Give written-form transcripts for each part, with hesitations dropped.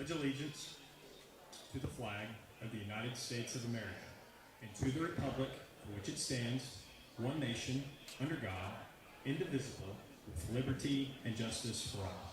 pledge allegiance to the flag of the United States of America and to the republic for which it stands, one nation, under God, indivisible, with liberty and justice for all.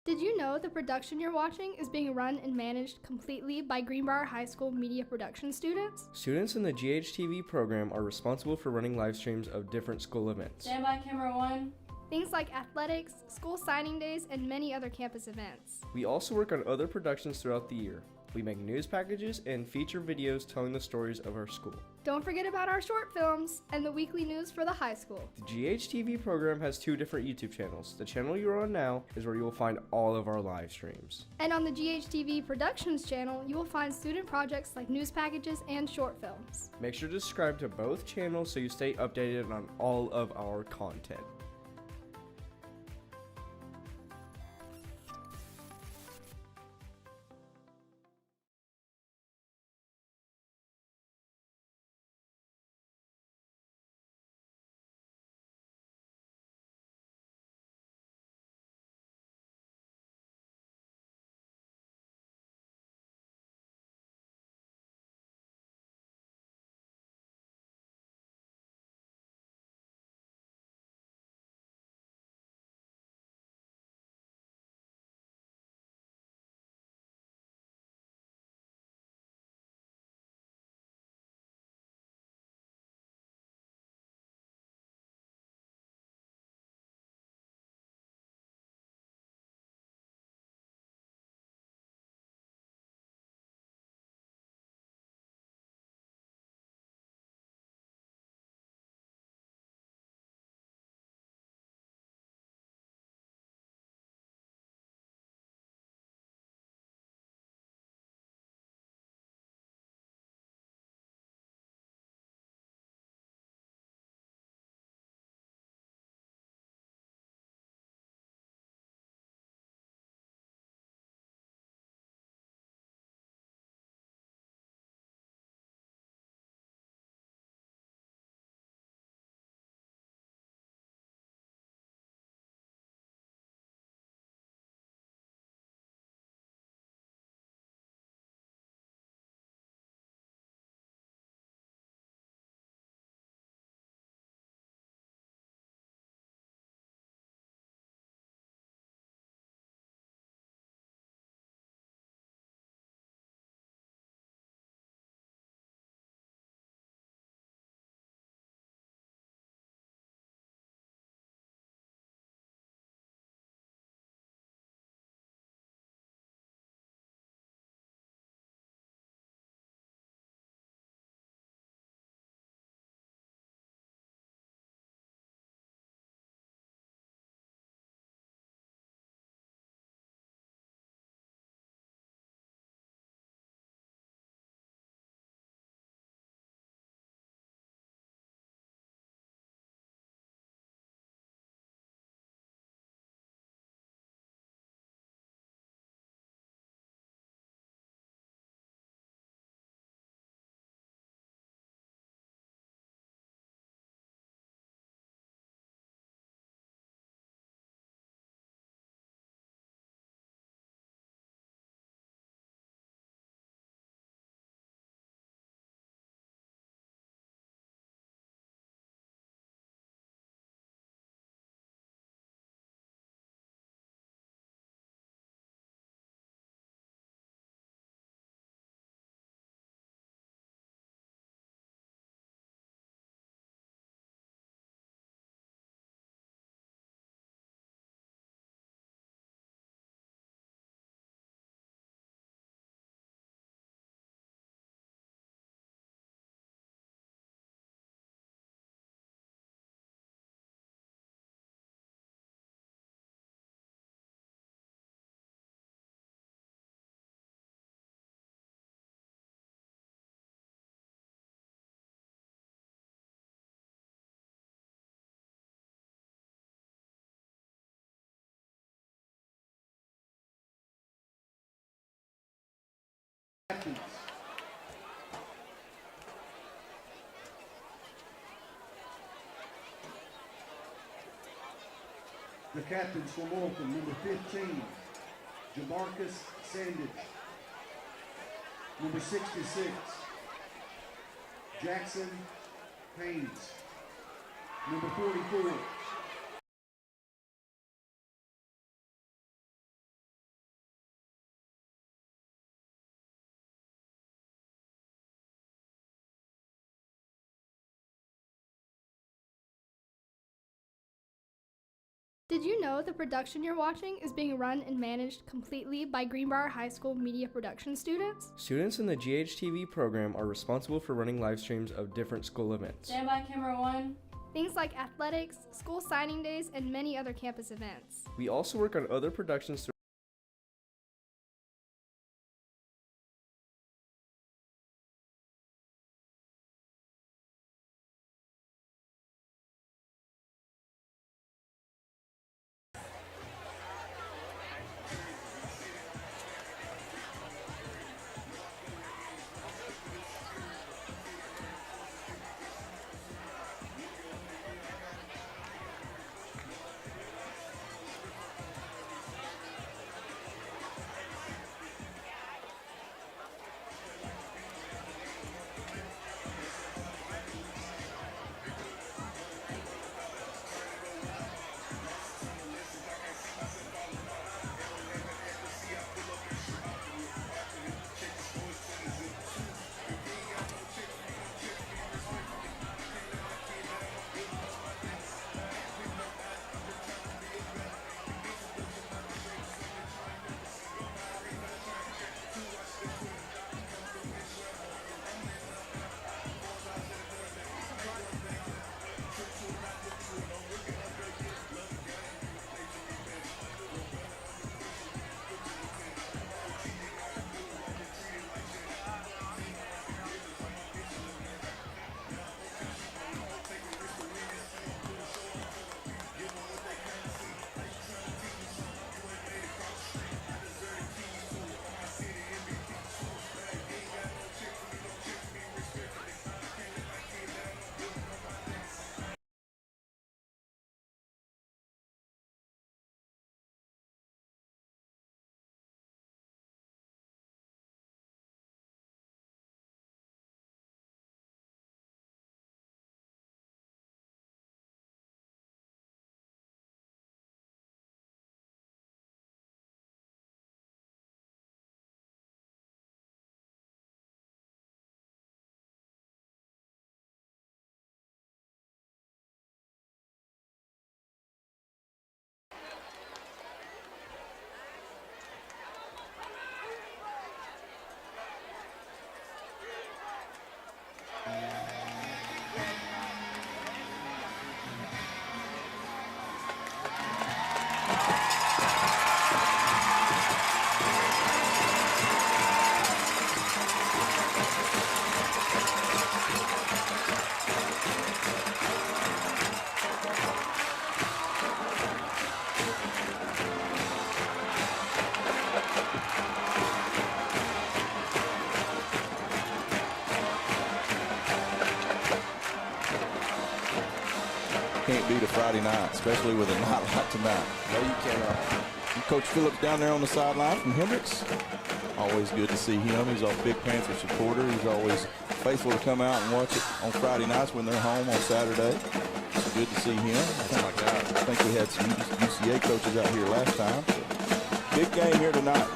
Did you know the production you're watching is being run and managed completely by Greenbrier High School media production students? Students in the GHTV program are responsible for running live streams of different school events. Stand by, camera one. Things like athletics, school signing days, and many other campus events. We also work on other productions throughout the year. We make news packages and feature videos telling the stories of our school. Don't forget about our short films and the weekly news for the high school. The GHTV program has 2 different YouTube channels. The channel you're on now is where you will find all of our live streams. And on the GHTV Productions channel, you will find student projects like news packages and short films. Make sure to subscribe to both channels so you stay updated on all of our content. The captains for Morrilton, number 15, Jamarcus Sandage. Number 66, Jackson Haynes. Number 44, Did you know the production you're watching is being run and managed completely by Greenbrier High School media production students? Students in the GHTV program are responsible for running live streams of different school events. Stand by, camera one. Things like athletics, school signing days, and many other campus events. We also work on other productions Can't beat a Friday night, especially with a night like tonight. No, you cannot. Coach Phillips down there on the sideline from Hendricks. Always good to see him. He's a big Panther supporter. He's always faithful to come out and watch it on Friday nights when they're home on Saturday. It's good to see him. I think we had some UCA coaches out here last time. Big game here tonight.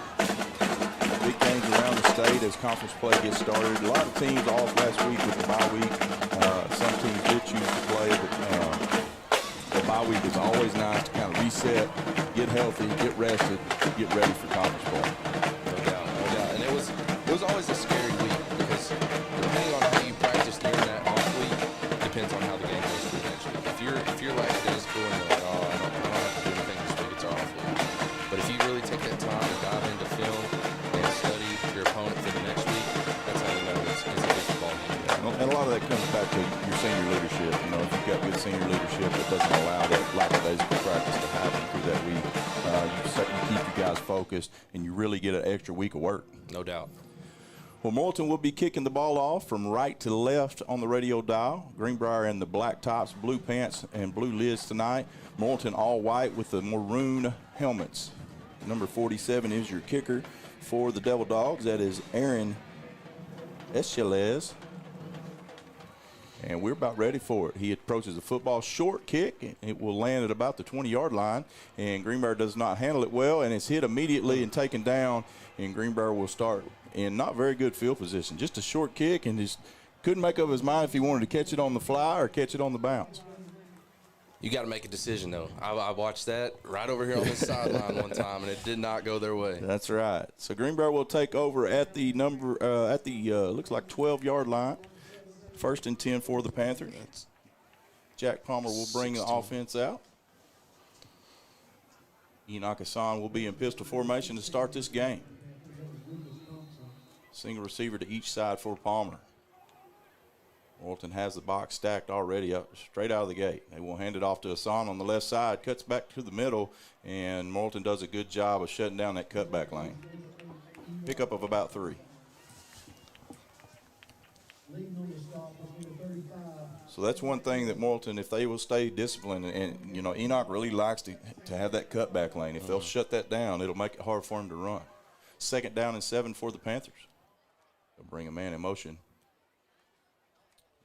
Big games around the state as conference play gets started. A lot of teams off last week with the bye week. Some teams did choose to play, but the bye week is always nice to kind of reset, get healthy, get rested, get ready for conference play. No doubt, no doubt. And it was always a scary week because depending on how you practice during that off week, depends on how the game goes for the next week. If you're like this cool and you're like, oh, I don't have to do anything this week, it's our off week. But if you really take that time and dive into film and study your opponent for the next week, that's how you know it's a good football game. And a lot of that comes back to your senior leadership. You know, if you've got good senior leadership that doesn't allow that lackadaisical practice to happen through that week, you keep you guys focused and you really get an extra week of work. No doubt. Well, Morrilton will be kicking the ball off from right to left on the radio dial. Greenbrier in the black tops, blue pants, and blue lids tonight. Morrilton all white with the maroon helmets. Number 47 is your kicker for the Devil Dogs. That is Aaron Eschelez. And we're about ready for it. He approaches a football short kick. It will land at about the 20-yard line. And Greenbrier does not handle it well, and it's hit immediately and taken down. And Greenbrier will start in not very good field position. Just a short kick, and just couldn't make up his mind if he wanted to catch it on the fly or catch it on the bounce. You got to make a decision, though. I watched that right over here on the sideline one time, and it did not go their way. That's right. So Greenbrier will take over at the looks like 12-yard line. 1st and 10 for the Panthers. Jack Palmer will bring 16. the offense out. Enoch Hassan will be in pistol formation to start this game. Single receiver to each side for Palmer. Morrilton has the box stacked already up straight out of the gate. They will hand it off to Hassan on the left side, cuts back to the middle, and Morrilton does a good job of shutting down that cutback lane. Pickup of about 3. So that's one thing that Morrilton, if they will stay disciplined, and you know, Enoch really likes to have that cutback lane. If they'll shut that down, it'll make it hard for him to run. 2nd down and 7 for the Panthers. They'll bring a man in motion.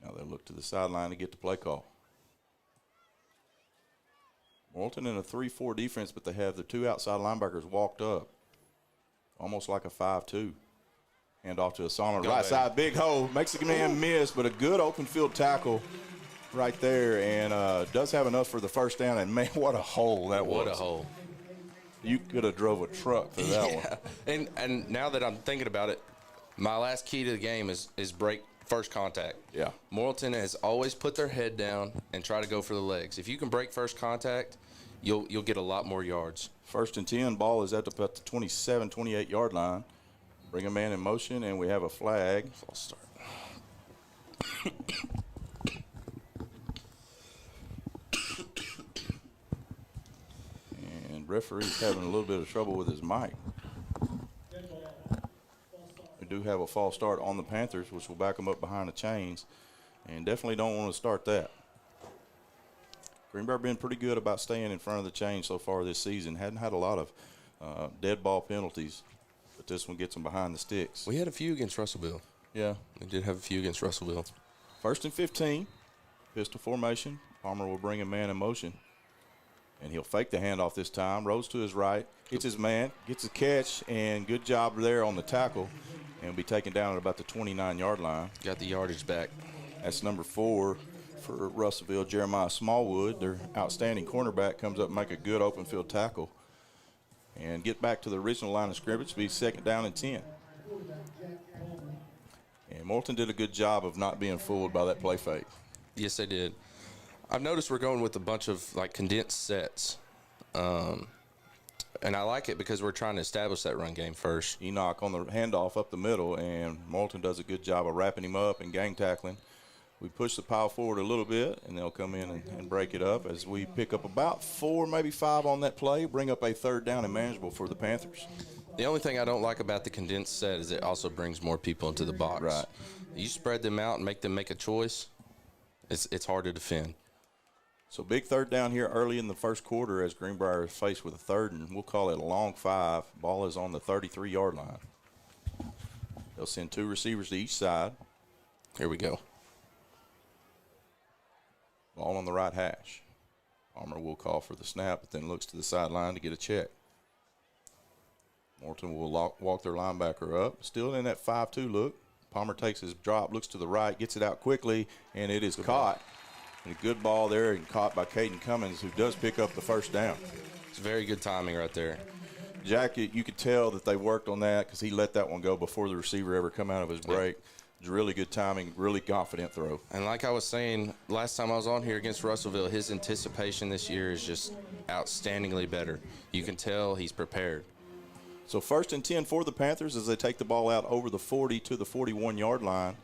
Now they'll look to the sideline to get the play call. Morrilton in a 3-4 defense, but they have the 2 outside linebackers walked up, almost like a 5-2. Hand off to Hassan on the right side, big hole, makes the man miss, but a good open field tackle right there, and does have enough for the 1st down. And man, what a hole that was! What a hole! You could have drove a truck through that one. And now that I'm thinking about it, my last key to the game is break first contact. Yeah. Morrilton has always put their head down and try to go for the legs. If you can break first contact, you'll get a lot more yards. 1st and 10, ball is at about the 27, 28-yard line. Bring a man in motion, and we have a flag. False start. And referee's having a little bit of trouble with his mic. We do have a false start on the Panthers, which will back them up behind the chains, and definitely don't want to start that. Greenbrier been pretty good about staying in front of the chains so far this season. Hadn't had a lot of dead ball penalties, but this one gets them behind the sticks. We had a few against Russellville. Yeah. We did have a few against Russellville. 1st and 15, pistol formation. Palmer will bring a man in motion, and he'll fake the handoff this time. Rolls to his right, hits his man, gets a catch, and good job there on the tackle, and will be taken down at about the 29-yard line. Got the yardage back. That's number 4 for Russellville, Jeremiah Smallwood. Their outstanding cornerback comes up and make a good open field tackle and get back to the original line of scrimmage, be 2nd down and 10. And Morrilton did a good job of not being fooled by that play fake. Yes, they did. I've noticed we're going with a bunch of like condensed sets. And I like it because we're trying to establish that run game first. Enoch on the handoff up the middle, and Morrilton does a good job of wrapping him up and gang tackling. We push the pile forward a little bit, and they'll come in and break it up as we pick up about 4, maybe 5 on that play, bring up a 3rd down and manageable for the Panthers. The only thing I don't like about the condensed set is it also brings more people into the box. Right. You spread them out and make them make a choice, it's hard to defend. So big 3rd down here early in the 1st quarter as Greenbrier is faced with a 3rd, and we'll call it a long 5. Ball is on the 33-yard line. They'll send 2 receivers to each side. Here we go. Ball on the right hash. Palmer will call for the snap, but then looks to the sideline to get a check. Morrilton will walk their linebacker up. Still in that 5-2 look. Palmer takes his drop, looks to the right, gets it out quickly, and it is caught. And a good ball there and caught by Caden Cummins, who does pick up the 1st down. It's very good timing right there. Jack, you could tell that they worked on that because he let that one go before the receiver ever come out of his break. It was really good timing, really confident throw. And like I was saying last time I was on here against Russellville, his anticipation this year is just outstandingly better. You can tell he's prepared. So 1st and 10 for the Panthers as they take the ball out over the 40 to the 41-yard line.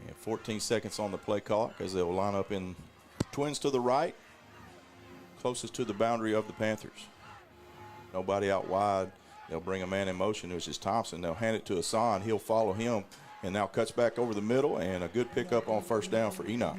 And 14 seconds on the play clock as they will line up in twins to the right, closest to the boundary of the Panthers. Nobody out wide. They'll bring a man in motion, which is Thompson. They'll hand it to Hassan. He'll follow him and now cuts back over the middle, and a good pickup on 1st down for Enoch.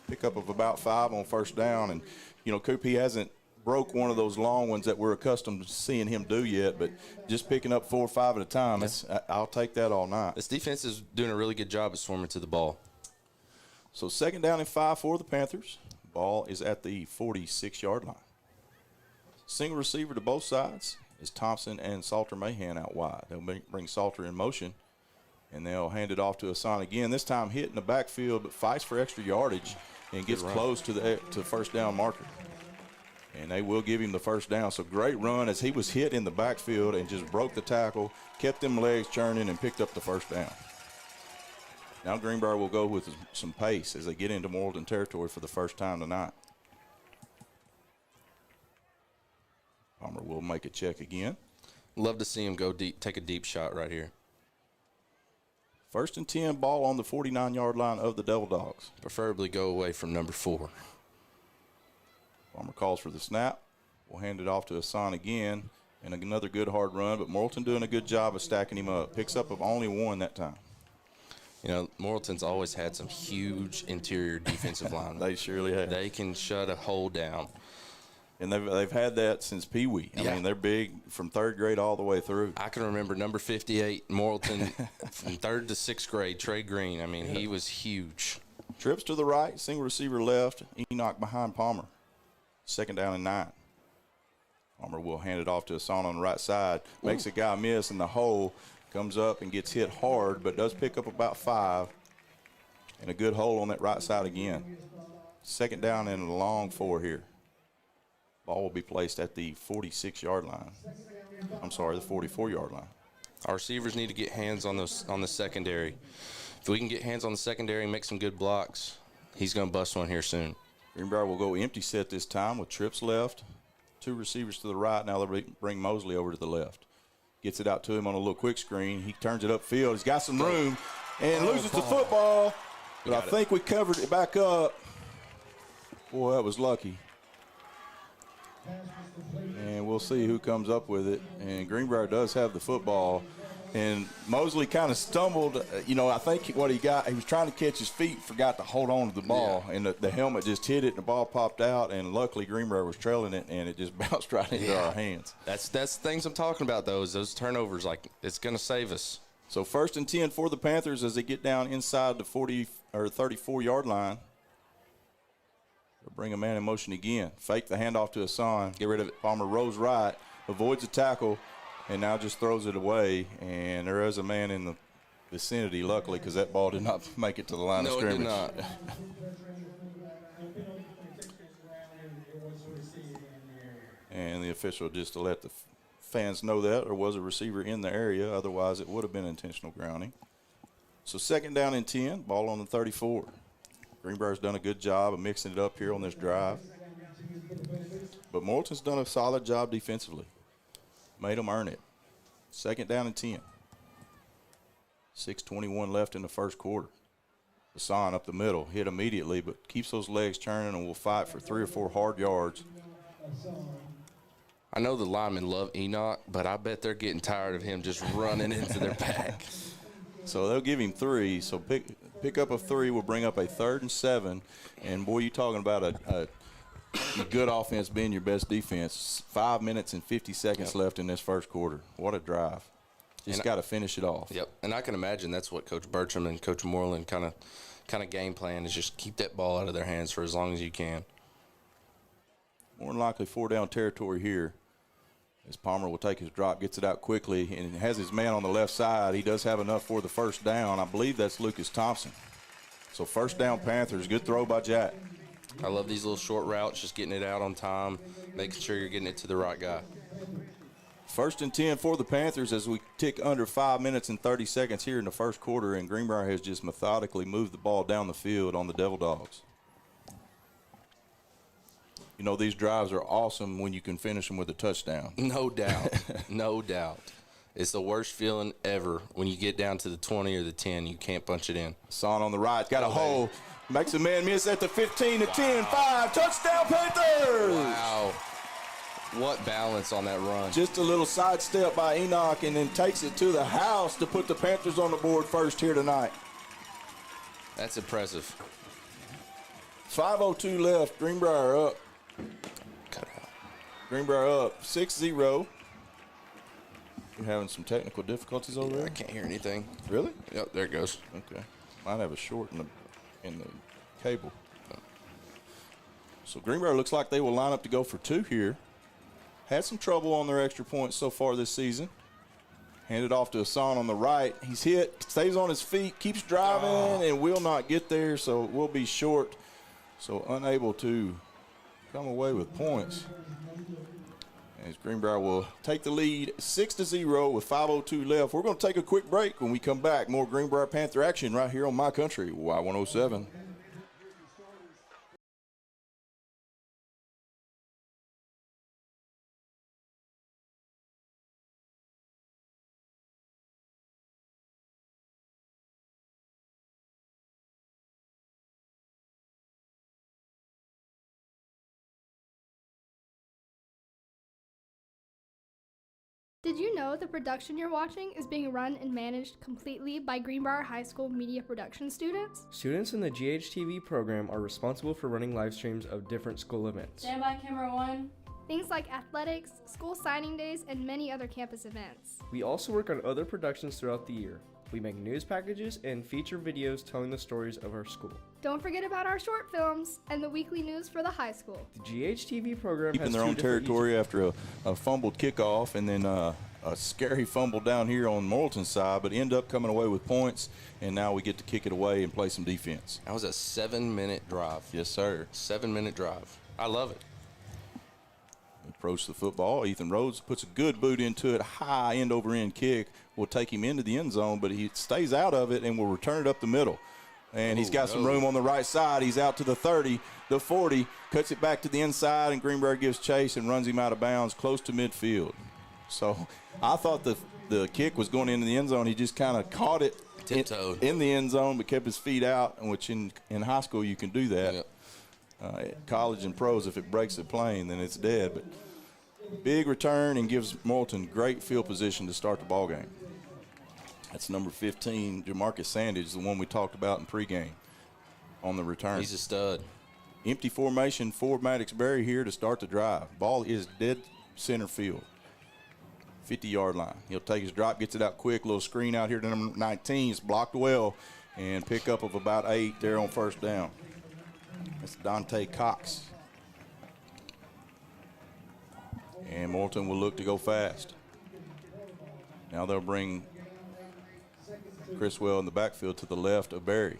Pickup of about 5 on 1st down, and, you know, Coop, he hasn't broke one of those long ones that we're accustomed to seeing him do yet, but just picking up 4 or 5 at a time, I'll take that all night. This defense is doing a really good job of swarming to the ball. So 2nd down and 5 for the Panthers. Ball is at the 46-yard line. Single receiver to both sides is Thompson and Salter Mahan out wide. They'll bring Salter in motion. And they'll hand it off to Hassan again, this time hit in the backfield, but fights for extra yardage and gets close to the first down marker. And they will give him the first down. So great run as he was hit in the backfield and just broke the tackle, kept them legs churning, and picked up the first down. Now Greenbrier will go with some pace as they get into Morrilton territory for the first time tonight. Palmer will make a check again. Love to see him go deep, take a deep shot right here. 1st and 10, ball on the 49-yard line of the Devil Dogs. Preferably go away from number 4. Palmer calls for the snap. We'll hand it off to Hassan again. And another good hard run, but Morrilton doing a good job of stacking him up. Picks up of only 1 that time. You know, Morrilton's always had some huge interior defensive linemen. They surely have. They can shut a hole down. And they've had that since Pee Wee. I mean, they're big from 3rd grade all the way through. I can remember number 58, Morrilton, from 3rd to 6th grade, Trey Green. I mean, he was huge. Trips to the right, single receiver left, Enoch behind Palmer. 2nd down and 9. Palmer will hand it off to Hassan on the right side. Makes a guy miss in the hole. Comes up and gets hit hard, but does pick up about 5. And a good hole on that right side again. 2nd down and a long 4 here. Ball will be placed at the 46-yard line. I'm sorry, the 44-yard line. Our receivers need to get hands on the secondary. If we can get hands on the secondary and make some good blocks, he's going to bust one here soon. Greenbrier will go empty set this time with trips left. 2 receivers to the right. Now they'll bring Mosley over to the left. Gets it out to him on a little quick screen. He turns it upfield. He's got some room and loses the football. But I think we covered it back up. Boy, that was lucky. And we'll see who comes up with it. And Greenbrier does have the football. And Mosley kind of stumbled. I think what he got, he was trying to catch his feet, forgot to hold on to the ball. Yeah. And the helmet just hit it, and the ball popped out. And luckily, Greenbrier was trailing it, and it just bounced right into our hands. That's the things I'm talking about, those turnovers. Like, it's going to save us. So 1st and 10 for the Panthers as they get down inside the 40 or 34-yard line. They'll bring a man in motion again. Fake the handoff to Hassan. Get rid of it. Palmer rolls right, avoids a tackle, and now just throws it away. And there is a man in the vicinity, luckily, because that ball did not make it to the line of scrimmage. No, it did not. And the official just to let the fans know that there was a receiver in the area. Otherwise, it would have been intentional grounding. So 2nd down and 10, ball on the 34. Greenbrier's done a good job of mixing it up here on this drive. But Morrilton's done a solid job defensively. Made them earn it. 2nd down and 10. 6:21 left in the first quarter. Hassan up the middle, hit immediately, but keeps those legs churning and will fight for 3 or 4 hard yards. I know the linemen love Enoch, but I bet they're getting tired of him just running into their back. So they'll give him 3. So pick up a 3 will bring up a 3rd and 7. And, boy, you're talking about a good offense being your best defense. 5 minutes and 50 seconds left in this first quarter. What a drive. Just got to finish it off. Yep, and I can imagine that's what Coach Bertram and Coach Morrilton kind of game plan is, just keep that ball out of their hands for as long as you can. More than likely 4-down territory here. As Palmer will take his drop, gets it out quickly, and has his man on the left side. He does have enough for the first down. I believe that's Lucas Thompson. So 1st down Panthers. Good throw by Jack. I love these little short routes, just getting it out on time, making sure you're getting it to the right guy. 1st and 10 for the Panthers as we tick under 5 minutes and 30 seconds here in the first quarter, and Greenbrier has just methodically moved the ball down the field on the Devil Dogs. You know, these drives are awesome when you can finish them with a touchdown. No doubt. No doubt. It's the worst feeling ever when you get down to the 20 or the 10. You can't punch it in. Son on the right. Got a hole. Makes a man miss at the 15, the 10, 5. Touchdown, Panthers! Wow. What balance on that run. Just a little sidestep by Enoch, and then takes it to the house to put the Panthers on the board first here tonight. That's impressive. 5:02 left. Greenbrier up. Cut out. Greenbrier up 6-0. You're having some technical difficulties over there? I can't hear anything. Really? Yep, there it goes. Okay. Might have a short in the cable. So Greenbrier looks like they will line up to go for 2 here. Had some trouble on their extra points so far this season. Handed off to Hassan on the right. He's hit, stays on his feet, keeps driving, and will not get there, so we'll be short. So unable to come away with points. As Greenbrier will take the lead 6-0 with 5:02 left. We're going to take a quick break. When we come back, more Greenbrier Panther action right here on My Country, Y107. Did you know the production you're watching is being run and managed completely by Greenbrier High School media production students? Students in the GHTV program are responsible for running live streams of different school events. Stand by, camera one. Things like athletics, school signing days, and many other campus events. We also work on other productions throughout the year. We make news packages and feature videos telling the stories of our school. Don't forget about our short films and the weekly news for the high school. The GHTV program Keeping has their two own different territory after a fumbled kickoff, and then a scary fumble down here on Morrilton's side, but end up coming away with points, and now we get to kick it away and play some defense. That was a 7-minute drive. Yes, sir. 7-minute drive. I love it. Approach the football. Ethan Rhodes puts a good boot into it. High end-over-end kick will take him into the end zone, but he stays out of it and will return it up the middle. And he's got some room on the right side. He's out to the 30, the 40, cuts it back to the inside, and Greenbrier gives chase and runs him out of bounds close to midfield. So I thought the kick was going into the end zone. He just kind of caught it in the end zone but kept his feet out, which in high school you can do that. Yep. College and pros, if it breaks the plane, then it's dead. But big return and gives Morrilton great field position to start the ball game. That's number 15, Jamarcus Sandage, the one we talked about in pregame on the return. He's a stud. Empty formation for Maddox Berry here to start the drive. Ball is dead center field, 50-yard line. He'll take his drop, gets it out quick. Little screen out here to number 19. It's blocked well, and pick up of about 8 there on first down. That's Dante Cox. And Morrilton will look to go fast. Now they'll bring Criswell in the backfield to the left of Berry.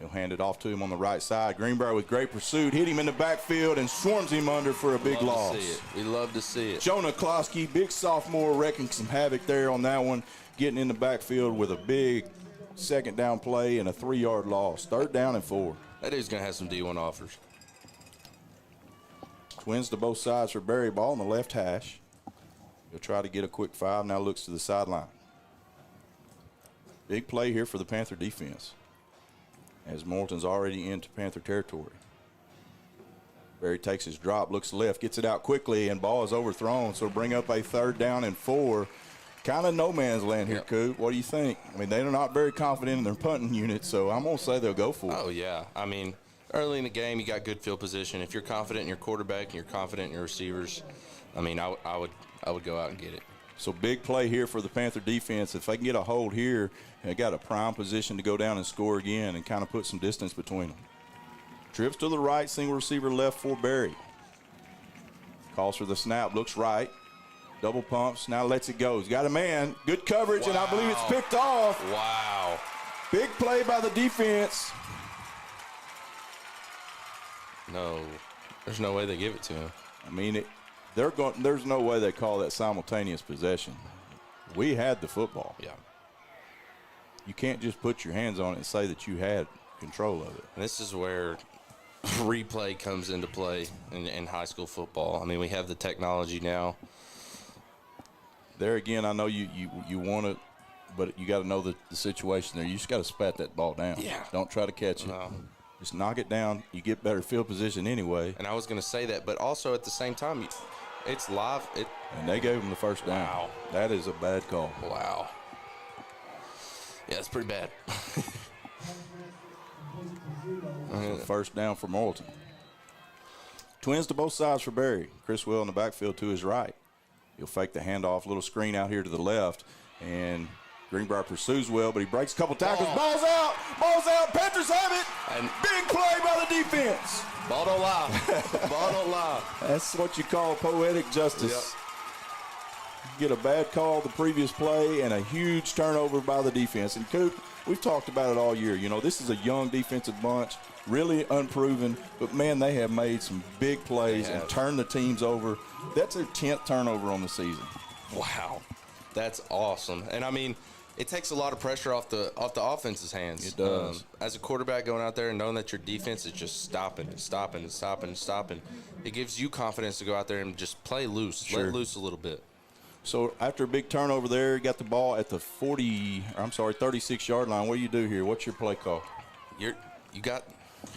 He'll hand it off to him on the right side. Greenbrier with great pursuit, hit him in the backfield and swarms him under for a big loss. Love to see it. We love to see it. Jonah Klosky, big sophomore, wrecking some havoc there on that one, getting in the backfield with a big second down play and a 3-yard loss. 3rd down and 4. That dude's going to have some D1 offers. Twins to both sides for Berry. Ball on the left hash. He'll try to get a quick 5, now looks to the sideline. Big play here for the Panther defense, as Morrilton's already into Panther territory. Berry takes his drop, looks left, gets it out quickly, and ball is overthrown, so bring up a 3rd down and 4. Kind of no man's land here, Coop. What do you think? I mean, they're not very confident in their punting unit, so I'm going to say they'll go for it. Oh, yeah. I mean, early in the game, you got good field position. If you're confident in your quarterback and you're confident in your receivers, I mean, I would go out and get it. So big play here for the Panther defense. If they can get a hold here, they got a prime position to go down and score again and kind of put some distance between them. Trips to the right, single receiver left for Berry. Calls for the snap, looks right. Double pumps, now lets it go. He's got a man, good coverage, and I believe it's picked off. Wow. Big play by the defense. No, there's no way they give it to him. I mean, there's no way they call that simultaneous possession. We had the football. Yeah. You can't just put your hands on it and say that you had control of it. And this is where replay comes into play in high school football. I mean, we have the technology now. There again, I know you want to, but you got to know the situation there. You just got to spat that ball down. Yeah. Don't try to catch it. No. Just knock it down. You get better field position anyway. And I was going to say that, but also at the same time, it's live. And they gave him the first down. Wow. That is a bad call. Wow. Yeah, it's pretty bad. First down for Morrilton. Twins to both sides for Berry. Criswell in the backfield to his right. He'll fake the handoff, little screen out here to the left, and Greenbrier pursues well, but he breaks a couple tackles. Ball's out! Ball's out! Panthers have it! And big play by the defense. Ball don't lie. Ball don't lie. That's what you call poetic justice. get a bad call the previous play and a huge turnover by the defense. And Coop, we've talked about it all year. You know, this is a young defensive bunch, really unproven, but man, they have made some big plays and turned the teams over. That's their 10th turnover on the season. Wow, that's awesome. And I mean, it takes a lot of pressure off the offense's hands. It does. As a quarterback going out there and knowing that your defense is just stopping and stopping and stopping and stopping, it gives you confidence to go out there and just play loose, let loose a little bit. So after a big turnover there, you got the ball at the 36-yard line. What do you do here? What's your play call? You got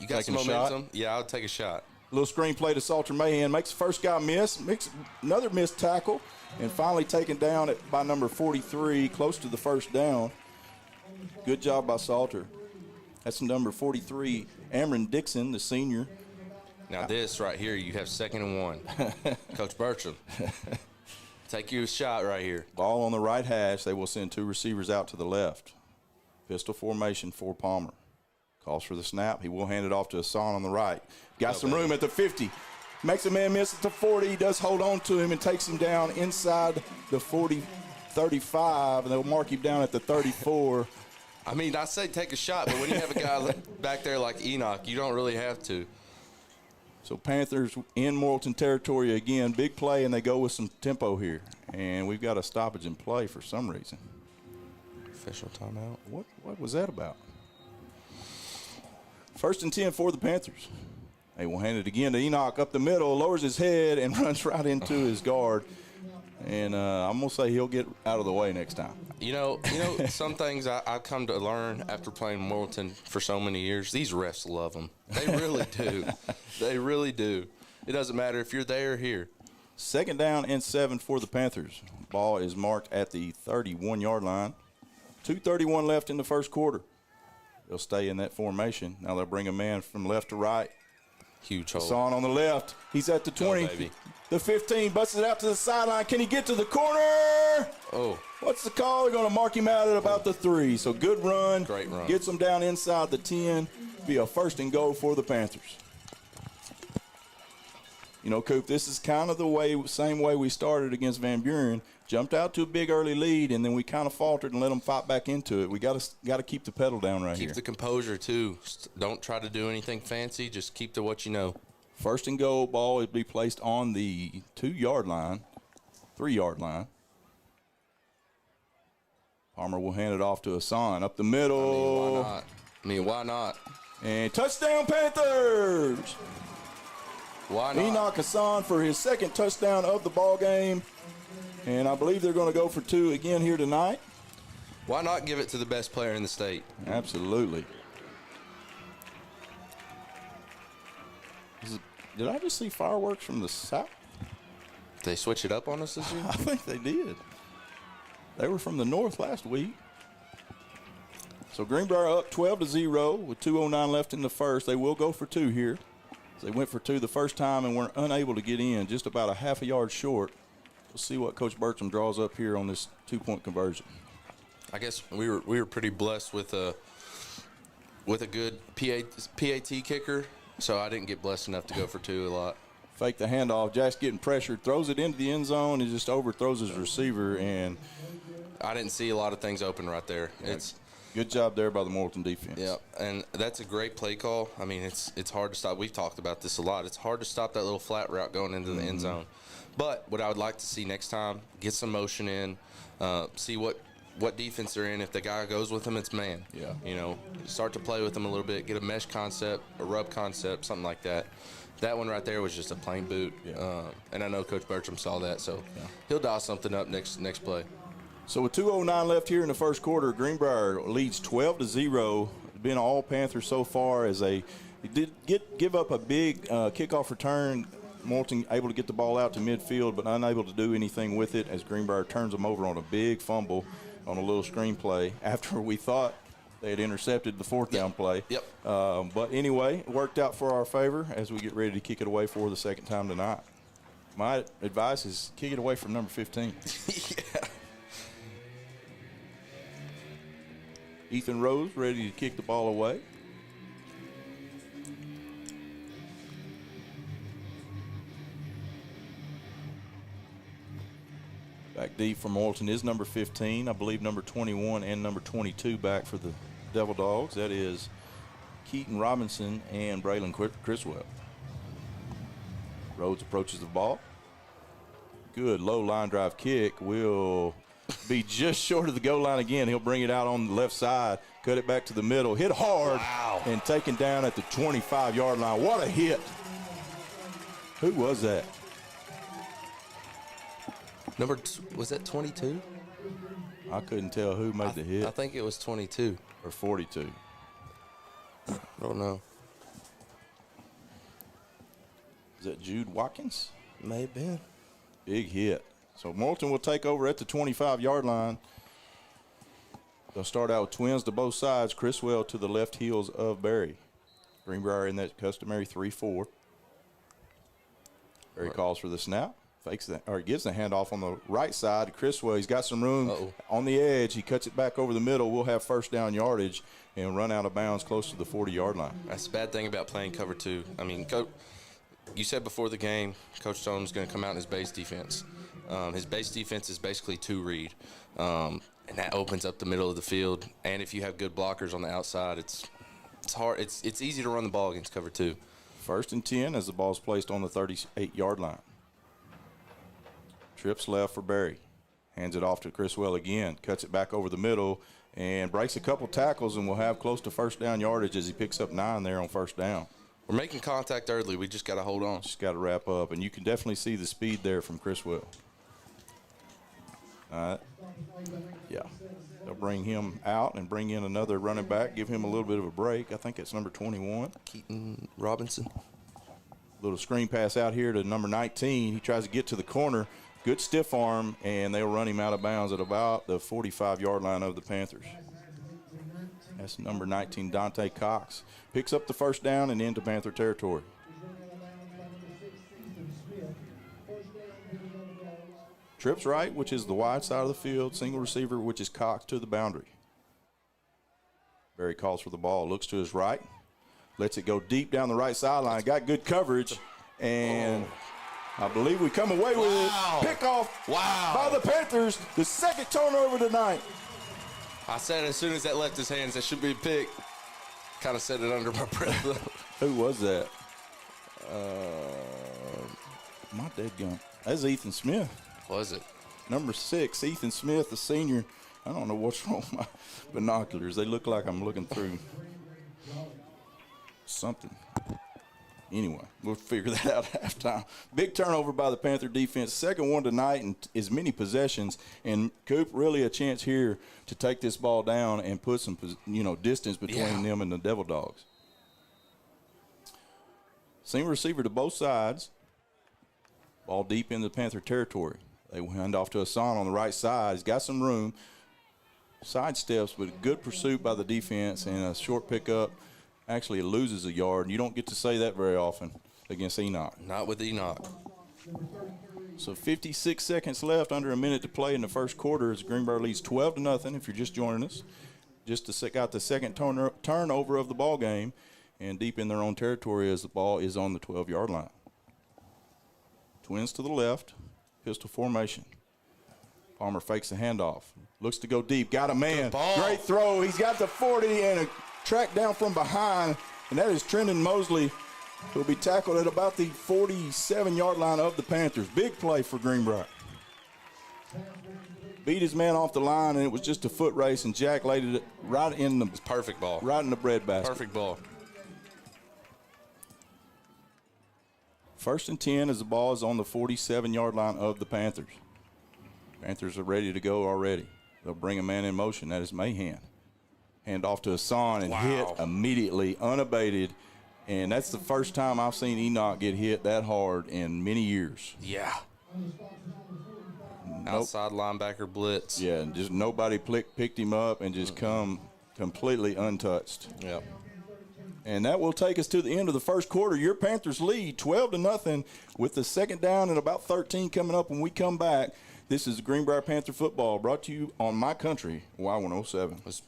Taking some a shot? momentum. Yeah, I'll take a shot. Little screen play to Salter Mahan. Makes the first guy miss. Makes another missed tackle. And finally taken down by number 43, close to the first down. Good job by Salter. That's number 43, Amron Dixon, the senior. Now this right here, you have 2nd and 1. Coach Bertram, take your shot right here. Ball on the right hash. They will send 2 receivers out to the left. Pistol formation for Palmer. Calls for the snap. He will hand it off to Hassan on the right. Got some room at the 50. Makes a man miss at the 40. He does hold on to him and takes him down inside the 35, and they'll mark him down at the 34. I mean, I say take a shot, but when you have a guy back there like Enoch, you don't really have to. So Panthers in Morrilton territory again. Big play, and they go with some tempo here. And we've got a stoppage in play for some reason. Official timeout. What was that about? 1st and 10 for the Panthers. They will hand it again to Enoch up the middle, lowers his head, and runs right into his guard. And I'm going to say he'll get out of the way next time. You know, some things I've come to learn after playing Morrilton for so many years, these refs love them. They really do. They really do. It doesn't matter if you're there or here. 2nd down and 7 for the Panthers. Ball is marked at the 31-yard line. 2:31 left in the first quarter. They'll stay in that formation. Now they'll bring a man from left to right. Huge hole. Hassan on the left. He's at the 20. Baby. The 15, busts it out to the sideline. Can he get to the corner? Oh. What's the call? They're going to mark him out at about the 3. So good run. Great run. Gets him down inside the 10. Be a 1st and goal for the Panthers. You know, Coop, this is kind of the same way we started against Van Buren. Jumped out to a big early lead, and then we kind of faltered and let them fight back into it. We got to keep the pedal down right here. Keep the composure, too. Don't try to do anything fancy. Just keep to what you know. 1st and goal, ball will be placed on the 2-yard line, 3-yard line. Palmer will hand it off to Hassan up the middle. I mean, why not? And touchdown, Panthers! Why not? Enoch Hassan for his 2nd touchdown of the ball game. And I believe they're going to go for 2 again here tonight. Why not give it to the best player in the state? Absolutely. Did I just see fireworks from the south? Did they switch it up on us this year? I think they did. They were from the north last week. So Greenbrier up 12-0 with 2:09 left in the first. They will go for 2 here. They went for 2 the first time and were unable to get in, just about a half a yard short. We'll see what Coach Bertram draws up here on this 2-point conversion. I guess we were pretty blessed with a good PAT kicker, so I didn't get blessed enough to go for 2 a lot. Fake the handoff. Jack's getting pressured, throws it into the end zone, and just overthrows his receiver. And I didn't see a lot of things open right there. It's good job there by the Morrilton defense. Yeah, and that's a great play call. I mean, it's hard to stop. We've talked about this a lot. It's hard to stop that little flat route going into the end zone. But what I would like to see next time, get some motion in, see what defense they're in. If the guy goes with them, it's man. Yeah. You know, start to play with them a little bit, get a mesh concept, a rub concept, something like that. That one right there was just a plain boot. Yeah. And I know Coach Bertram saw that, so he'll dial something up next play. So with 2:09 left here in the first quarter, Greenbrier leads 12-0. Been all Panthers so far as they did give up a big kickoff return. Morrilton able to get the ball out to midfield, but unable to do anything with it as Greenbrier turns them over on a big fumble on a little screen play after we thought they had intercepted the 4th down play. Yep. But anyway, it worked out for our favor as we get ready to kick it away for the 2nd time tonight. My advice is kick it away from number 15. Yeah. Ethan Rose ready to kick the ball away. Back deep for Morrilton is number 15. I believe number 21 and number 22 back for the Devil Dogs. That is Keaton Robinson and Braylon Criswell. Rhodes approaches the ball. Good low line drive kick will be just short of the goal line again. He'll bring it out on the left side, cut it back to the middle, hit hard, and taken down at the 25-yard line. What a hit. Who was that? Was that 22? I couldn't tell who made the hit. I think it was 22. Or 42. I don't know. Is that Jude Watkins? May have been. Big hit. So Morrilton will take over at the 25-yard line. They'll start out with twins to both sides. Criswell to the left heels of Berry. Greenbrier in that customary 3-4. Berry calls for the snap. Fakes that, or gives the handoff on the right side. Criswell, he's got some room on the edge. He cuts it back over the middle. We'll have first down yardage and run out of bounds close to the 40-yard line. That's the bad thing about playing cover two. I mean, you said before the game, Coach Stone's going to come out in his base defense. His base defense is basically two read, and that opens up the middle of the field. And if you have good blockers on the outside, it's hard. It's easy to run the ball against cover two. 1st and 10 as the ball is placed on the 38-yard line. Trips left for Berry. Hands it off to Criswell again. Cuts it back over the middle and breaks a couple tackles, and will have close to first down yardage as he picks up 9 there on first down. We're making contact early. We just got to hold on. Just got to wrap up, and you can definitely see the speed there from Criswell. Yeah. They'll bring him out and bring in another running back, give him a little bit of a break. I think it's number 21. Keaton Robinson. Little screen pass out here to number 19. He tries to get to the corner. Good stiff arm, and they'll run him out of bounds at about the 45-yard line of the Panthers. That's number 19, Dante Cox. Picks up the first down and into Panther territory. Trips right, which is the wide side of the field. Single receiver, which is Cox to the boundary. Berry calls for the ball. Looks to his right. Lets it go deep down the right sideline. Got good coverage, and I believe we come away with it. Pickoff by the Panthers. The second turnover tonight. I said as soon as that left his hands, that should be a pick. Kind of said it under my breath. Who was that? My dead gun. That's Ethan Smith. Was it? Number 6, Ethan Smith, the senior. I don't know what's wrong with my binoculars. They look like I'm looking through something. Anyway, we'll figure that out at halftime. Big turnover by the Panther defense. Second one tonight and as many possessions. And Coop, really a chance here to take this ball down and put some, distance between them and the Devil Dogs. Same receiver to both sides. Ball deep into Panther territory. They hand off to Hassan on the right side. He's got some room. Sidesteps, but good pursuit by the defense and a short pickup. Actually, it loses a yard, and you don't get to say that very often against Enoch. Not with Enoch. So 56 seconds left, under a minute to play in the first quarter as Greenbrier leads 12-0 if you're just joining us. Just to got the second turnover of the ball game, and deep in their own territory as the ball is on the 12-yard line. Twins to the left, pistol formation. Palmer fakes the handoff. Looks to go deep, got a man. Great throw, he's got the 40 and a track down from behind, and that is Trendon Mosley, who will be tackled at about the 47-yard line of the Panthers. Big play for Greenbrier. Beat his man off the line, and it was just a foot race, and Jack laid it right in the perfect ball, right in the breadbasket. Perfect ball. 1st and 10 as the ball is on the 47-yard line of the Panthers. Panthers are ready to go already. They'll bring a man in motion. That is Mahan. Hand off to Hassan and hit immediately, unabated. And that's the first time I've seen Enoch get hit that hard in many years. Yeah. Outside linebacker blitz. Yeah, and just nobody picked him up and just come completely untouched. Yep. And that will take us to the end of the first quarter. Your Panthers lead 12-0 with the second down and about 13 coming up when we come back. This is Greenbrier Panther football brought to you on My Country, Y107.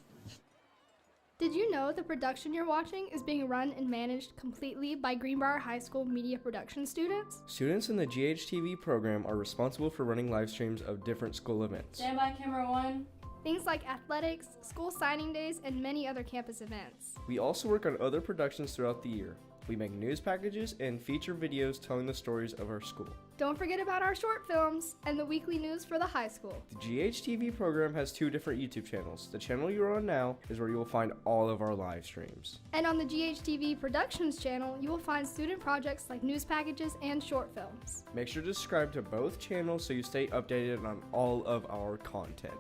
Did you know the production you're watching is being run and managed completely by Greenbrier High School media production students? Students in the GHTV program are responsible for running live streams of different school events. Stand by, camera one. Things like athletics, school signing days, and many other campus events. We also work on other productions throughout the year. We make news packages and feature videos telling the stories of our school. Don't forget about our short films and the weekly news for the high school. The GHTV program has 2 different YouTube channels. The channel you're on now is where you will find all of our live streams. And on the GHTV Productions channel, you will find student projects like news packages and short films. Make sure to subscribe to both channels so you stay updated on all of our content.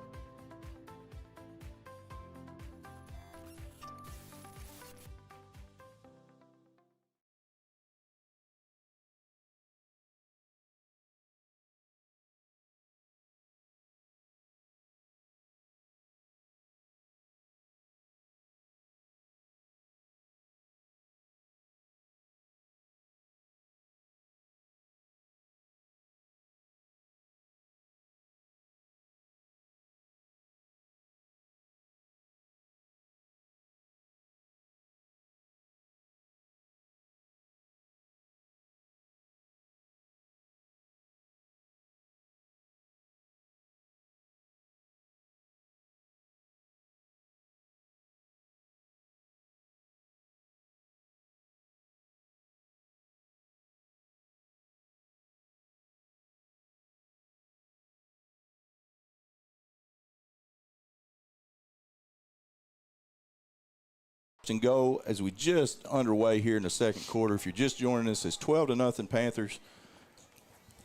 And go as we just underway here in the second quarter. If you're just joining us, it's 12-0 Panthers.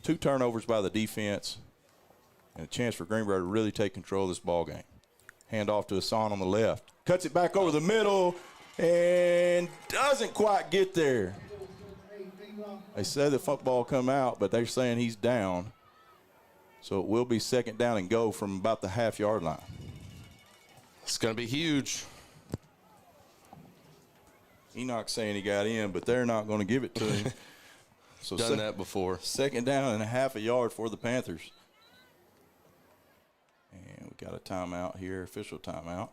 2 turnovers by the defense, and a chance for Greenbrier to really take control of this ball game. Hand off to Hassan on the left. Cuts it back over the middle and doesn't quite get there. They said the football come out, but they're saying he's down. So it will be second down and go from about the half-yard line. It's going to be huge. Enoch saying he got in, but they're not going to give it to him. So Done that before. Second down and a half a yard for the Panthers. And we got a timeout here, official timeout.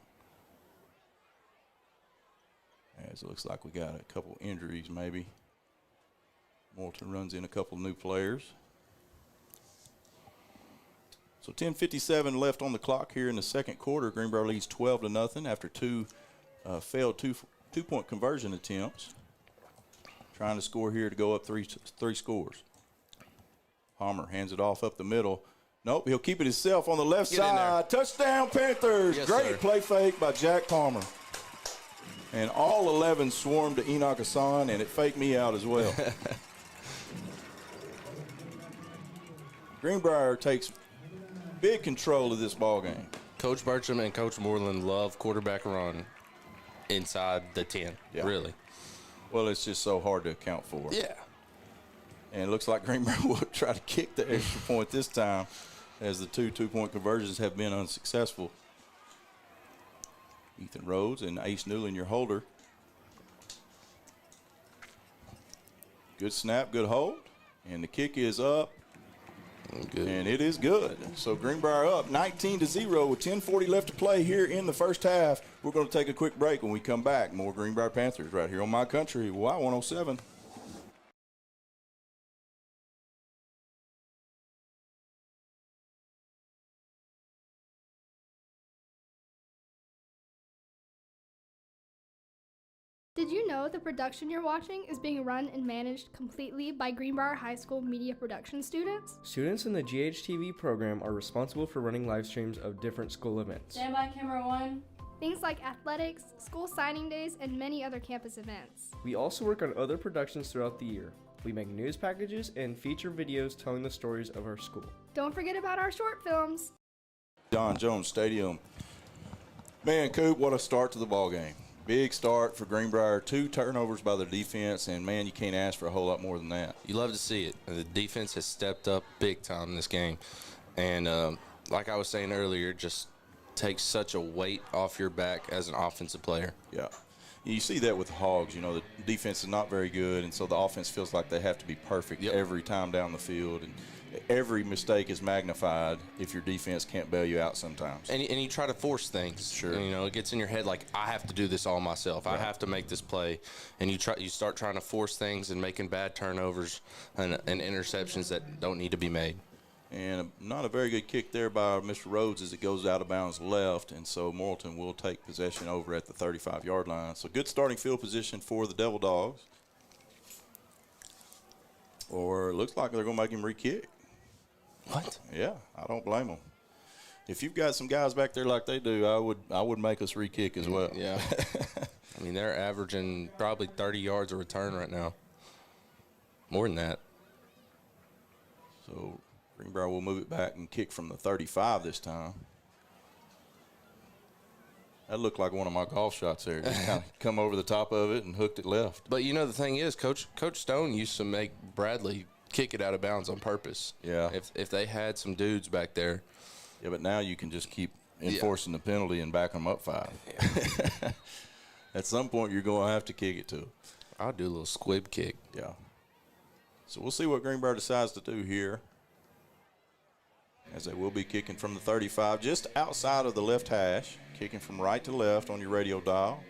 As it looks like we got a couple injuries maybe. Morrilton runs in a couple new players. So 10:57 left on the clock here in the second quarter. Greenbrier leads 12-0 after 2 failed two-point conversion attempts. Trying to score here to go up three scores. Palmer hands it off up the middle. Nope, he'll keep it himself on the left side. Touchdown, Panthers. Yes, Great sir. play fake by Jack Palmer. And all 11 swarmed to Enoch Hassan, and it faked me out as well. Greenbrier takes big control of this ball game. Coach Bertram and Coach Morrilton love quarterback run inside the 10, Yeah. really. Well, it's just so hard to account for. Yeah. And it looks like Greenbrier will try to kick the extra point this time, as the 2 two-point conversions have been unsuccessful. Ethan Rhodes and Ace Newland, your holder. Good snap, good hold. And the kick is up. Good. And it is good. So Greenbrier up 19-0 with 10:40 left to play here in the first half. We're going to take a quick break. When we come back, more Greenbrier Panthers right here on My Country, Y107. Did you know the production you're watching is being run and managed completely by Greenbrier High School media production students? Students in the GHTV program are responsible for running live streams of different school events. Stand by, camera one. Things like athletics, school signing days, and many other campus events. We also work on other productions throughout the year. We make news packages and feature videos telling the stories of our school. Don't forget about our short films. Don Jones Stadium. Man, Coop, what a start to the ball game. Big start for Greenbrier. 2 turnovers by the defense, and, man, you can't ask for a whole lot more than that. You love to see it. The defense has stepped up big time in this game. And like I was saying earlier, just takes such a weight off your back as an offensive player. Yeah. You see that with the Hogs. You know, the defense is not very good, and so the offense feels like they have to be perfect every time down the field. And every mistake is magnified if your defense can't bail you out sometimes. And you try to force things. Sure. And, you know, it gets in your head like, I have to do this all myself. I have to make this play. And you start trying to force things and making bad turnovers and interceptions that don't need to be made. And not a very good kick there by Mr. Rhodes as it goes out of bounds left, and so Morrilton will take possession over at the 35-yard line. So good starting field position for the Devil Dogs. Or it looks like they're going to make him re-kick. What? Yeah, I don't blame them. If you've got some guys back there like they do, I would make us re-kick as well. Yeah. I mean, they're averaging probably 30 yards a return right now. More than that. So Greenbrier will move it back and kick from the 35 this time. That looked like one of my golf shots there. Just kind of come over the top of it and hooked it left. But, you know, the thing is, Coach Stone used to make Bradley kick it out of bounds on purpose. Yeah. If they had some dudes back there. Yeah, but now you can just keep enforcing the penalty and back them up 5. Yeah. At some point, you're going to have to kick it to them. I'll do a little squib kick. Yeah. So we'll see what Greenbrier decides to do here, as they will be kicking from the 35, just outside of the left hash, kicking from right to left on your radio dial.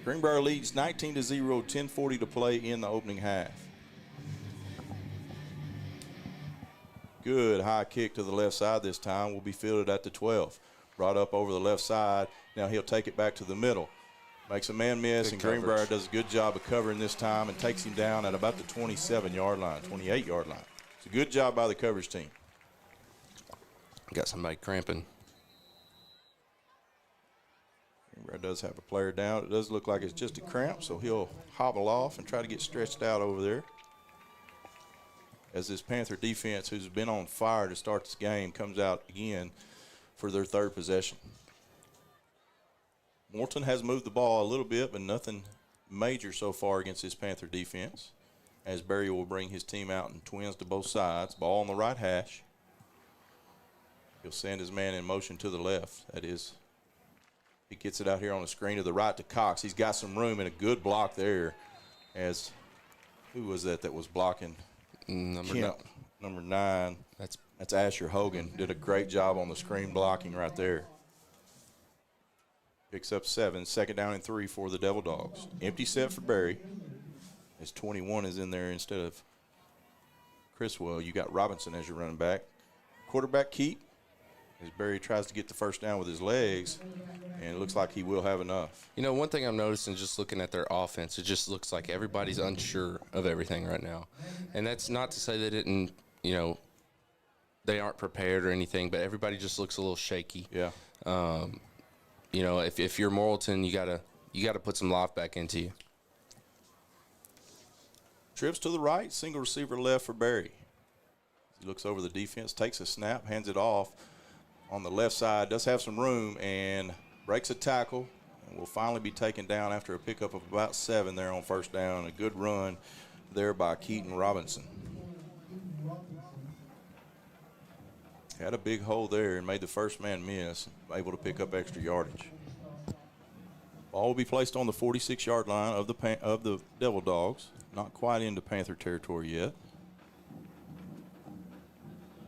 Greenbrier leads 19-0, 10:40 to play in the opening half. Good high kick to the left side this time. Will be fielded at the 12. Brought up over the left side. Now he'll take it back to the middle. Makes a man miss, and Greenbrier does a good job of covering this time and takes him down at about the 27-yard line, 28-yard line. It's a good job by the coverage team. Got somebody cramping. Greenbrier does have a player down. It does look like it's just a cramp, so he'll hobble off and try to get stretched out over there. As this Panther defense, who's been on fire to start this game, comes out again for their third possession. Morrilton has moved the ball a little bit, but nothing major so far against this Panther defense, as Barry will bring his team out in twins to both sides. Ball on the right hash. He'll send his man in motion to the left. That is, he gets it out here on the screen to the right to Cox. He's got some room and a good block there. As, who was that was blocking? Number 9. That's Asher Hogan. Did a great job on the screen blocking right there. Picks up 7. 2nd down and 3 for the Devil Dogs. Empty set for Barry. As 21 is in there instead of Criswell. You got Robinson as your running back. Quarterback keep. As Barry tries to get the first down with his legs, and it looks like he will have enough. You know, one thing I'm noticing just looking at their offense, it just looks like everybody's unsure of everything right now. And that's not to say they didn't, you know, they aren't prepared or anything, but everybody just looks a little shaky. Yeah. You know, if you're Morrilton, you gotta put some life back into you. Trips to the right, single receiver left for Barry. He looks over the defense, takes a snap, hands it off. On the left side, does have some room and breaks a tackle and will finally be taken down after a pickup of about 7 there on first down. A good run there by Keaton Robinson. Had a big hole there and made the first man miss, able to pick up extra yardage. Ball will be placed on the 46-yard line of the Devil Dogs. Not quite into Panther territory yet.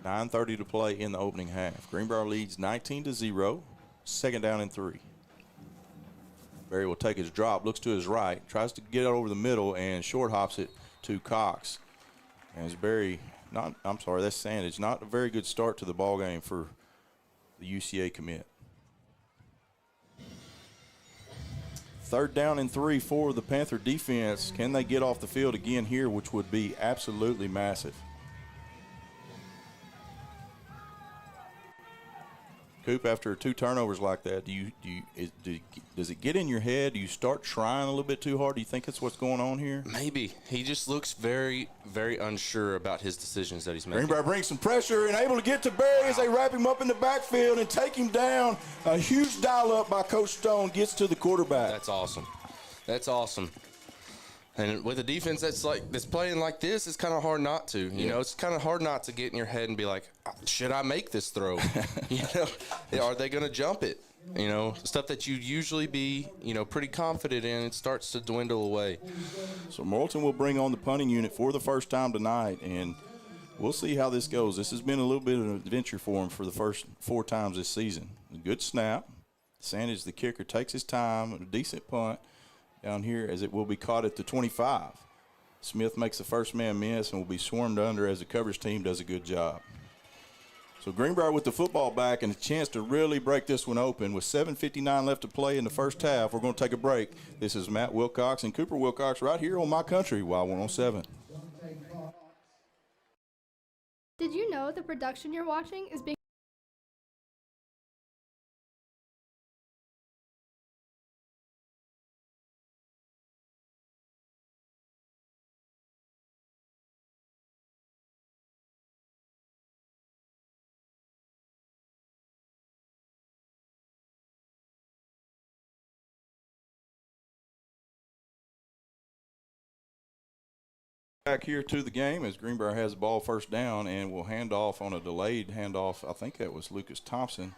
9:30 to play in the opening half. Greenbrier leads 19-0, 2nd down and 3. Barry will take his drop, looks to his right, tries to get it over the middle, and short hops it to Cox. As Barry, that's Sandage. Not a very good start to the ball game for the UCA commit. 3rd down and 3 for the Panther defense. Can they get off the field again here, which would be absolutely massive? Coop, after 2 turnovers like that, does it get in your head? Do you start trying a little bit too hard? Do you think that's what's going on here? Maybe. He just looks very, very unsure about his decisions that he's making. Greenbrier brings some pressure and able to get to Barry as they wrap him up in the backfield and take him down. A huge dial-up by Coach Stone gets to the quarterback. That's awesome. That's awesome. And with a defense that's playing like this, it's kind of hard not to. You know, it's kind of hard not to get in your head and be like, should I make this throw? You know, are they going to jump it? You know, stuff that you'd usually be, pretty confident in, it starts to dwindle away. So Morrilton will bring on the punting unit for the first time tonight, and we'll see how this goes. This has been a little bit of an adventure for him for the first 4 times this season. A good snap. Sandage, the kicker, takes his time. A decent punt down here as it will be caught at the 25. Smith makes the first man miss and will be swarmed under as the coverage team does a good job. So Greenbrier with the football back and a chance to really break this one open. With 7:59 left to play in the first half, we're going to take a break. This is Matt Wilcox and Cooper Wilcox right here on My Country, Y107. Did you know the production you're watching is being Back here to the game as Greenbrier has the ball first down and will hand off on a delayed handoff. I think that was Lucas Thompson,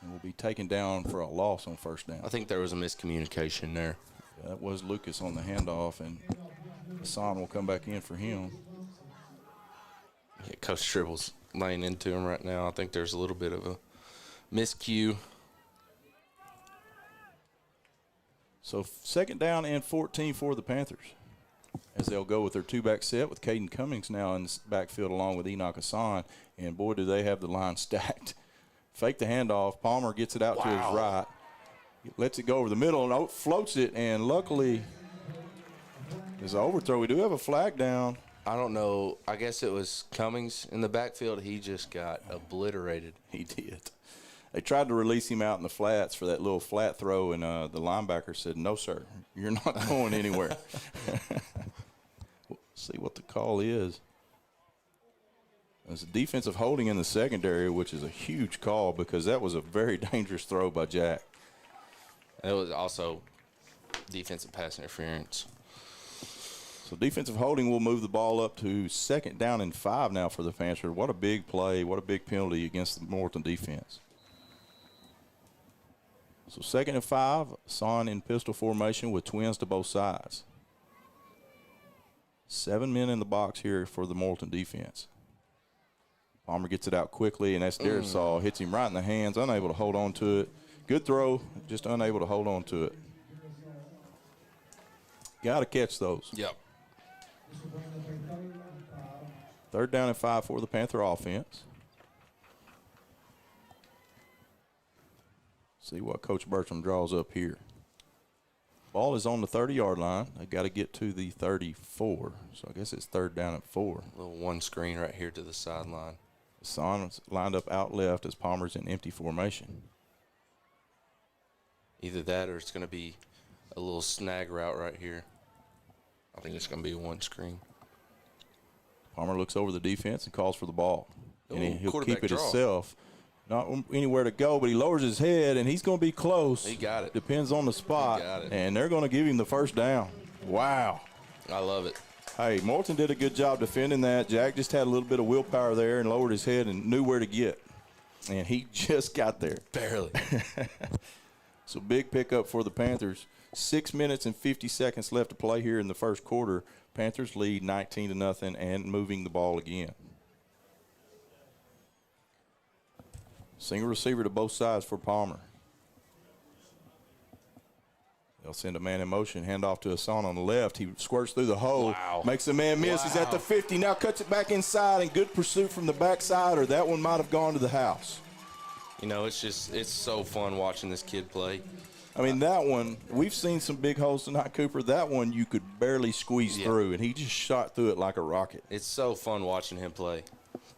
and will be taken down for a loss on first down. I think there was a miscommunication there. Yeah, that was Lucas on the handoff, and Hassan will come back in for him. Yeah, Coach Tribble's laying into him right now. I think there's a little bit of a miscue. So second down and 14 for the Panthers, as they'll go with their 2-back set with Caden Cummings now in the backfield along with Enoch Hassan. And, boy, do they have the line stacked. Fake the handoff. Palmer gets it out to his right. He lets it go over the middle and floats it. And, luckily, there's an overthrow. We do have a flag down. I don't know. I guess it was Cummings in the backfield. He just got obliterated. He did. They tried to release him out in the flats for that little flat throw, and the linebacker said, "No, sir, you're not going anywhere." We'll see what the call is. There's a defensive holding in the secondary, which is a huge call because that was a very dangerous throw by Jack. It was also defensive pass interference. So defensive holding will move the ball up to second down and 5 now for the Panthers. What a big play, what a big penalty against the Morrilton defense. So second and 5, Son in pistol formation with twins to both sides. 7 men in the box here for the Morrilton defense. Palmer gets it out quickly, and that's Darisaw. Hits him right in the hands, unable to hold on to it. Good throw, just unable to hold on to it. Got to catch those. Yep. Third down and 5 for the Panther offense. See what Coach Bertram draws up here. Ball is on the 30-yard line. They got to get to the 34, so I guess it's third down and 4. A little one screen right here to the sideline. Son's lined up out left as Palmer's in empty formation. Either that or it's going to be a little snag route right here. I think it's going to be a one screen. Palmer looks over the defense and calls for the ball. Ooh, And he'll quarterback keep it draw. himself. Not anywhere to go, but he lowers his head, and he's going to be close. He got it. Depends on the spot. He got it. And they're going to give him the first down. Wow. I love it. Hey, Morrilton did a good job defending that. Jack just had a little bit of willpower there and lowered his head and knew where to get. And he just got there. Barely. So big pickup for the Panthers. 6 minutes and 50 seconds left to play here in the first quarter. Panthers lead 19-0 and moving the ball again. Single receiver to both sides for Palmer. They'll send a man in motion, hand off to Hassan on the left. He squirts through the hole, Wow. makes a man miss. He's at the 50, now cuts it back inside, and good pursuit from the backside, or that one might have gone to the house. You know, it's so fun watching this kid play. I mean, that one, we've seen some big holes tonight, Cooper. That one you could barely squeeze through, and he just shot through it like a rocket. It's so fun watching him play.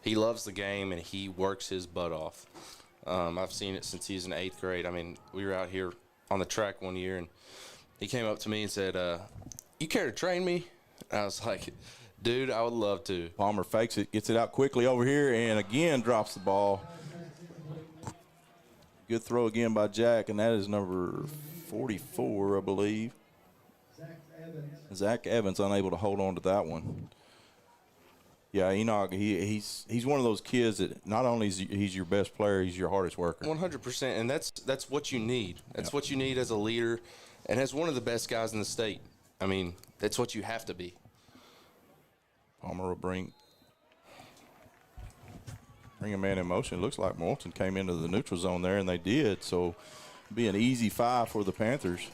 He loves the game, and he works his butt off. I've seen it since he was in 8th grade. I mean, we were out here on the track one year, and he came up to me and said, "You care to train me?" And I was like, "Dude, I would love to." Palmer fakes it, gets it out quickly over here, and again drops the ball. Good throw again by Jack, and that is number 44, I believe. Zach Evans unable to hold on to that one. Yeah, Enoch, he's one of those kids that not only is he's your best player, he's your hardest worker. 100%, and that's what you need. That's what you need as a leader, and as one of the best guys in the state. I mean, that's what you have to be. Palmer will bring a man in motion. It looks like Morrilton came into the neutral zone there, and they did. So it'll be an easy 5 for the Panthers,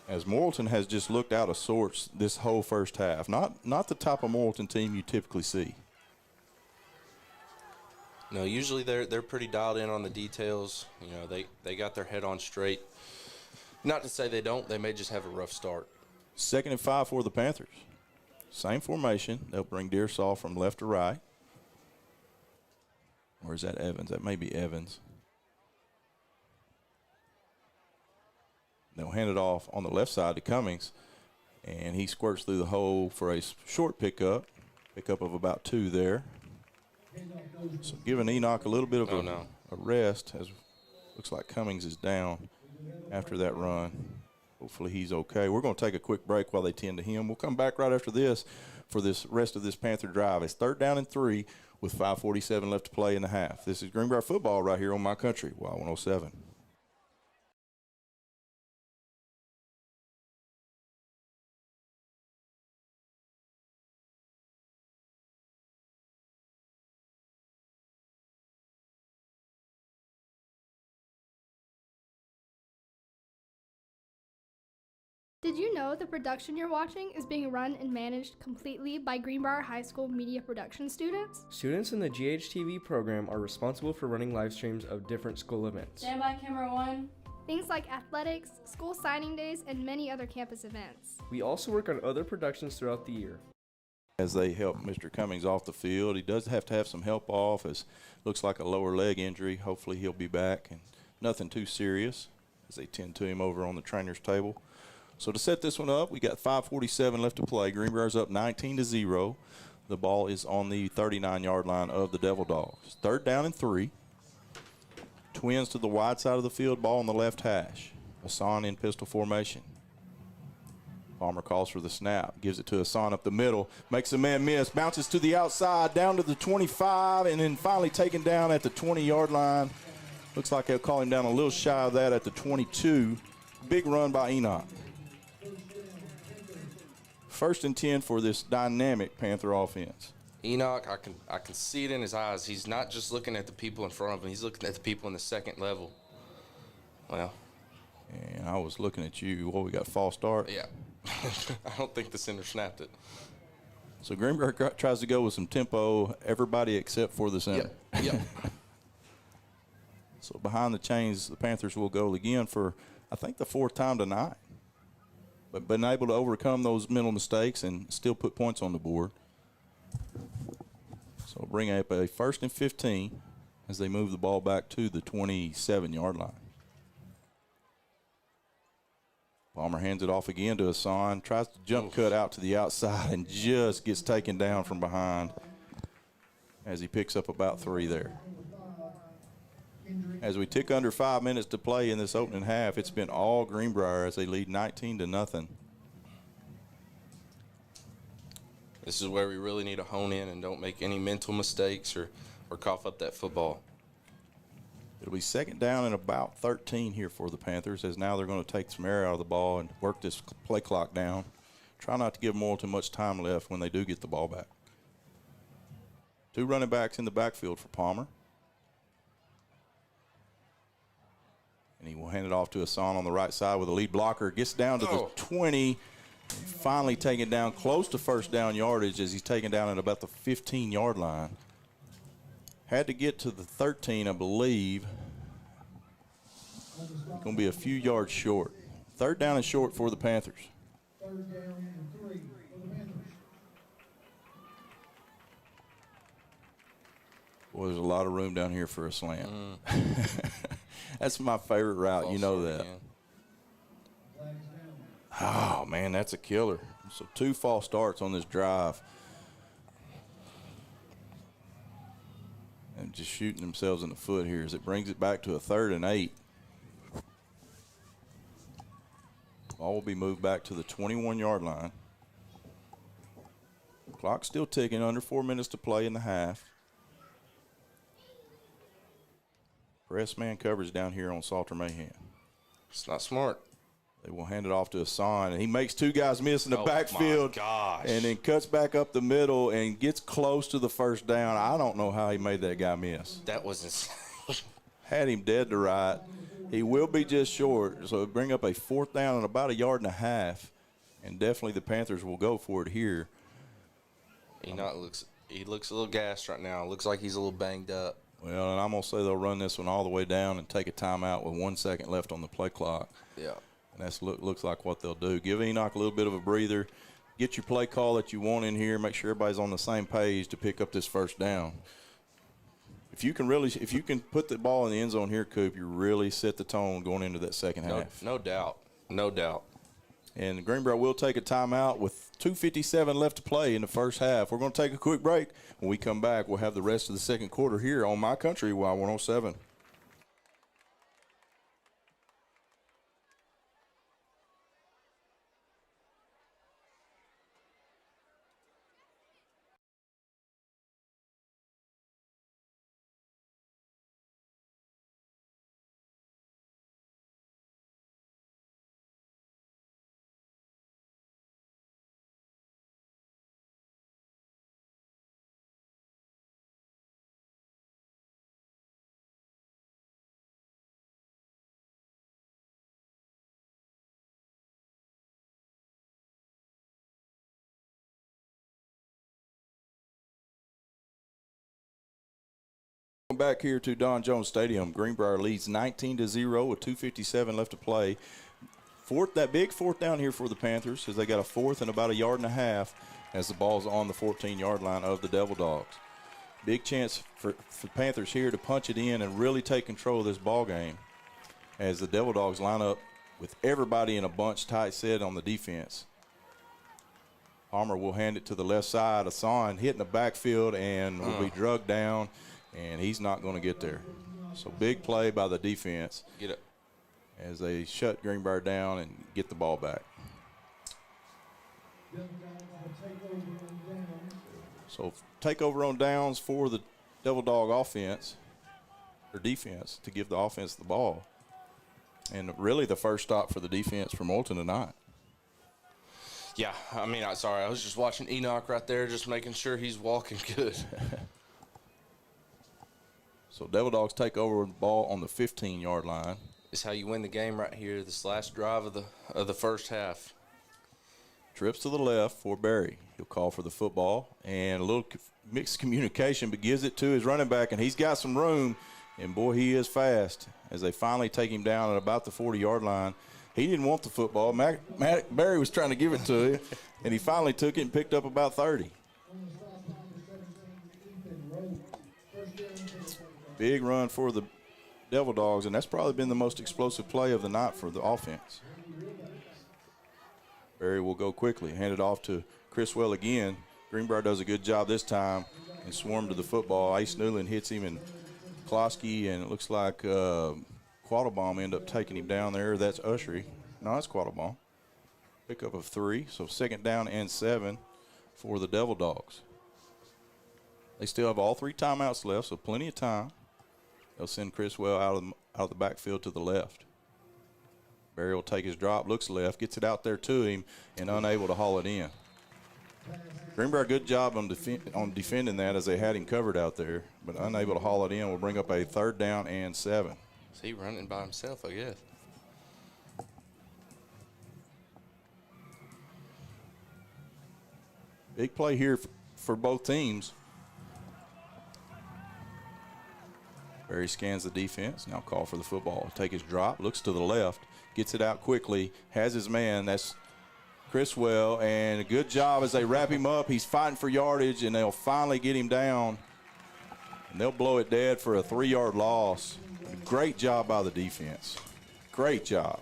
as Morrilton has just looked out of sorts this whole first half. Not the type of Morrilton team you typically see. No, usually they're pretty dialed in on the details. You know, they got their head on straight. Not to say they don't. They may just have a rough start. 2nd and 5 for the Panthers. Same formation. They'll bring Dearsaw from left to right. Or is that Evans? That may be Evans. They'll hand it off on the left side to Cummings, and he squirts through the hole for a short pickup of about 2 there. So giving Enoch a little bit of a rest, as looks like Cummings is down after that run. Hopefully he's okay. We're going to take a quick break while they tend to him. We'll come back right after this for this rest of this Panther drive. It's 3rd down and 3 with 5:47 left to play in the half. This is Greenbrier football right here on My Country, Y107. Did you know the production you're watching is being run and managed completely by Greenbrier High School media production students? Students in the GHTV program are responsible for running live streams of different school events. Stand by camera 1. Things like athletics, school signing days, and many other campus events. We also work on other productions throughout the year. As they help Mr. Cummings off the field, he does have to have some help off, as looks like a lower leg injury. Hopefully he'll be back, and nothing too serious as they tend to him over on the trainer's table. So to set this one up, we got 5:47 left to play. Greenbrier's up 19-0. The ball is on the 39-yard line of the Devil Dogs. 3rd down and 3. Twins to the wide side of the field, ball on the left hash. Hassan in pistol formation. Palmer calls for the snap, gives it to Hassan up the middle, makes a man miss, bounces to the outside, down to the 25, and then finally taken down at the 20-yard line. Looks like they'll call him down a little shy of that at the 22. Big run by Enoch. 1st and 10 for this dynamic Panther offense. Enoch, I can see it in his eyes. He's not just looking at the people in front of him. He's looking at the people in the second level. Well. And I was looking at you. Well, we got false start. Yeah. I don't think the center snapped it. So Greenbrier tries to go with some tempo, everybody except for the center. Yep. So behind the chains, the Panthers will go again for, I think, the 4th time tonight. But been able to overcome those mental mistakes and still put points on the board. So bring up a 1st and 15 as they move the ball back to the 27-yard line. Palmer hands it off again to Hassan, tries to jump cut out to the outside and just gets taken down from behind as he picks up about 3 there. As we tick under 5 minutes to play in this opening half, it's been all Greenbrier as they lead 19-0. This is where we really need to hone in and don't make any mental mistakes or cough up that football. It'll be 2nd down and about 13 here for the Panthers, as now they're going to take some air out of the ball and work this play clock down. Try not to give Morrilton much time left when they do get the ball back. 2 running backs in the backfield for Palmer. And he will hand it off to Hassan on the right side with a lead blocker. Gets down to the 20. Finally taken down close to 1st down yardage as he's taken down at about the 15-yard line. Had to get to the 13, I believe. Going to be a few yards short. 3rd down and short for the Panthers. 3rd down and 3 for the Panthers. Boy, there's a lot of room down here for a slant. That's my favorite route. You know that. Oh, man, that's a killer. So 2 false starts on this drive. And just shooting themselves in the foot here as it brings it back to a 3rd and 8. Ball will be moved back to the 21-yard line. Looks Clock still ticking, under 4 minutes to play in the half. Press man coverage down here on Salter Mahan. It's not smart. They will hand it off to Hassan, and he makes two guys miss in the Oh, backfield. my gosh. And then cuts back up the middle and gets close to the first down. I don't know how he made that guy miss. That was insane. Had him dead to right. He will be just short, so it'll bring up a 4th down and about 1.5 yards. And definitely the Panthers will go for it here. He looks a little gassed right now. Looks like he's a little banged up. Well, and I'm going to say they'll run this one all the way down and take a timeout with 1 second left on the play clock. Yeah. And that's looks like what they'll do. Give Enoch a little bit of a breather. Get your play call that you want in here. Make sure everybody's on the same page to pick up this first down. If you can put the ball in the end zone here, Coop, you really set the tone going into that second half. No doubt. No doubt. And Greenbrier will take a timeout with 2:57 left to play in the first half. We're going to take a quick break. When we come back, we'll have the rest of the second quarter here on My Country Y107. Back here to Don Jones Stadium. Greenbrier leads 19-0 with 2:57 left to play. That big 4th down here for the Panthers as they got a 4th and about 1.5 yards as the ball's on the 14-yard line of the Devil Dogs. Big chance for Panthers here to punch it in and really take control of this ball game as the Devil Dogs line up with everybody in a bunch tight set on the defense. Palmer will hand it to the left side. Hassan hitting the backfield and will be drugged down. And he's not going to get there. So big play by the defense. Get it. As they shut Greenbrier down and get the ball back. So takeover on downs for the Devil Dog offense or defense to give the offense the ball. And really the first stop for the defense for Morrilton tonight. Yeah, I mean, sorry, I was just watching Enoch right there, just making sure he's walking good. So Devil Dogs take over with the ball on the 15-yard line. It's how you win the game right here, this last drive of the first half. Trips to the left for Barry. He'll call for the football, and a little mixed communication, but gives it to his running back, and he's got some room, and boy, he is fast as they finally take him down at about the 40-yard line. He didn't want the football. Barry was trying to give it to him, and he finally took it and picked up about 30. Big run for the Devil Dogs, and that's probably been the most explosive play of the night for the offense. Barry will go quickly, hand it off to Chriswell again. Greenbrier does a good job this time and swarm to the football. Ace Newland hits him, and Klosky, and it looks like Quattlebaum end up taking him down there. That's Ushery. No, that's Quattlebaum. Pickup of 3, so 2nd down and 7 for the Devil Dogs. They still have all 3 timeouts left, so plenty of time. They'll send Chriswell out of the backfield to the left. Barry will take his drop, looks left, gets it out there to him, and unable to haul it in. Greenbrier, good job on defending that as they had him covered out there, but unable to haul it in will bring up a 3rd down and 7. Is he running by himself, I guess? Big play here for both teams. Barry scans the defense. Now call for the football. Take his drop. Looks to the left. Gets it out quickly. Has his man. That's Chriswell. And a good job as they wrap him up. He's fighting for yardage, and they'll finally get him down. And they'll blow it dead for a 3-yard loss. Great job by the defense. Great job.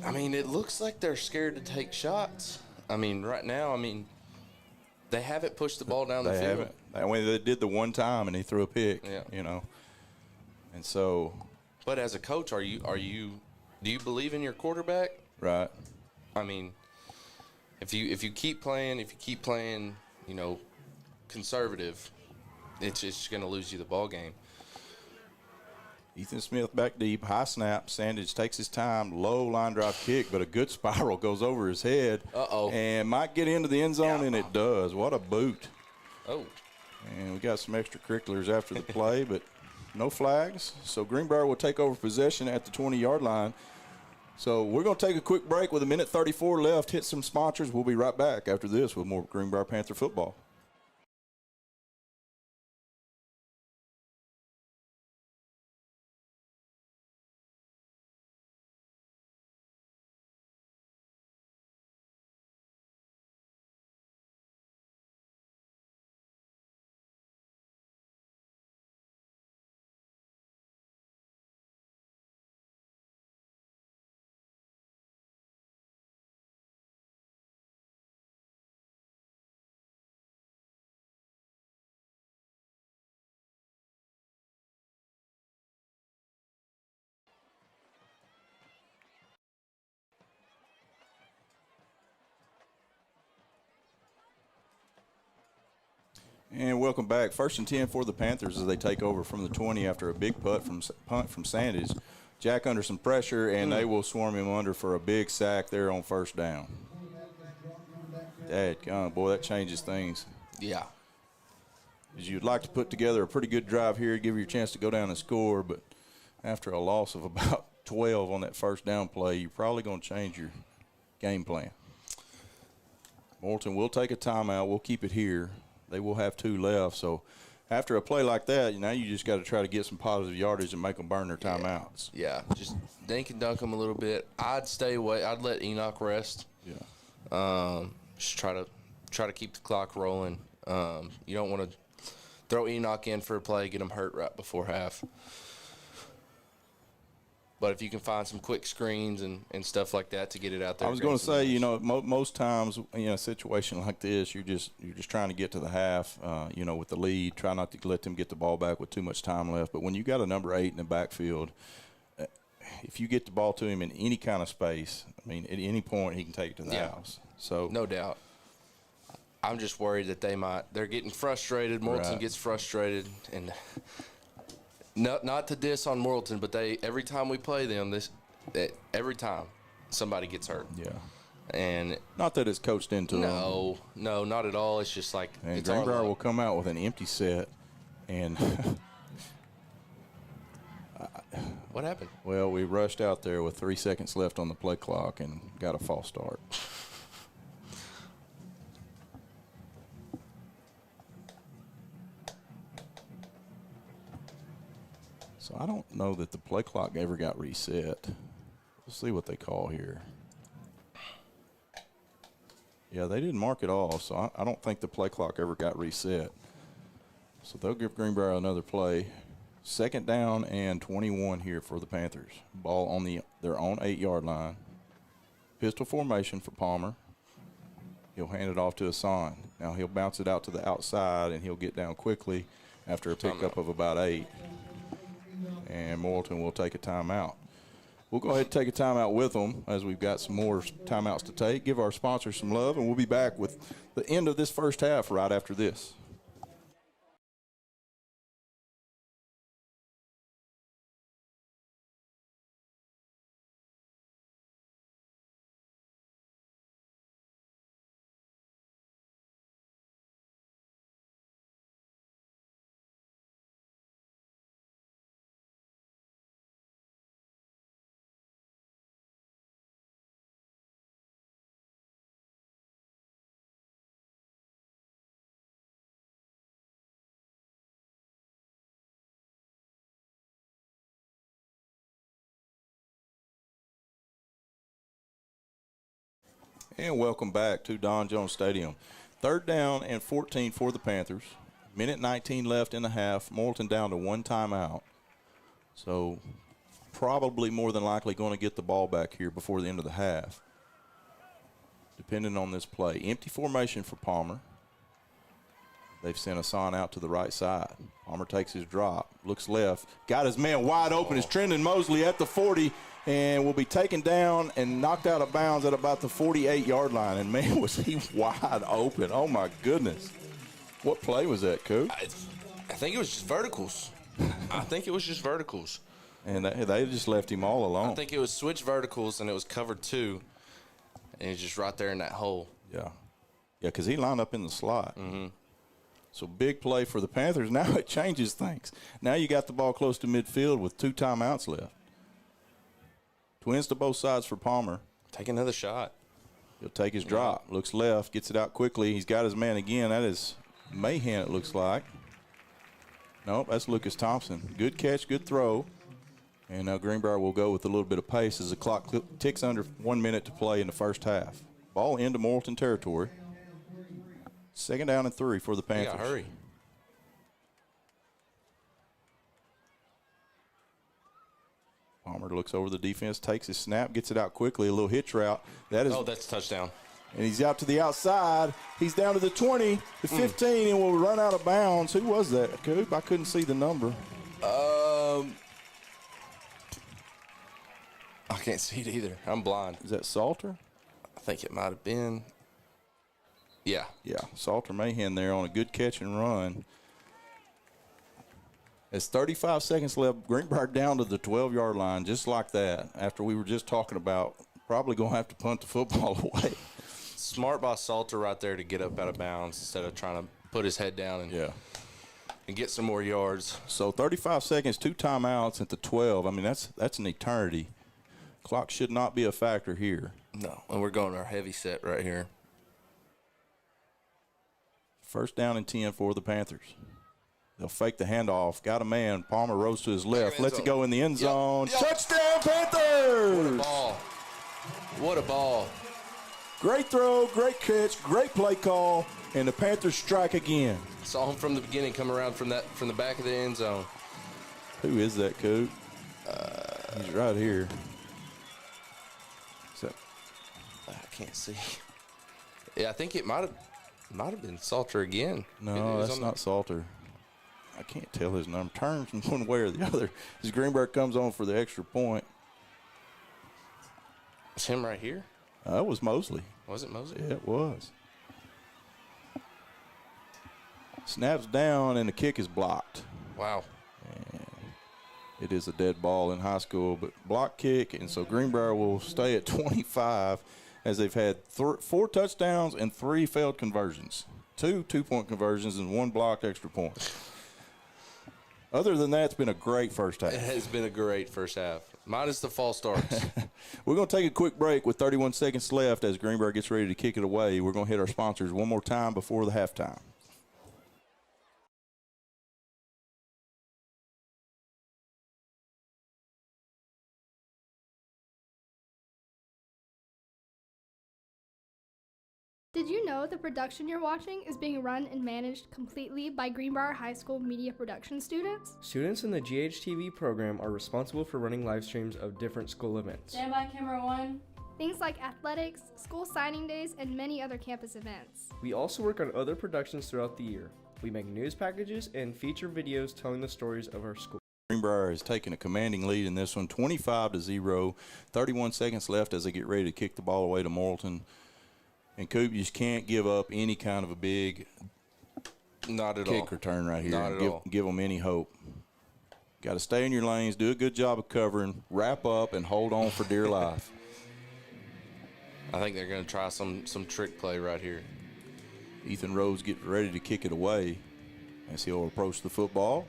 I mean, it looks like they're scared to take shots. I mean, right now, they haven't pushed the ball down the field. They haven't. I mean, they did the one time, and he threw a pick. Yeah. You know. And so. But as a coach, do you believe in your quarterback? Right. I mean, If you keep playing, you know, conservative, it's just going to lose you the ball game. Ethan Smith back deep, high snap. Sandage takes his time, low line drive kick, but a good spiral goes over his head. Uh-oh. And might get into the end zone, and it does. What a boot. Oh. And we got some extracurriculars after the play, but no flags. So Greenbrier will take over possession at the 20-yard line. So we're going to take a quick break with 1:34 left, hit some sponsors. We'll be right back after this with more Greenbrier Panther football. And welcome back. 1st and 10 for the Panthers as they take over from the 20 after a big punt from Sandage. Jack under some pressure, and they will swarm him under for a big sack there on 1st down. Dadgum, boy, that changes things. Yeah. As you'd like to put together a pretty good drive here, give you a chance to go down and score, but after a loss of about 12 on that 1st down play, you're probably going to change your game plan. Morrilton will take a timeout. We'll keep it here. They will have 2 left. So after a play like that, now you just got to try to get some positive yardage and make them burn their timeouts. Yeah, just dink and dunk them a little bit. I'd stay away. I'd let Enoch rest. Yeah. Just try to keep the clock rolling. You don't want to throw Enoch in for a play, get him hurt right before half. But if you can find some quick screens and stuff like that to get it out there. I was going to say, you know, most times in a situation like this, you're just trying to get to the half, you know, with the lead. Try not to let them get the ball back with too much time left. But when you got a number 8 in the backfield, if you get the ball to him in any kind of space, I mean, at any point he can take it to the house. So no doubt. I'm just worried that they're getting frustrated. Morrilton gets frustrated, and not to diss on Morrilton, but every time we play them, every time somebody gets hurt. Yeah. And not that it's coached into them. No, not at all. It's just like and Greenbrier will come out with an empty set, and what happened? Well, we rushed out there with 3 seconds left on the play clock and got a false start. So I don't know that the play clock ever got reset. We'll see what they call here. Yeah, they didn't mark it off, so I don't think the play clock ever got reset. So they'll give Greenbrier another play. 2nd down and 21 here for the Panthers. Ball on their own 8-yard line. Pistol formation for Palmer. He'll hand it off to Hassan. Now he'll bounce it out to the outside, and he'll get down quickly after a pickup of about 8. And Morrilton will take a timeout. We'll go ahead and take a timeout with them as we've got some more timeouts to take. Give our sponsors some love, and we'll be back with the end of this first half right after this. And welcome back to Don Jones Stadium. 3rd down and 14 for the Panthers. 1:19 left in the half. Morrilton down to 1 timeout. So probably more than likely going to get the ball back here before the end of the half, depending on this play. Empty formation for Palmer. They've sent Hassan out to the right side. Palmer takes his drop, looks left, got his man wide open. It's Trendon Mosley at the 40. and will be taken down and knocked out of bounds at about the 48-yard line. And, man, was he wide open. Oh, my goodness. What play was that, Coop? I think it was just verticals. And they just left him all alone. I think it was switch verticals, and it was cover 2, and he's just right there in that hole. Yeah, because he lined up in the slot. Mm-hmm. So big play for the Panthers. Now it changes things. Now you got the ball close to midfield with 2 timeouts left. Twins to both sides for Palmer. Take another shot. He'll take his drop. Looks left. Gets it out quickly. He's got his man again. That is Mahan, it looks like. Nope, that's Lucas Thompson. Good catch, good throw. And now Greenbrier will go with a little bit of pace as the clock ticks under 1 minute to play in the first half. Ball into Morrilton territory. 2nd down and 3 for the Panthers. Yeah, hurry. Palmer looks over the defense, takes his snap, gets it out quickly, a little hitch route. That is, that's a touchdown. And he's out to the outside. He's down to the 20, the 15, and will run out of bounds. Who was that, Coop? I couldn't see the number. I can't see it either. I'm blind. Is that Salter? I think it might have been. Yeah. Yeah, Salter Mahan there on a good catch and run. There's 35 seconds left. Greenbrier down to the 12-yard line just like that after we were just talking about probably going to have to punt the football away. Smart by Salter right there to get up out of bounds instead of trying to put his head down and get some more yards. So 35 seconds, 2 timeouts at the 12. I mean, that's an eternity. Clock should not be a factor here. No, and we're going our heavy set right here. 1st down and 10 for the Panthers. They'll fake the handoff. Got a man. Palmer rose to his left. Lets it go in the end zone. Yep. Touchdown, Panthers! What a ball. What a ball. Great throw, great catch, great play call, and the Panthers strike again. Saw him from the beginning come around from the back of the end zone. Who is that, Coop? He's right here. I can't see. Yeah, I think it might have been Salter again. No, that's not Salter. I can't tell his number. Turns from one way or the other. As Greenbrier comes on for the extra point. It's him right here? That was Mosley. Was it Mosley? Yeah, it was. Snaps down, and the kick is blocked. Wow. And it is a dead ball in high school, but block kick, and so Greenbrier will stay at 25 as they've had 4 touchdowns and 3 failed conversions. 2 two-point conversions and 1 blocked extra point. Other than that, it's been a great first half. It has been a great first half. Minus the false starts. We're going to take a quick break with 31 seconds left as Greenbrier gets ready to kick it away. We're going to hit our sponsors one more time before the halftime. Did you know the production you're watching is being run and managed completely by Greenbrier High School media production students? Students in the GHTV program are responsible for running live streams of different school events. Stand by camera 1. Things like athletics, school signing days, and many other campus events. We also work on other productions throughout the year. We make news packages and feature videos telling the stories of our school. Greenbrier has taken a commanding lead in this one, 25-0. 31 seconds left as they get ready to kick the ball away to Morrilton. And Coop, you just can't give up any kind of a big kick return right here. Not at all. Give them any hope. Got to stay in your lanes, do a good job of covering, wrap up, and hold on for dear life. I think they're going to try some trick play right here. Ethan Rhodes gets ready to kick it away as he'll approach the football.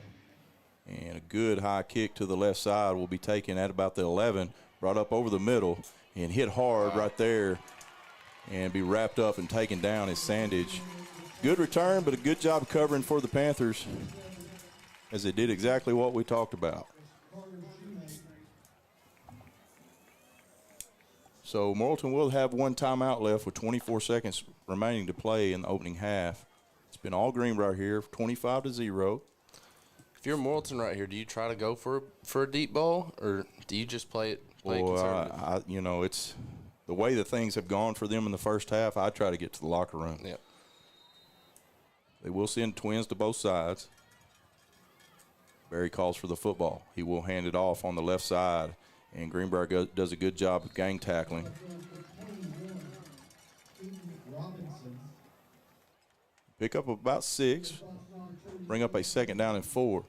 And a good high kick to the left side will be taken at about the 11, brought up over the middle, and hit hard right there. And be wrapped up and taken down as Sandage. Good return, but a good job covering for the Panthers as they did exactly what we talked about. So Morrilton will have 1 timeout left with 24 seconds remaining to play in the opening half. It's been all Greenbrier here, 25-0. If you're Morrilton right here, do you try to go for a deep ball, or do you just play it conservative? It's the way that things have gone for them in the first half. I try to get to the locker room. Yep. They will send twins to both sides. Barry calls for the football. He will hand it off on the left side, And Greenbrier does a good job of gang tackling. Pick up about 6. Bring up a 2nd down and 4.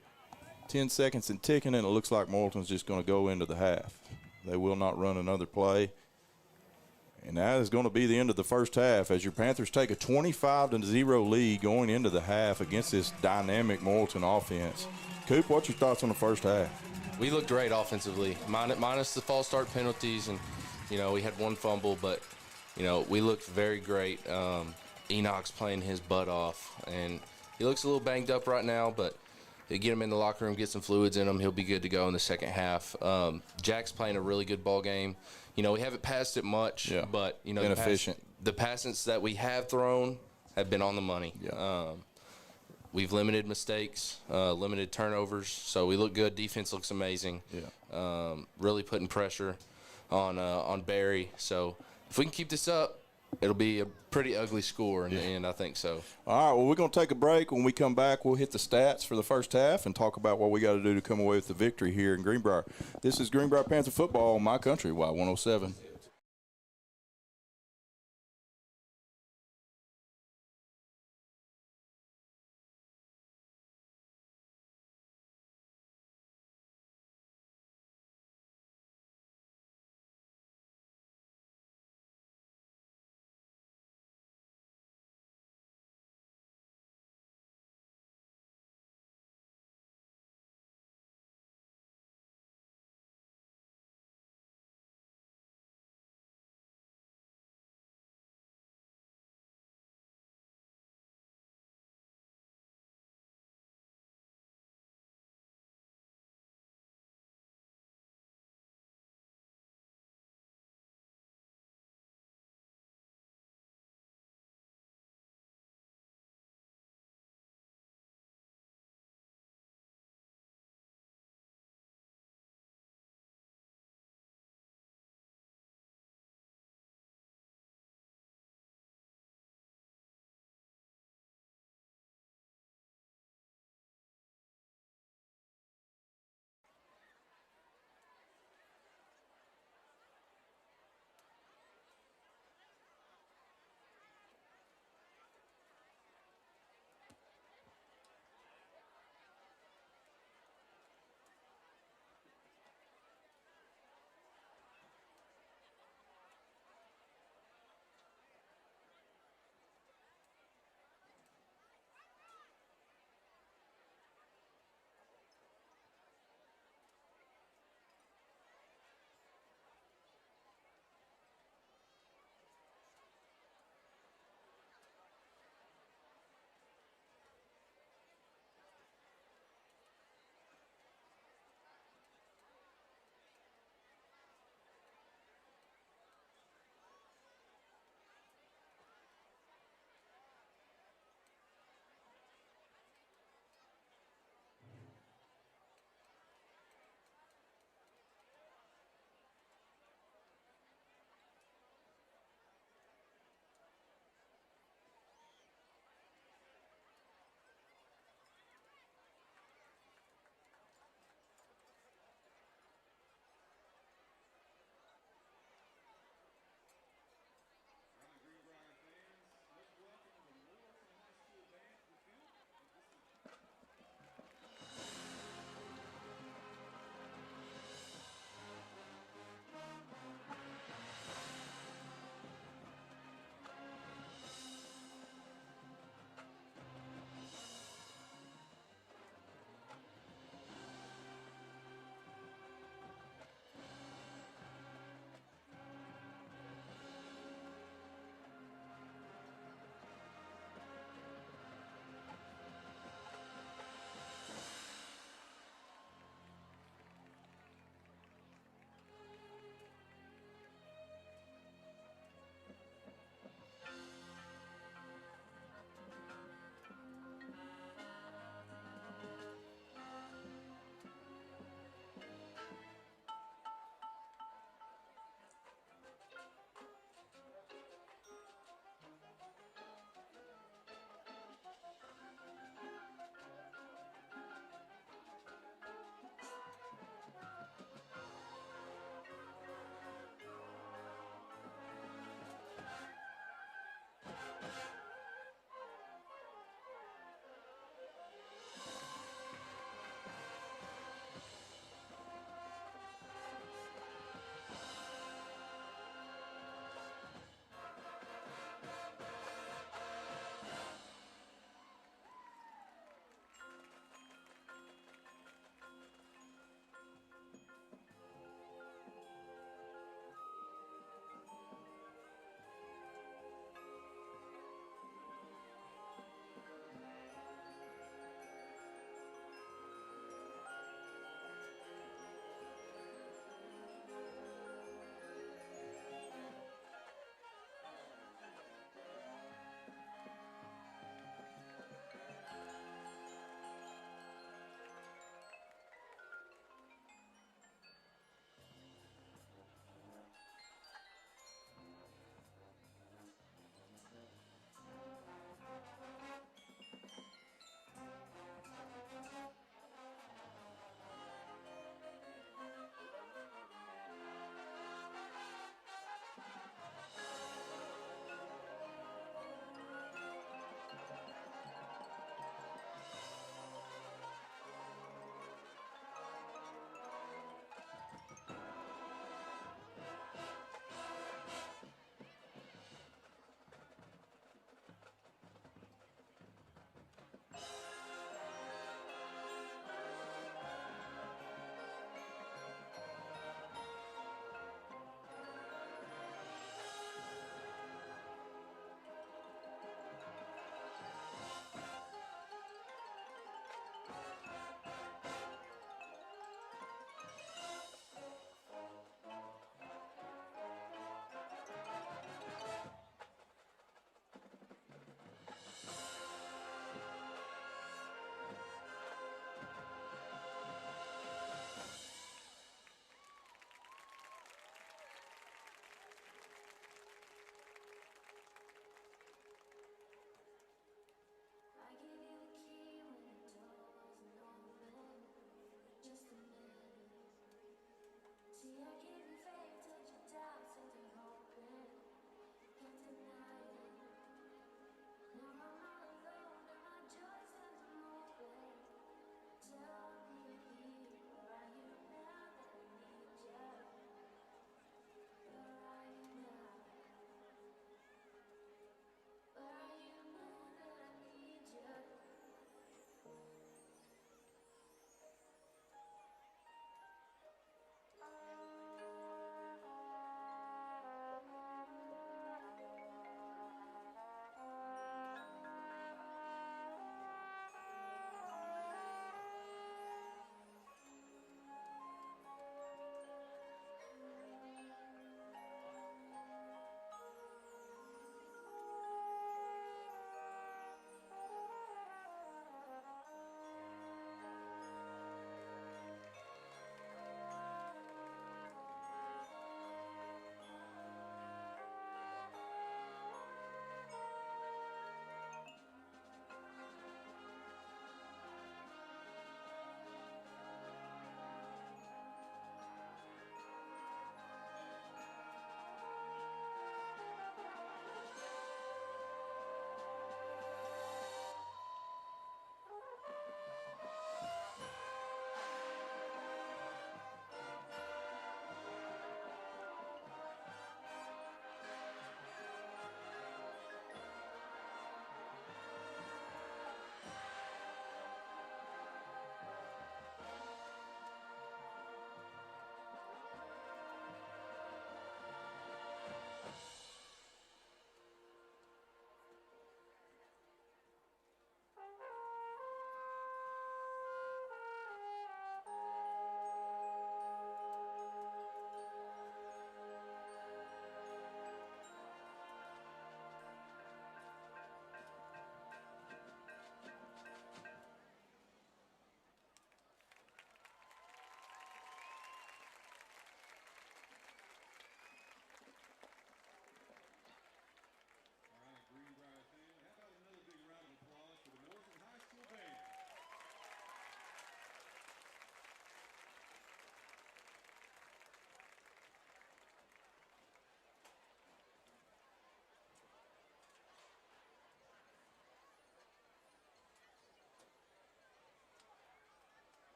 10 seconds and ticking, and it looks like Morrilton's just going to go into the half. They will not run another play. And that is going to be the end of the first half as your Panthers take a 25-0 lead going into the half against this dynamic Morrilton offense. Coop, what's your thoughts on the first half? We looked great offensively, minus the false start penalties, and we had one fumble, but we looked very great. Enoch's playing his butt off, and he looks a little banged up right now, but they get him in the locker room, get some fluids in him, he'll be good to go in the second half. Jack's playing a really good ball game. We haven't passed it much, but inefficient. The passes that we have thrown have been on the money. Yeah. We've limited mistakes, limited turnovers, so we look good. Defense looks amazing. Yeah. Really putting pressure on Barry. So if we can keep this up, it'll be a pretty ugly score in the end, I think so. All right, well, we're going to take a break. When we come back, we'll hit the stats for the first half and talk about what we got to do to come away with the victory here in Greenbrier. This is Greenbrier Panther football on My Country, Y107.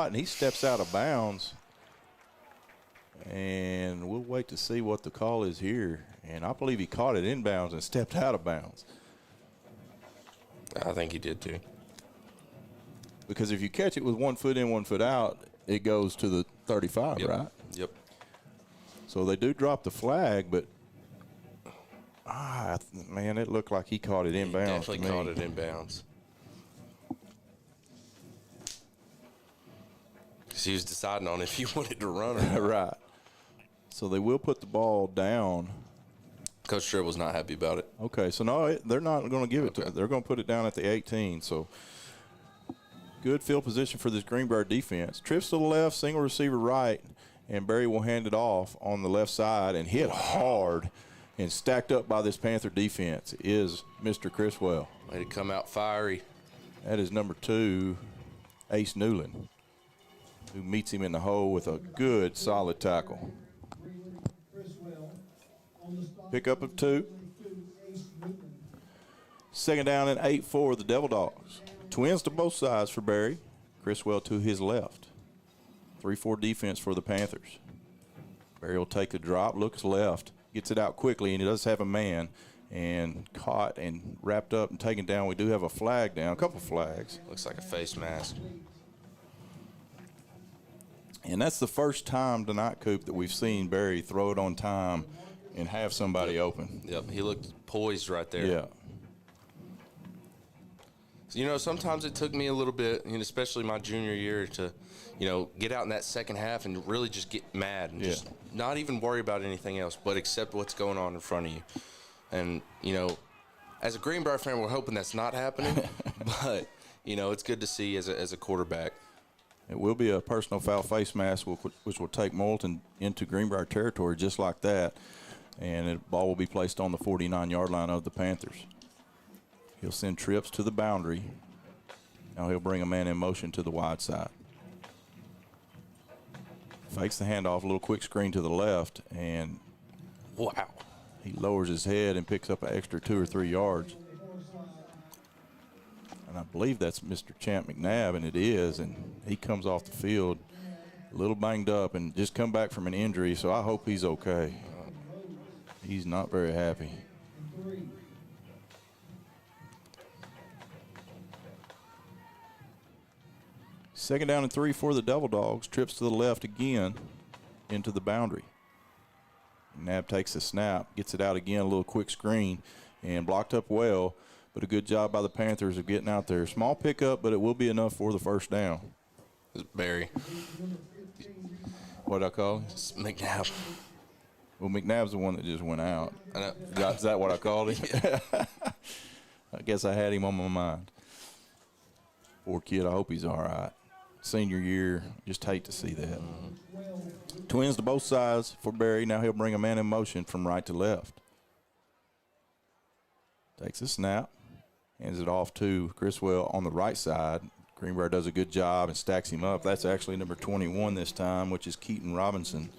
And he steps out of bounds. And we'll wait to see what the call is here. And I believe he caught it inbounds and stepped out of bounds. I think he did too. Because if you catch it with 1 foot in, 1 foot out, it goes to the 35, Yep. right? Yep. So they do drop the flag, but man, it looked like he caught it He inbounds. definitely caught it inbounds. Because he was deciding on if he wanted to run or not. Right. So they will put the ball down. Coach Tribb was not happy about it. Okay, so no, they're not going to give it to Okay. him. They're going to put it down at the 18. So good field position for this Greenbrier defense. Trips to the left, single receiver right, and Barry will hand it off on the left side and hit hard. And stacked up by this Panther defense is Mr. Criswell. Way to come out fiery. That is number 2, Ace Newland, who meets him in the hole with a good, solid tackle. Pickup of 2. Second down and 8 for the Devil Dogs. Twins to both sides for Barry. Criswell to his left. 3-4 defense for the Panthers. Barry will take the drop, looks left, gets it out quickly, and he does have a man. And caught and wrapped up and taken down. We do have a flag down, a couple flags. Looks like a face mask. And that's the first time tonight, Coop, that we've seen Barry throw it on time and have somebody open. Yep, he looked poised right there. Yeah. You know, sometimes it took me a little bit, and especially my junior year, to, get out in that second half and really just get mad and just not even worry about anything else but accept what's going on in front of you. And, as a Greenbrier fan, we're hoping that's not happening. But, it's good to see as a quarterback. It will be a personal foul face mask, which will take Morrilton into Greenbrier territory just like that. And the ball will be placed on the 49-yard line of the Panthers. He'll send trips to the boundary. Now he'll bring a man in motion to the wide side. Fakes the handoff, a little quick screen to the left, and Wow. he lowers his head and picks up an extra 2 or 3 yards. And I believe that's Mr. Champ McNabb, and it is. And he comes off the field a little banged up and just come back from an injury, so I hope he's okay. He's not very happy. Second down and 3 for the Devil Dogs. Trips to the left again into the boundary. Nab takes the snap, gets it out again, a little quick screen, and blocked up well, but a good job by the Panthers of getting out there. Small pickup, but it will be enough for the first down. It's Barry. What'd I call him? It's McNabb. Well, McNabb's the one that just went out. I know. Is that what I called him? I guess I had him on my mind. Poor kid, I hope he's all right. Senior year, just hate to see that. Twins to both sides for Barry. Now he'll bring a man in motion from right to left. Takes a snap, hands it off to Criswell on the right side. Greenbrier does a good job and stacks him up. That's actually number 21 this time, which is Keaton Robinson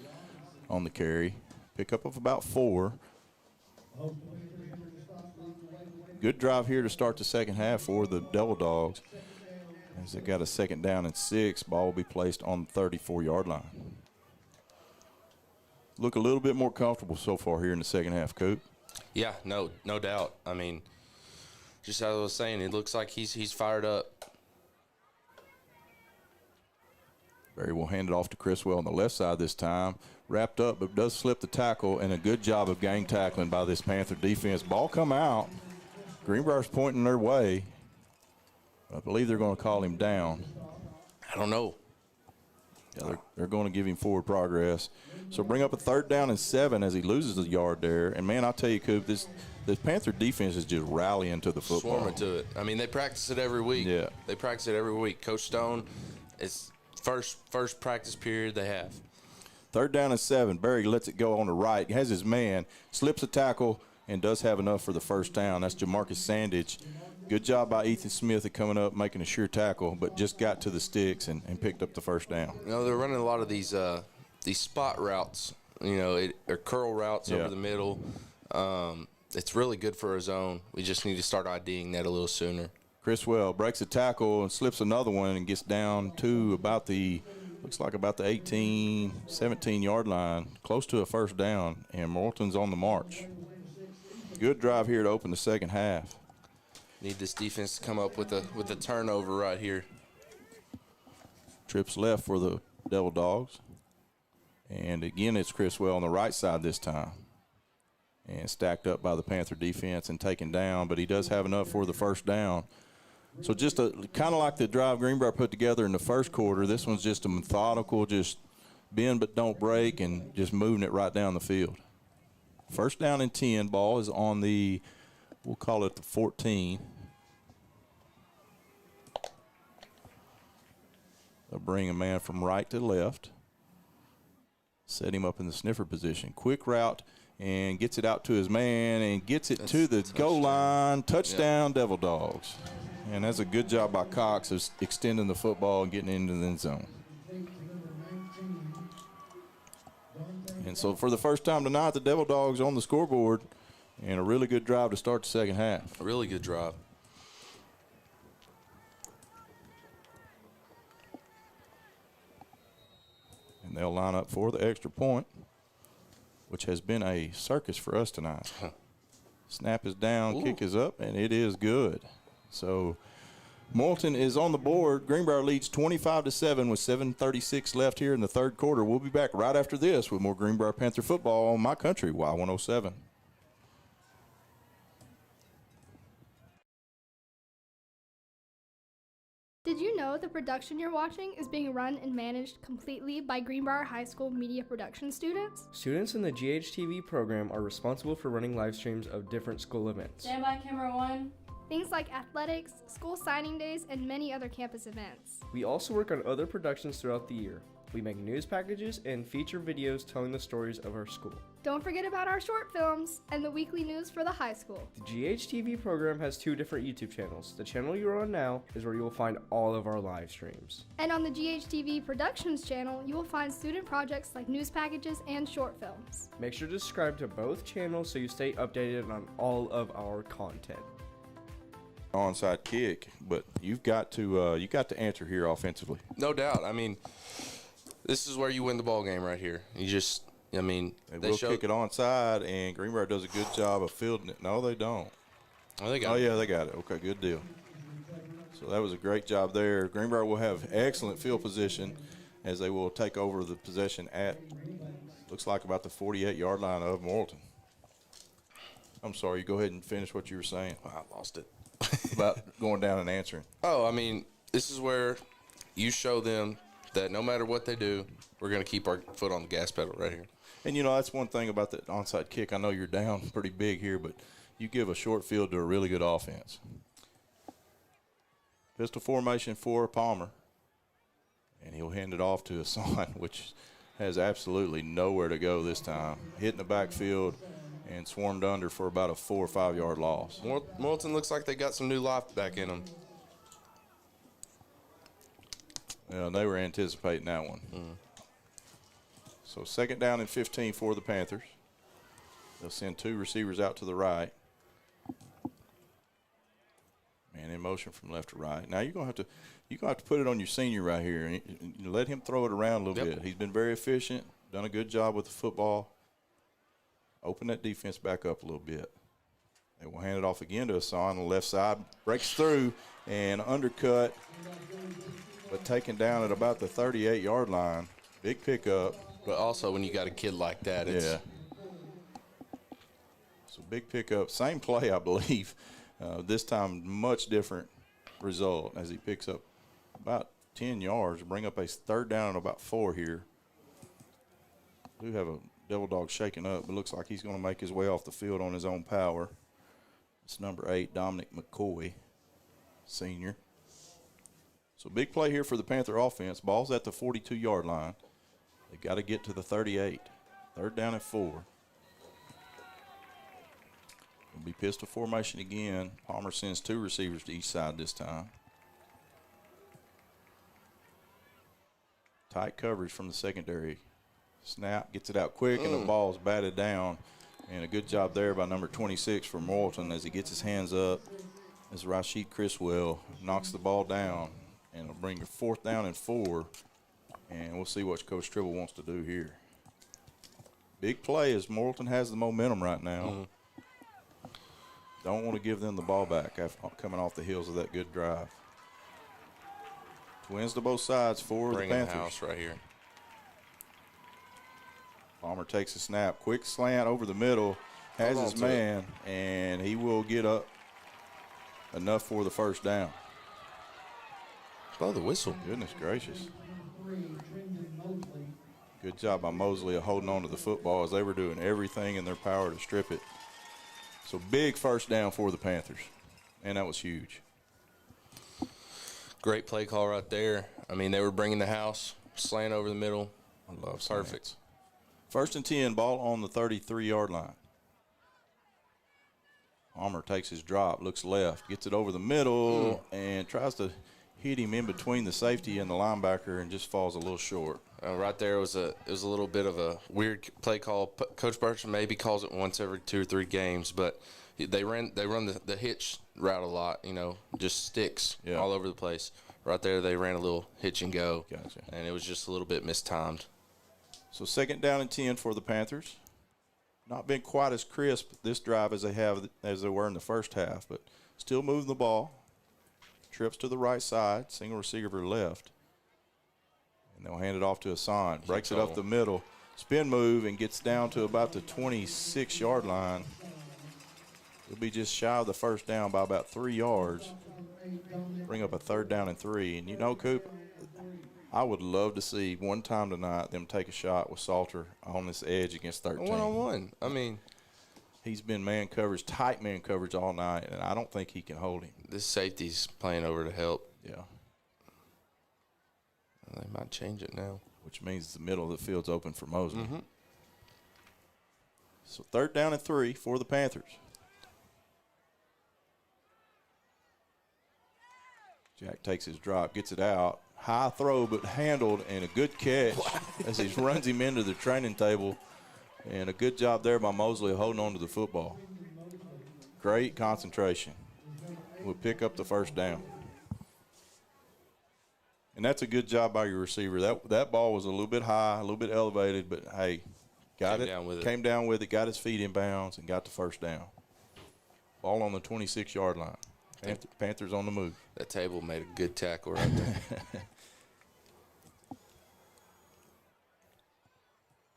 on the carry. Pickup of about 4. Good drive here to start the second half for the Devil Dogs. As they got a second down and 6, ball will be placed on the 34-yard line. Look a little bit more comfortable so far here in the second half, Coop. Yeah, no doubt. I mean, just as I was saying, it looks like he's fired up. Barry will hand it off to Criswell on the left side this time. Wrapped up, but does slip the tackle, and a good job of gang tackling by this Panther defense. Ball come out. Greenbrier's pointing their way. I believe they're going to call him down. I don't know. Yeah, they're going to give him forward progress. So bring up a third down and 7 as he loses a yard there. And, man, I'll tell you, Coop, this Panther defense is just rallying to the football. Swarming to it. I mean, they practice it every week. Yeah. They practice it every week. Coach Stone, it's first practice period they have. Third down and 7. Barry lets it go on the right. He has his man, slips a tackle, and does have enough for the first down. That's Jamarcus Sandage. Good job by Ethan Smith at coming up, making a sure tackle, but just got to the sticks and picked up the first down. You know, they're running a lot of these spot routes, or curl routes over the middle. It's really good for our zone. We just need to start IDing that a little sooner. Criswell breaks a tackle and slips another one and gets down to about the, looks like about the 18, 17-yard line, close to a first down, and Morrilton's on the march. Good drive here to open the second half. Need this defense to come up with a turnover right here. Trips left for the Devil Dogs. And again, it's Criswell on the right side this time. And stacked up by the Panther defense and taken down, but he does have enough for the first down. So just kind of like the drive Greenbrier put together in the first quarter, this one's just a methodical, just bend but don't break, and just moving it right down the field. First down and 10, ball is on the, we'll call it the 14. They'll bring a man from right to left. Set him up in the sniffer position. Quick route, and gets it out to his man and gets it to the goal line. Touchdown, yep. Devil Dogs. And that's a good job by Cox of extending the football and getting into the end zone. And so for the first time tonight, the Devil Dogs on the scoreboard, and a really good drive to start the second half. A really good drive. And they'll line up for the extra point, which has been a circus for us tonight. Snap is down, kick is up, and it is good. So Morrilton is on the board. Greenbrier leads 25-7 with 7:36 left here in the third quarter. We'll be back right after this with more Greenbrier Panther football on My Country, Y107. Did you know the production you're watching is being run and managed completely by Greenbrier High School media production students? Students in the GHTV program are responsible for running live streams of different school events. Stand by camera 1. Things like athletics, school signing days, and many other campus events. We also work on other productions throughout the year. We make news packages and feature videos telling the stories of our school. Don't forget about our short films and the weekly news for the high school. The GHTV program has 2 different YouTube channels. The channel you're on now is where you will find all of our live streams. And on the GHTV Productions channel, you will find student projects like news packages and short films. Make sure to subscribe to both channels so you stay updated on all of our content. Onside kick, but you got to answer here offensively. No doubt. I mean, this is where you win the ball game right here. You just, I mean, they will kick it onside, and Greenbrier does a good job of fielding it. No, they don't. Oh, they got it. Yeah, they got it. Okay, good deal. So that was a great job there. Greenbrier will have excellent field position as they will take over the possession at, looks like about the 48-yard line of Morrilton. I'm sorry, you go ahead and finish what you were saying. I lost it. About going down and answering. Oh, I mean, this is where you show them that no matter what they do, we're going to keep our foot on the gas pedal right here. And, you know, that's one thing about the onside kick. I know you're down pretty big here, but you give a short field to a really good offense. Pistol formation for Palmer. And he'll hand it off to Hassan, which has absolutely nowhere to go this time. Hitting the backfield and swarmed under for about a 4 or 5 yard loss. Morrilton looks like they got some new life back in them. Yeah, they were anticipating that one. So second down and 15 for the Panthers. They'll send 2 receivers out to the right. Man in motion from left to right. Now you're gonna have to put it on your senior right here and let him throw it around a little bit. He's been very efficient, done a good job with the football. Open that defense back up a little bit. They will hand it off again to Hassan on the left side. Breaks through and undercut, but taken down at about the 38-yard line. Big pickup. But also when you got a kid like that, it's So big pickup. Same play, I believe. This time much different result as he picks up about 10 yards. Bring up a third down and about 4 here. Do have a Devil Dog shaking up, but looks like he's going to make his way off the field on his own power. It's number 8, Dominic McCoy, senior. So big play here for the Panther offense. Ball's at the 42-yard line. They got to get to the 38. Third down and 4. It'll be pistol formation again. Palmer sends 2 receivers to each side this time. Tight coverage from the secondary. Snap, gets it out quick, and the ball's batted down. And a good job there by number 26 for Morrilton as he gets his hands up as Rashid Criswell knocks the ball down, and it'll bring a 4th down and 4. And we'll see what Coach Tribble wants to do here. Big play as Morrilton has the momentum right now. Don't want to give them the ball back after coming off the heels of that good drive. Twins to both sides for the Bringing Panthers. the house right here. Palmer takes a snap. Quick slant over the middle. Has Hold his on to man, and he will get up enough for the 1st down. Blow the whistle. Goodness gracious. 3, Trinity Mosley. Good job by Mosley of holding on to the football as they were doing everything in their power to strip it. So big 1st down for the Panthers, and that was huge. Great play call right there. I mean, they were bringing the house, slant over the middle. I love Perfect. 1st and 10, ball on the 33-yard line. Palmer takes his drop, looks left, gets it over the middle, and tries to hit him in between the safety and the linebacker, and just falls a little short. Right there was a little bit of a weird play call. Coach Burcham maybe calls it once every 2 or 3 games, but they run the hitch route a lot. You know, just sticks all over the place. Right there, they ran a little hitch and go, Gotcha. and it was just a little bit mistimed. So 2nd down and 10 for the Panthers. Not been quite as crisp this drive as they were in the first half, but still moving the ball. Trips to the right side, single receiver left. And they'll hand it off to Hassan. Breaks it up the middle. Spin move and gets down to about the 26-yard line. He'll be just shy of the 1st down by about 3 yards. Bring up a 3rd down and 3. And you know, Coop, I would love to see one time tonight them take a shot with Salter on this edge against 13. One-on-one. I mean, he's been man coverage, tight man coverage all night, and I don't think he can hold him. this safety's playing over to help. Yeah. They might change it now. Which means the middle of the field's open for Mosley. So 3rd down and 3 for the Panthers. Jack takes his drop, gets it out. High throw, but handled, and a good catch as he runs him into the training table. And a good job there by Mosley holding on to the football. Great concentration. We'll pick up the 1st down. And that's a good job by your receiver. That ball was a little bit high, a little bit elevated, but, hey, came down with it, got his feet in bounds, and got the 1st down. Ball on the 26-yard line. Panthers on the move. That table made a good tackle right there.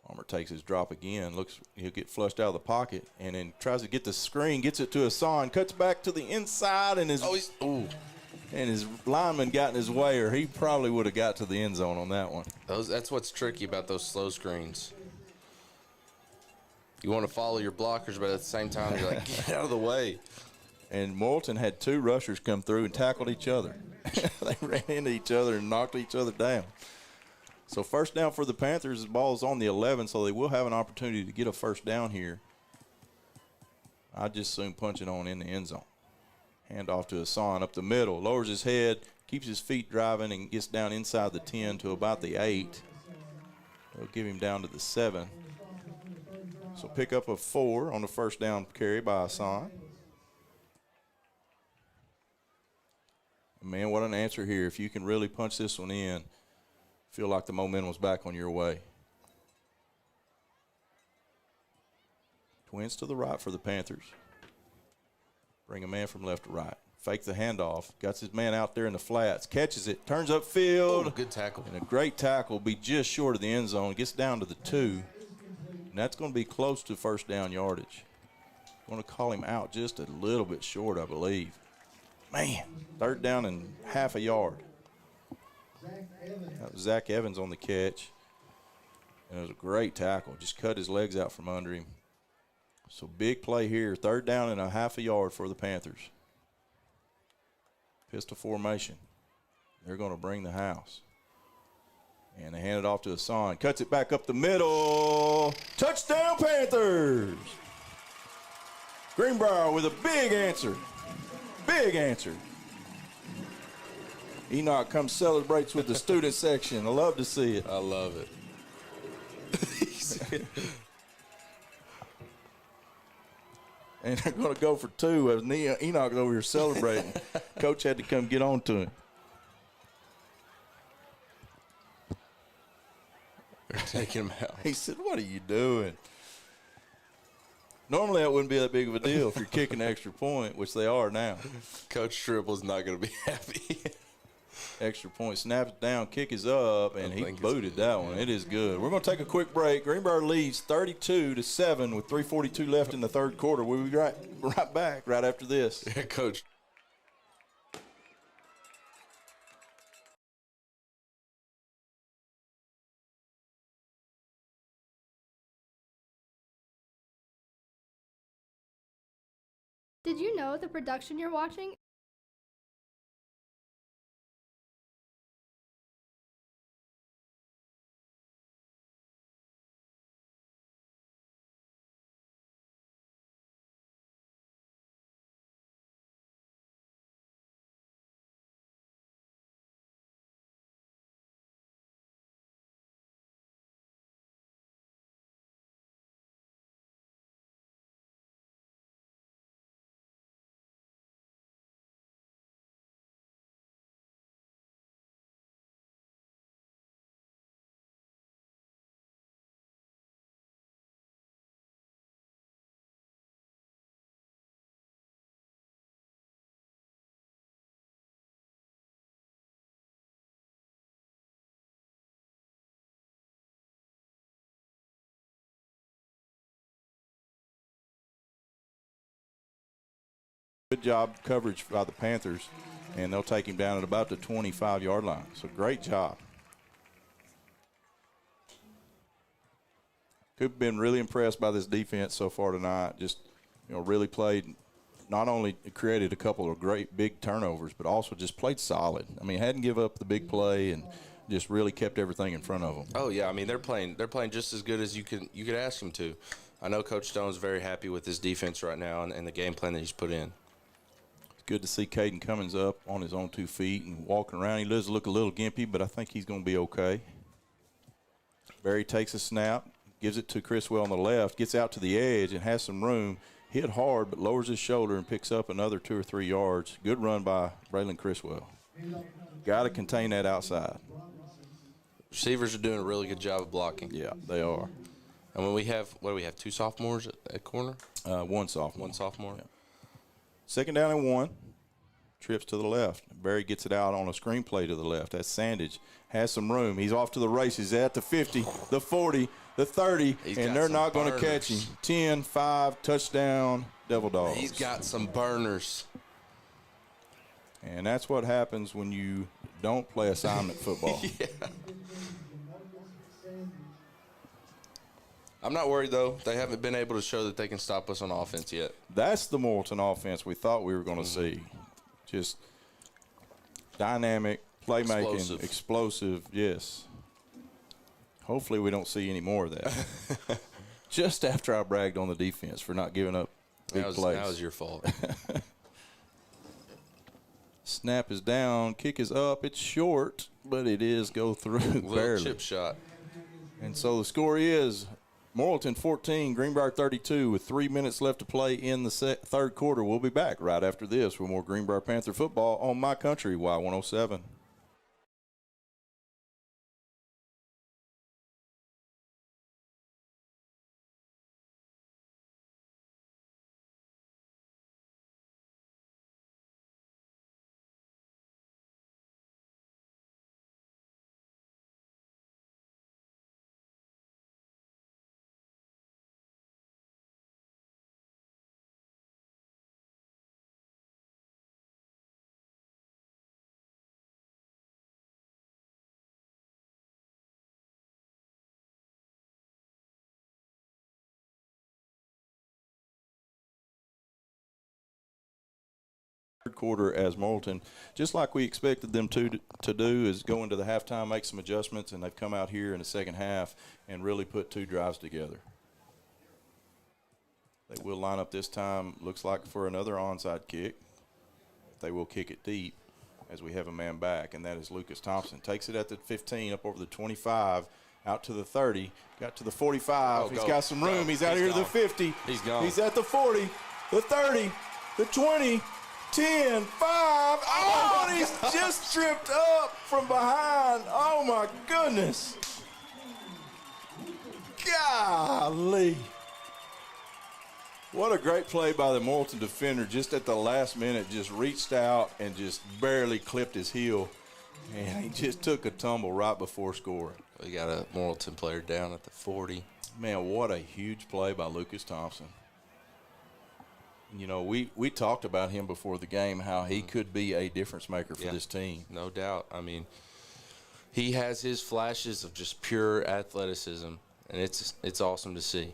Palmer takes his drop again. Looks he'll get flushed out of the pocket, and then tries to get the screen. Gets it to Hassan. Cuts back to the inside, and his lineman got in his way, or he probably would have got to the end zone on that one. That's what's tricky about those slow screens. You want to follow your blockers, but at the same time, you're like, get out of the way. And Morrilton had 2 rushers come through and tackled each other. They ran into each other and knocked each other down. So 1st down for the Panthers. The ball is on the 11, so they will have an opportunity to get a 1st down here. I just soon punch it on in the end zone. Hand off to Hassan up the middle. Lowers his head, keeps his feet driving, and gets down inside the 10 to about the 8. They'll give him down to the 7. So pick up a 4 on the 1st down carry by Hassan. Man, what an answer here. If you can really punch this one in, feel like the momentum was back on your way. Twins to the right for the Panthers. Bring a man from left to right. Fake the handoff. Got his man out there in the flats. Catches it. Turns upfield. Good tackle. And a great tackle. Be just short of the end zone. Gets down to the 2. And that's going to be close to 1st down yardage. Going to call him out just a little bit short, I believe. Man, 3rd down and half a yard. That was Zach Evans on the catch. And it was a great tackle. Just cut his legs out from under him. So big play here. 3rd down and a half a yard for the Panthers. Pistol formation. They're going to bring the house. And they hand it off to Hassan. Cuts it back up the middle. Touchdown, Panthers! Greenbrier with a big answer. Big answer. Enoch comes celebrates with the student section. I love to see it. I love it. and they're going to go for 2 as Enoch's over here celebrating. Coach had to come get on to him. They're taking him out. He said, "What are you doing?" Normally that wouldn't be that big of a deal if you're kicking an extra point, which they are now. Coach Tripple's not going to be happy. Extra point, snaps down, kick is up, and he booted that one. It is good. We're going to take a quick break. Greenbrier leads 32-7 with 3:42 left in the third quarter. We'll be right back right after this. Yeah, Coach. Did you know the production you're watching? Good job coverage by the Panthers, and they'll take him down at about the 25-yard line. So great job. Coop been really impressed by this defense so far tonight. Just, really played, not only created a couple of great big turnovers, but also just played solid. I mean, hadn't give up the big play and just really kept everything in front of them. Oh yeah, I mean they're playing just as good as you could ask them to. I know Coach Stone's very happy with his defense right now and the game plan that he's put in. Good to see Caden Cummins up on his own 2 feet and walking around. He does look a little gimpy, but I think he's going to be okay. Barry takes a snap, gives it to Criswell on the left, gets out to the edge and has some room. Hit hard, but lowers his shoulder and picks up another 2 or 3 yards. Good run by Braylon Criswell. Got to contain that outside. Receivers are doing a really good job of blocking. Yeah, they are. And when we have, 2 sophomores at corner? 1 sophomore. 1 sophomore. Yeah. Second down and 1. Trips to the left. Barry gets it out on a screen play to the left. That's Sandage. Has some room. He's off to the races at the 50, the 40, the 30, and they're not going to catch him. 10, 5, touchdown, Devil Dogs. He's got some burners. And that's what happens when you don't play assignment football. Yeah. I'm not worried, though. They haven't been able to show that they can stop us on offense yet. That's the Morrilton offense we thought we were going to see. Just dynamic, playmaking, explosive, yes. Hopefully we don't see any more of that. Just after I bragged on the defense for not giving up big plays. That was your fault. Snap is down, kick is up. It's short, but it is go through barely. Chip shot. And so the score is Morrilton 14, Greenbrier 32 with 3 minutes left to play in the third quarter. We'll be back right after this with more Greenbrier Panther football on My Country, Y107. Quarter as Morrilton, just like we expected them to do, is go into the halftime, make some adjustments, and they've come out here in the second half and really put 2 drives together. They will line up this time, looks like, for another onside kick. They will kick it deep as we have a man back, and that is Lucas Thompson. Takes it at the 15, up over the 25, out to the 30, got to the 45. He's got some room. He's out here to the 50. He's gone. He's at the 40. the 30, the 20, 10, 5. Oh, and he's just tripped up from behind. Oh, my goodness. Golly. What a great play by the Morrilton defender. Just at the last minute, just reached out and just barely clipped his heel. And he just took a tumble right before scoring. We got a Morrilton player down at the 40. Man, what a huge play by Lucas Thompson. You know, we talked about him before the game, how he could be a difference maker for this team. No doubt. I mean, he has his flashes of just pure athleticism, and it's awesome to see.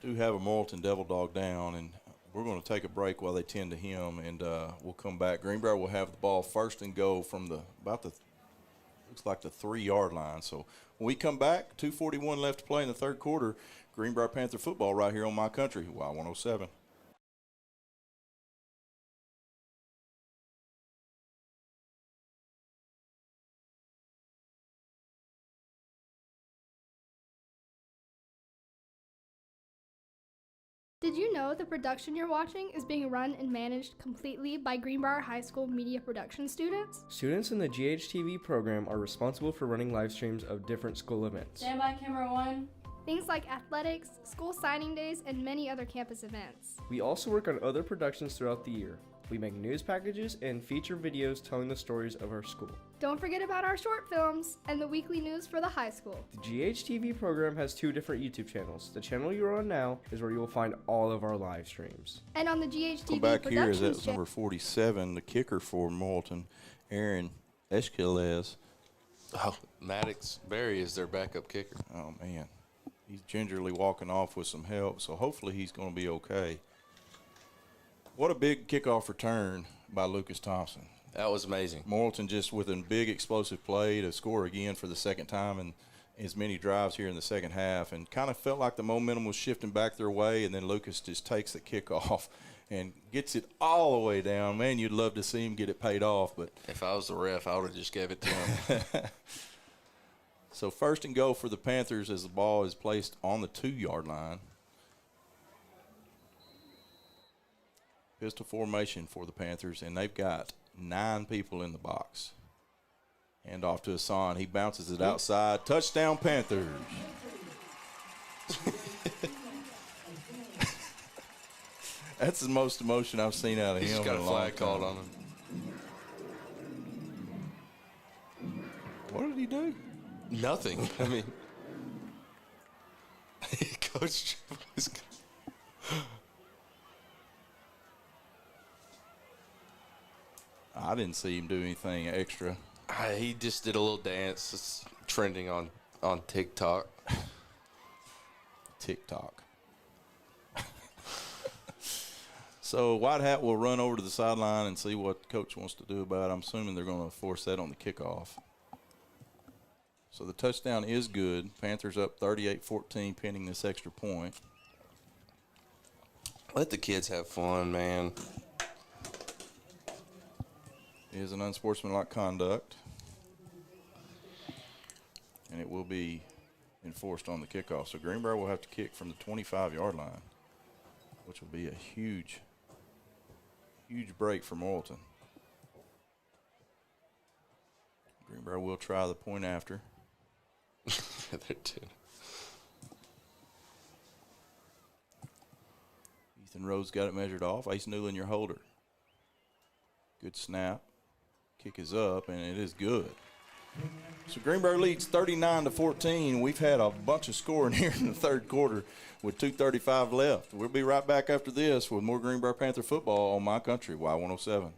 Do have a Morrilton Devil Dog down, and we're going to take a break while they tend to him, and we'll come back. Greenbrier will have the ball first and go from looks like the 3-yard line. So when we come back, 2:41 left to play in the third quarter. Greenbrier Panther football right here on My Country, Y107. Did you know the production you're watching is being run and managed completely by Greenbrier High School media production students? Students in the GHTV program are responsible for running live streams of different school events. Stand by camera 1. Things like athletics, school signing days, and many other campus events. We also work on other productions throughout the year. We make news packages and feature videos telling the stories of our school. Don't forget about our short films and the weekly news for the high school. The GHTV program has 2 different YouTube channels. The channel you're on now is where you will find all of our live streams. And on the GHTV Come back here is Productions that number 47, the kicker for Morrilton, Aaron Esquiles. Oh, Maddox Berry is their backup kicker. Oh, man. He's gingerly walking off with some help, so hopefully he's going to be okay. What a big kickoff return by Lucas Thompson. That was amazing. Morrilton just with a big explosive play to score again for the second time in as many drives here in the second half, and kind of felt like the momentum was shifting back their way, and then Lucas just takes the kickoff and gets it all the way down. Man, you'd love to see him get it paid off, but If I was the ref, I would have just gave it to him. so first and goal for the Panthers as the ball is placed on the 2-yard line. Pistol formation for the Panthers, and they've got 9 people in the box. Hand off to Hassan. He bounces it outside. Touchdown, Panthers. That's the most emotion I've seen out of He's him. just got in a long flag called time. on him. What did he do? Nothing. I mean, Coach was. I didn't see him do anything extra. He just did a little dance. It's trending on TikTok. TikTok. So White Hat will run over to the sideline and see what coach wants to do about it. I'm assuming they're going to force that on the kickoff. So the touchdown is good. Panthers up 38-14 pending this extra point. Let the kids have fun, man. It is an unsportsmanlike conduct. And it will be enforced on the kickoff. So Greenbrier will have to kick from the 25-yard line, which will be a huge break for Morrilton. Greenbrier will try the point after. They're doing. Ethan Rhodes got it measured off. Ace Newland, your holder. Good snap. Kick is up, and it is good. So Greenbrier leads 39-14. We've had a bunch of scoring here in the third quarter with 2:35 left. We'll be right back after this with more Greenbrier Panther football on My Country, Y107.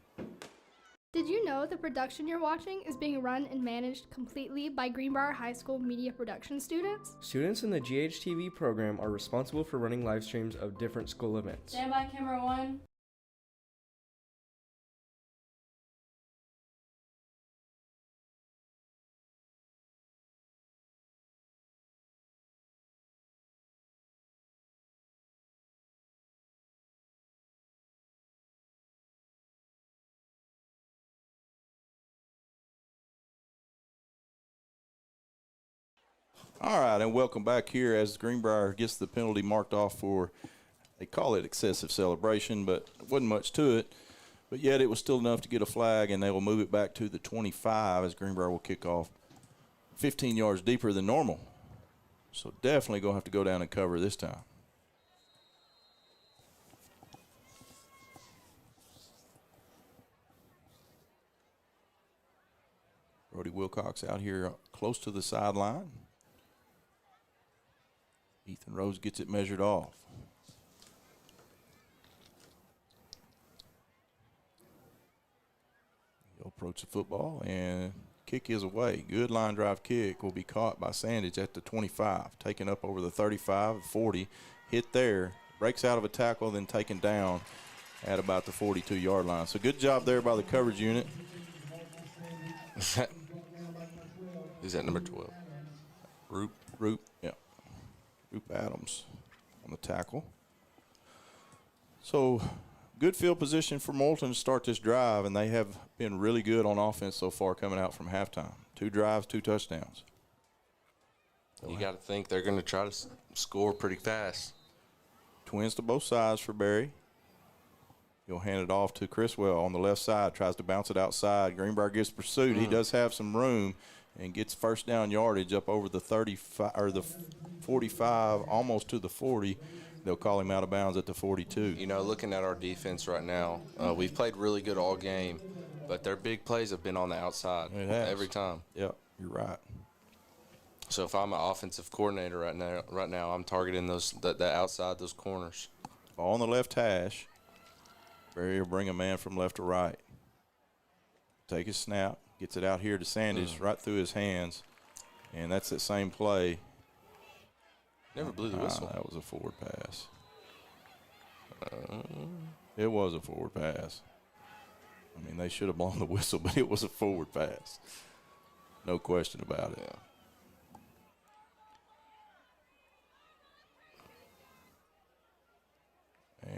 Did you know the production you're watching is being run and managed completely by Greenbrier High School media production students? Students in the GHTV program are responsible for running live streams of different school events. Stand by camera 1. All right, and welcome back here as Greenbrier gets the penalty marked off for They call it excessive celebration, but it wasn't much to it. But yet it was still enough to get a flag, and they will move it back to the 25 as Greenbrier will kick off 15 yards deeper than normal. So definitely going to have to go down and cover this time. Brody Wilcox out here close to the sideline. Ethan Rose gets it measured off. He'll approach the football, and kick is away. Good line drive kick will be caught by Sandage at the 25, taken up over the 35, 40, hit there, breaks out of a tackle, then taken down at about the 42-yard line. So good job there by the coverage unit. Who's that, number 12? Roop, yeah. Roop Adams on the tackle. So good field position for Morrilton to start this drive, and they have been really good on offense so far coming out from halftime. 2 drives, 2 touchdowns. You got to think they're going to try to score pretty fast. Twins to both sides for Barry. He'll hand it off to Criswell on the left side, tries to bounce it outside. Greenbrier gets pursued. He does have some room and gets first down yardage up over the 35 or the 45, almost to the 40. They'll call him out of bounds at the 42. You know, looking at our defense right now, we've played really good all game, but their big plays have been on the outside every time. Yep, you're right. So if I'm an offensive coordinator right now, I'm targeting the outside, those corners. Ball on the left hash. Barry will bring a man from left to right. Take his snap, gets it out here to Sandage, right through his hands, and that's that same play. Never blew the whistle. That was a forward pass. It was a forward pass. I mean, they should have blown the whistle, but it was a forward pass. No question about it. Yeah.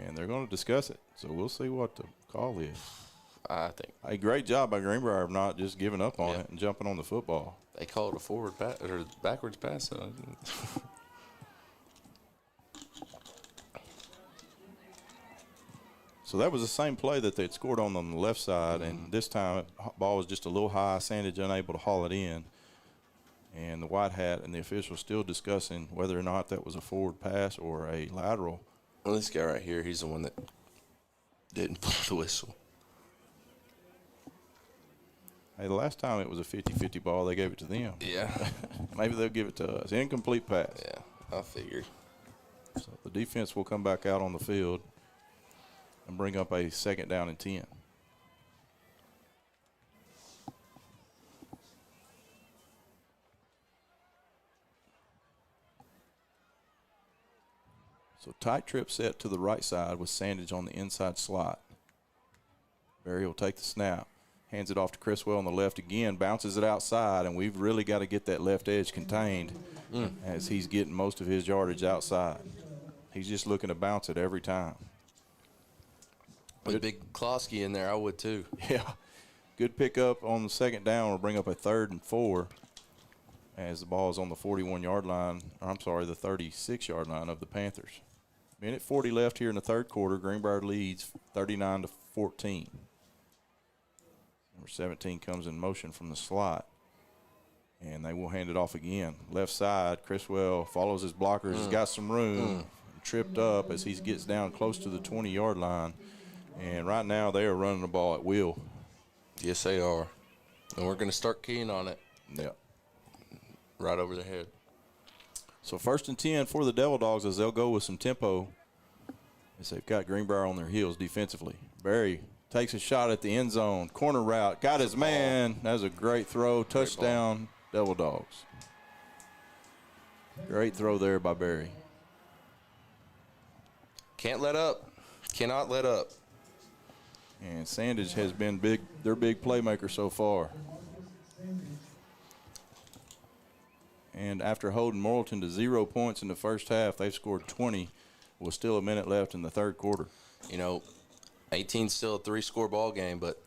And they're going to discuss it, so we'll see what the call is. I think A great job by Greenbrier of not just giving up on it and jumping on the football. they call it a forward pass or backwards pass. So that was the same play that they'd scored on the left side, and this time the ball was just a little high. Sandage unable to haul it in. And the white hat and the official still discussing whether or not that was a forward pass or a lateral. Well, this guy right here, he's the one that didn't blow the whistle. Hey, the last time it was a 50-50 ball, they gave it to them. Yeah. Maybe they'll give it to us. Incomplete pass. Yeah, I figured. So the defense will come back out on the field and bring up a 2nd down and 10. So tight trip set to the right side with Sandage on the inside slot. Barry will take the snap, hands it off to Criswell on the left again, bounces it outside, and we've really got to get that left edge contained as he's getting most of his yardage outside. He's just looking to bounce it every time. With Big Klosky in there, I would too. Yeah. Good pickup on the 2nd down. We'll bring up a 3rd and 4 as the ball is on the 41-yard line. I'm sorry, the 36-yard line of the Panthers. Minute 40 left here in the 3rd quarter. Greenbrier leads 39-14. Number 17 comes in motion from the slot, and they will hand it off again. Left side, Criswell follows his blockers. He's got some room. Tripped up as he gets down close to the 20-yard line. And right now they are running the ball at will. Yes, they are. And we're going to start keying on it. Yeah. Right over their head. So 1st and 10 for the Devil Dogs as they'll go with some tempo as they've got Greenbrier on their heels defensively. Barry takes a shot at the end zone. Corner route. Got his man. That was a great throw. Touchdown, Devil Dogs. Great throw there by Barry. Can't let up. Cannot let up. And Sandage has been their big playmaker so far. And after holding Morrilton to 0 points in the first half, they've scored 20 with still a minute left in the 3rd quarter. You know, 18's still a 3-score ball game, but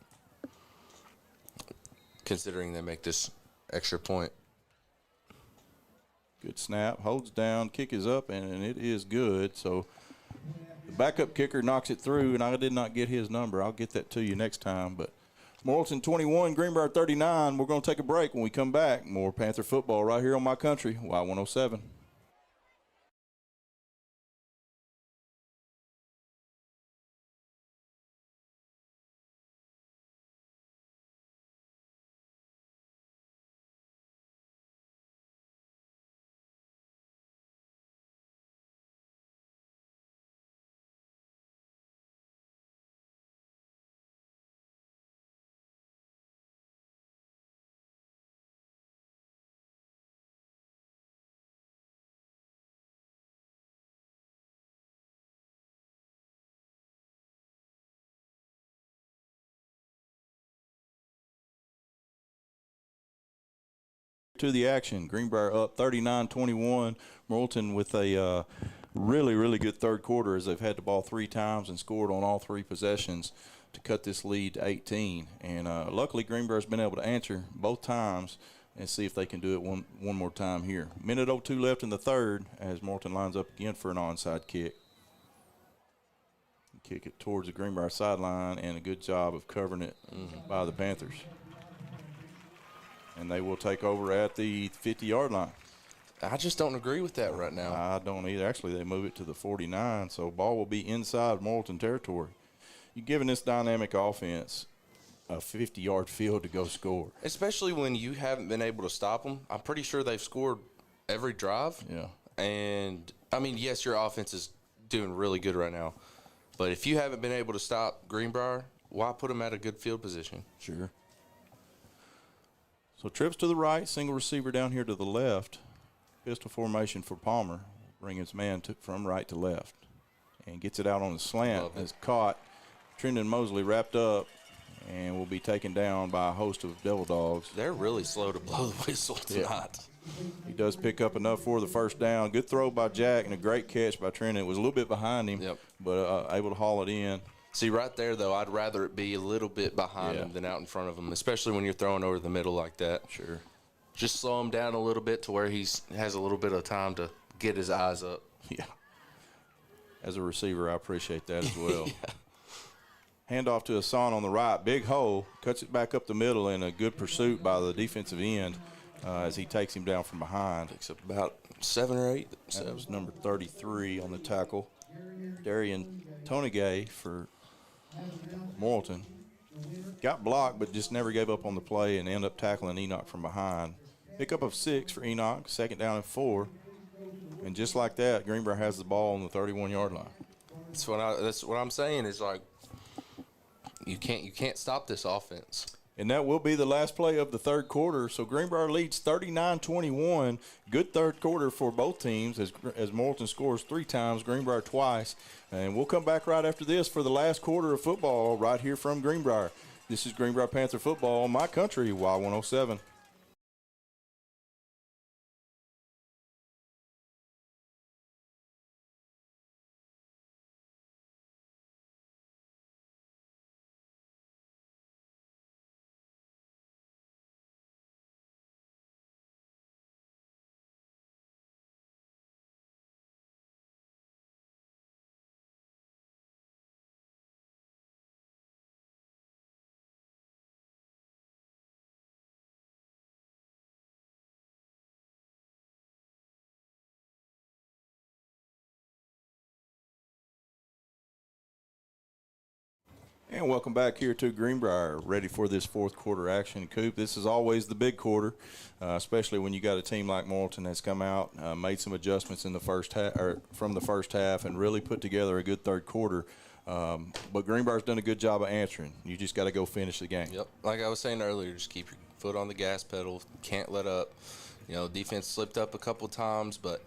considering they make this extra point. Good snap, holds down, kick is up, and it is good. So The backup kicker knocks it through, and I did not get his number. I'll get that to you next time. But Morrilton 21, Greenbrier 39. We're going to take a break. When we come back, more Panther football right here on my country, Y107. To the action, Greenbrier up 39-21. Morrilton with a really, really good third quarter as they've had the ball 3 times and scored on all 3 possessions to cut this lead to 18. And luckily, Greenbrier's been able to answer both times and see if they can do it one more time here. Minute 02 left in the third as Morrilton lines up again for an onside kick. Kick it towards the Greenbrier sideline, and a good job of covering it by the Panthers. And they will take over at the 50-yard line. I just don't agree with that right now. I don't either. Actually, they move it to the 49, so ball will be inside Morrilton territory. You're giving this dynamic offense a 50-yard field to go score. Especially when you haven't been able to stop them. I'm pretty sure they've scored every drive. Yeah. And, I mean, yes, your offense is doing really good right now. But if you haven't been able to stop Greenbrier, why put them at a good field position? Sure. So trips to the right, single receiver down here to the left. Pistol formation for Palmer. Bring his man from right to left. And gets it out on the slant. It's caught. Trendon Mosley wrapped up and will be taken down by a host of Devil Dogs. They're really slow to blow the whistle tonight. He does pick up enough for the first down. Good throw by Jack and a great catch by Trendon. It was a little bit behind him, but able to haul it in. See, right there, though, I'd rather it be a little bit behind him than out in front of him, especially when you're throwing over the middle like that. Sure. Just slow him down a little bit to where he has a little bit of time to get his eyes up. Yeah. As a receiver, I appreciate that as well. Handoff to Hassan on the right. Big hole. Cuts it back up the middle, and a good pursuit by the defensive end as he takes him down from behind. Takes up about 7 or 8. That was number 33 on the tackle. Darian Tonigay for Morrilton. Got blocked, but just never gave up on the play and ended up tackling Enoch from behind. Pickup of 6 for Enoch, 2nd down and 4. And just like that, Greenbrier has the ball on the 31-yard line. That's what I'm saying is, like, you can't stop this offense. And that will be the last play of the third quarter. So Greenbrier leads 39-21. Good third quarter for both teams as Morrilton scores 3 times, Greenbrier twice. And we'll come back right after this for the last quarter of football right here from Greenbrier. This is Greenbrier Panther football, my country, Y107. And welcome back here to Greenbrier, ready for this fourth quarter action. Coop, this is always the big quarter, especially when you got a team like Morrilton that's come out, made some adjustments in the first half, or from the first half, and really put together a good third quarter. But Greenbrier's done a good job of answering. You just got to go finish the game. Yep. Like I was saying earlier, just keep your foot on the gas pedal. Can't let up. You know, defense slipped up a couple times, but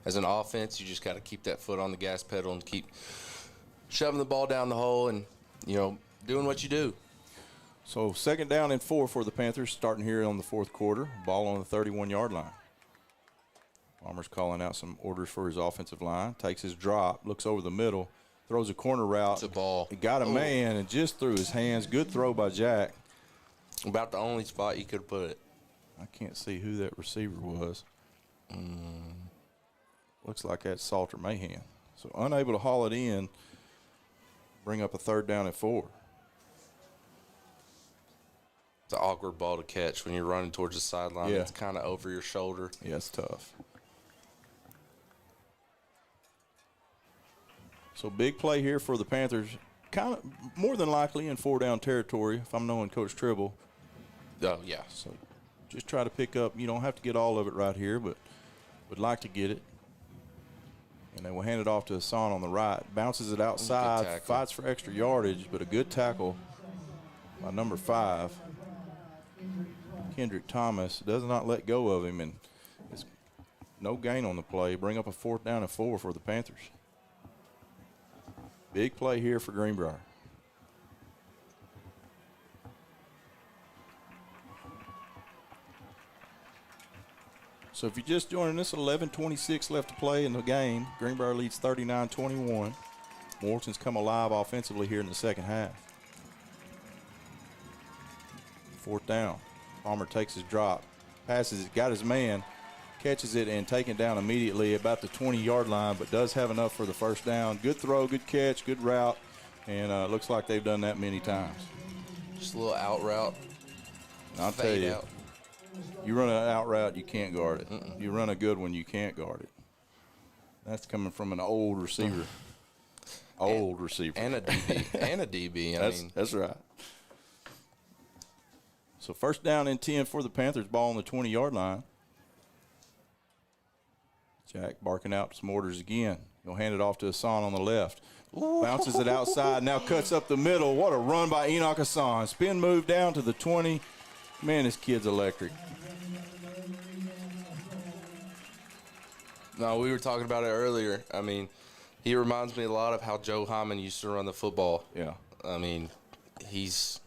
as an offense, you just got to keep that foot on the gas pedal and keep shoving the ball down the hole and, you know, doing what you do. So 2nd down and 4 for the Panthers starting here on the fourth quarter. Ball on the 31-yard line. Palmer's calling out some orders for his offensive line. Takes his drop, looks over the middle, throws a corner route. It's a ball. He got a man and just threw his hands. Good throw by Jack. About the only spot you could put it. I can't see who that receiver was. Looks like that's Salter Mahan. So unable to haul it in, bring up a 3rd down and 4. It's an awkward ball to catch when you're running towards the sideline. Yeah. It's kind of over your shoulder. Yeah, it's tough. So big play here for the Panthers. Kind of more than likely in 4-down territory if I'm knowing Coach Tribble. Oh, yeah. So just try to pick up. You don't have to get all of it right here, but would like to get it. And they will hand it off to Hassan on the right. Bounces it outside, fights for extra yardage, but a good tackle by number 5. Kendrick Thomas does not let go of him, and it's no gain on the play. Bring up a 4th down and 4 for the Panthers. Big play here for Greenbrier. So if you're just joining us, 11:26 left to play in the game. Greenbrier leads 39-21. Morrilton's come alive offensively here in the second half. 4th down. Palmer takes his drop, passes it, got his man, catches it, and taken down immediately about the 20-yard line, but does have enough for the 1st down. Good throw, good catch, good route, and looks like they've done that many times. Just a little out route. I'll tell Fade you, out. you run an out route, you can't guard it. You run a good one, you can't guard it. That's coming from an old receiver. Old receiver. And a DB. And a DB. That's right. So 1st down and 10 for the Panthers. Ball on the 20-yard line. Jack barking out some orders again. He'll hand it off to Hassan on the left. Bounces it outside, now cuts up the middle. What a run by Enoch Hassan. Spin move down to the 20. Man, this kid's electric. No, we were talking about it earlier. I mean, he reminds me a lot of how Joe Hyman used to run the football. Yeah. I mean, he's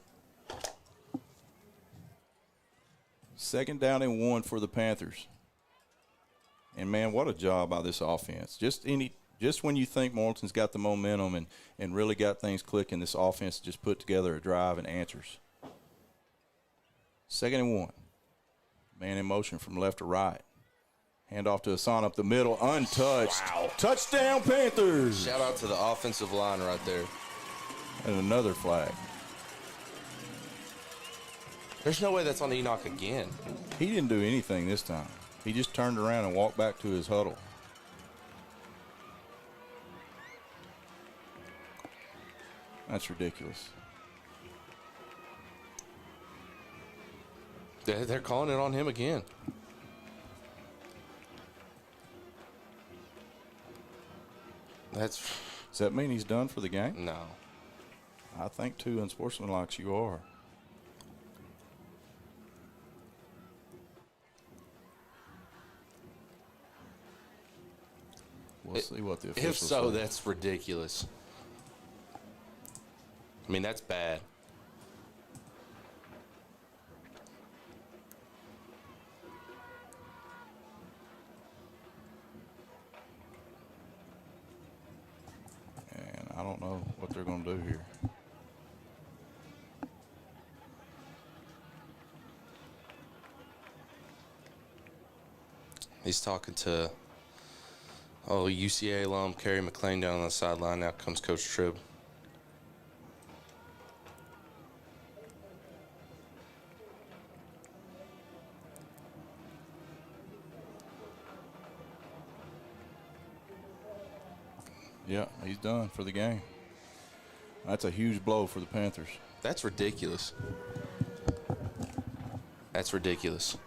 2nd down and 1 for the Panthers. And, man, what a job by this offense. Just when you think Morrilton's got the momentum and really got things clicking, this offense just put together a drive and answers. 2nd and 1. Man in motion from left to right. Hand off to Hassan up the middle, untouched. Wow. Touchdown, Panthers. shout out to the offensive line right there. And another flag. There's no way that's on Enoch again. He didn't do anything this time. He just turned around and walked back to his huddle. That's ridiculous. They're calling it on him again. Does that mean he's done for the game? No. I think too unsportsmanlike you are. We'll see what the officials If so, say. that's ridiculous. I mean, that's bad. And I don't know what they're going to do here. He's talking to UCA alum Kerry McLean down on the sideline. Now comes Coach Tribb. Yeah, he's done for the game. That's a huge blow for the Panthers. That's ridiculous. That's ridiculous.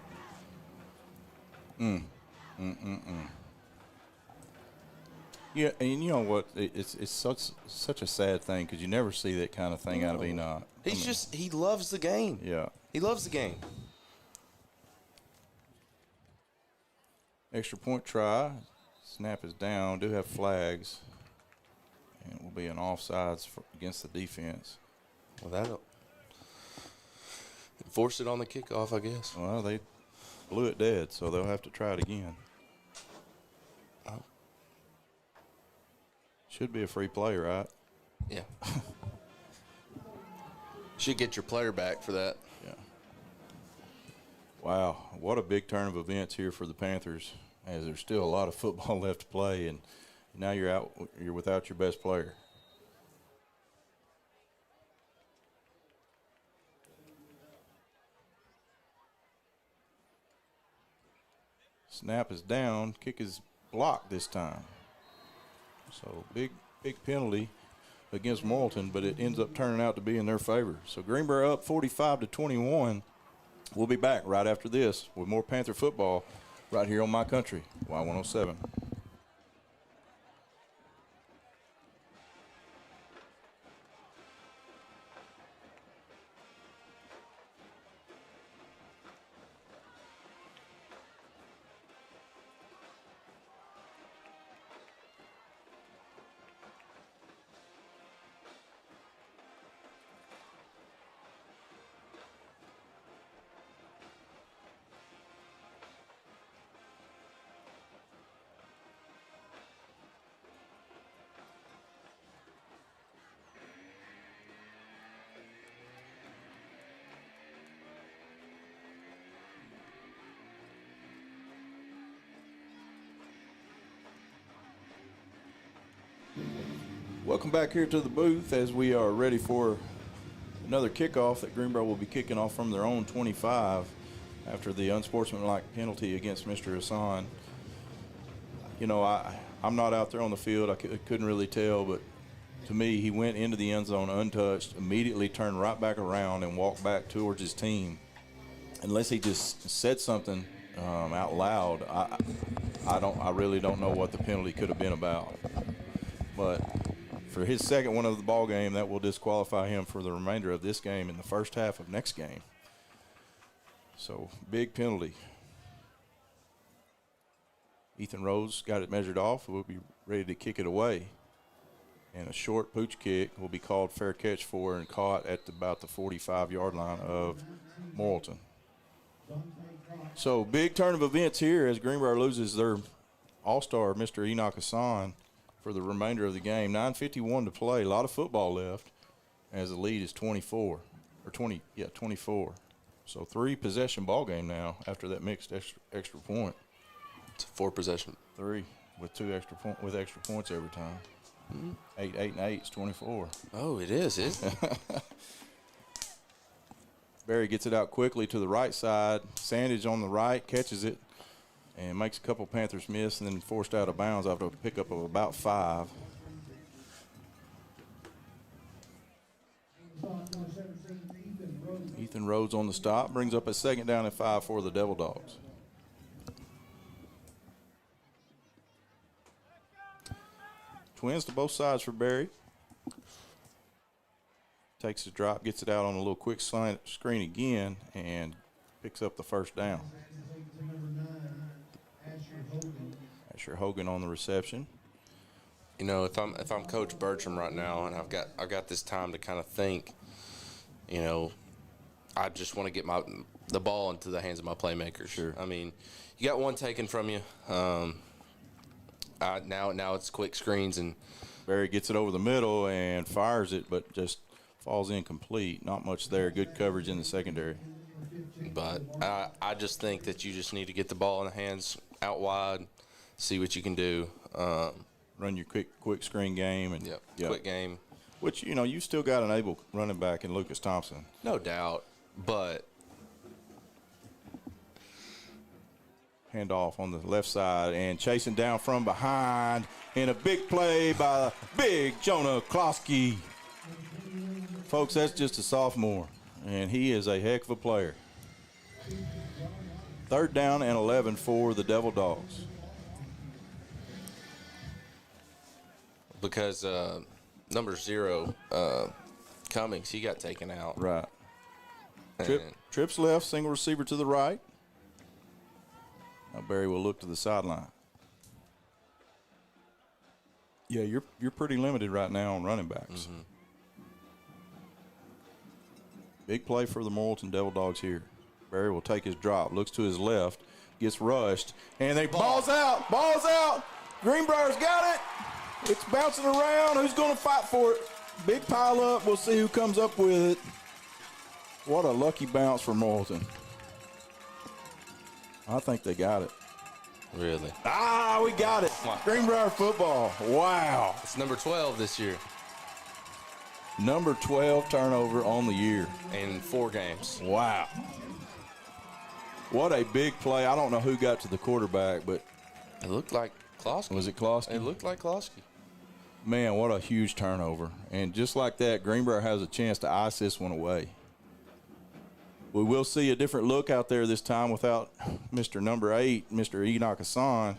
Yeah, and you know what? It's such a sad thing because you never see that kind of thing out of Enoch. He loves the game. Yeah. He loves the game. Extra point try. Snap is down. Do have flags. And it will be an offsides against the defense. Well, that'll force it on the kickoff, I guess. Well, they blew it dead, so they'll have to try it again. Oh. Should be a free play, right? Yeah. Should get your player back for that. Yeah. Wow, what a big turn of events here for the Panthers, as there's still a lot of football left to play, and Now you're without your best player. Snap is down. Kick is blocked this time. So big penalty against Morrilton, but it ends up turning out to be in their favor. So Greenbrier up 45-21. We'll be back right after this with more Panther football right here on My Country, Y107. Welcome back here to the booth as we are ready for another kickoff that Greenbrier will be kicking off from their own 25 after the unsportsmanlike penalty against Mr. Hassan. You know, I'm not out there on the field. I couldn't really tell, but to me, he went into the end zone untouched, immediately turned right back around and walked back towards his team. Unless he just said something out loud, I really don't know what the penalty could have been about. But for his second one of the ball game, that will disqualify him for the remainder of this game in the first half of next game. So big penalty. Ethan Rose got it measured off. We'll be ready to kick it away. And a short pooch kick will be called fair catch for and caught at about the 45-yard line of Morrilton. So big turn of events here as Greenbrier loses their all-star, Mr. Enoch Hassan, for the remainder of the game. 9:51 to play. A lot of football left as the lead is 24. So 3-possession ball game now after that mixed extra point. It's a 4-possession. 3 with extra points every time. Mm-hmm. 8 and 8 is 24. Oh, it is, isn't it? Barry gets it out quickly to the right side. Sandage on the right, catches it, and makes a couple Panthers miss, and then forced out of bounds after a pickup of about 5. Ethan Rhodes on the stop, brings up a 2nd down and 5 for the Devil Dogs. Twins to both sides for Barry. Takes his drop, gets it out on a little quick screen again, and picks up the 1st down. Asher Hogan on the reception. You know, if I'm Coach Bertram right now, and I've got this time to kind of think, you know, I just want to get the ball into the hands of my playmakers. Sure. I mean, you got one taken from you. Now it's quick screens, and Barry gets it over the middle and fires it, but just falls incomplete. Not much there. Good coverage in the secondary. But I just think that you just need to get the ball in the hands out wide, see what you can do. Run your quick screen game. And Yep. Quick game. Which, you know, you still got an able running back in Lucas Thompson. No doubt, but Handoff on the left side and chasing down from behind in a big play by big Jonah Klosky. Folks, that's just a sophomore, and he is a heck of a player. 3rd down and 11 for the Devil Dogs. because number 0, Cummings, he got taken out. Right. And Trips left, single receiver to the right. Now Barry will look to the sideline. Yeah, you're pretty limited right now on running backs. Mm-hmm. Big play for the Morrilton Devil Dogs here. Barry will take his drop, looks to his left, gets rushed, and they balls out. Greenbrier's got it. It's bouncing around. Who's going to fight for it? Big pile up. We'll see who comes up with it. What a lucky bounce for Morrilton. I think they got it. Really? Ah, we got it. Greenbrier football. Wow. It's number 12 this year Number 12 turnover on the year. in 4 games. Wow. What a big play. I don't know who got to the quarterback, but It looked like Kloski. was it Kloski? It looked like Kloski. Man, what a huge turnover. And just like that, Greenbrier has a chance to ice this one away. We will see a different look out there this time without Mr. Number 8, Mr. Enoch Hassan.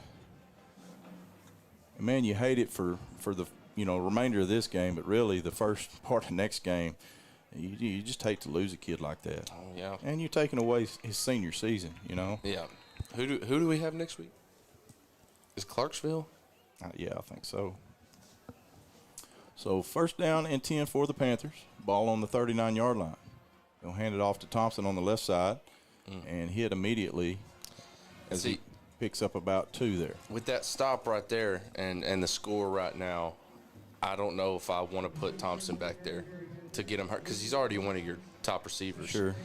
And man, you hate it for the remainder of this game, but really the first part of the next game, you just hate to lose a kid like that. Oh, yeah. And you're taking away his senior season, Yeah. Who do we have next week? Is Clarksville? Yeah, I think so. So first down and 10 for the Panthers. Ball on the 39-yard line. They'll hand it off to Thompson on the left side and hit immediately as he picks up about 2 there. With that stop right there and the score right now, I don't know if I want to put Thompson back there to get him hurt because he's already one of your top receivers. Sure.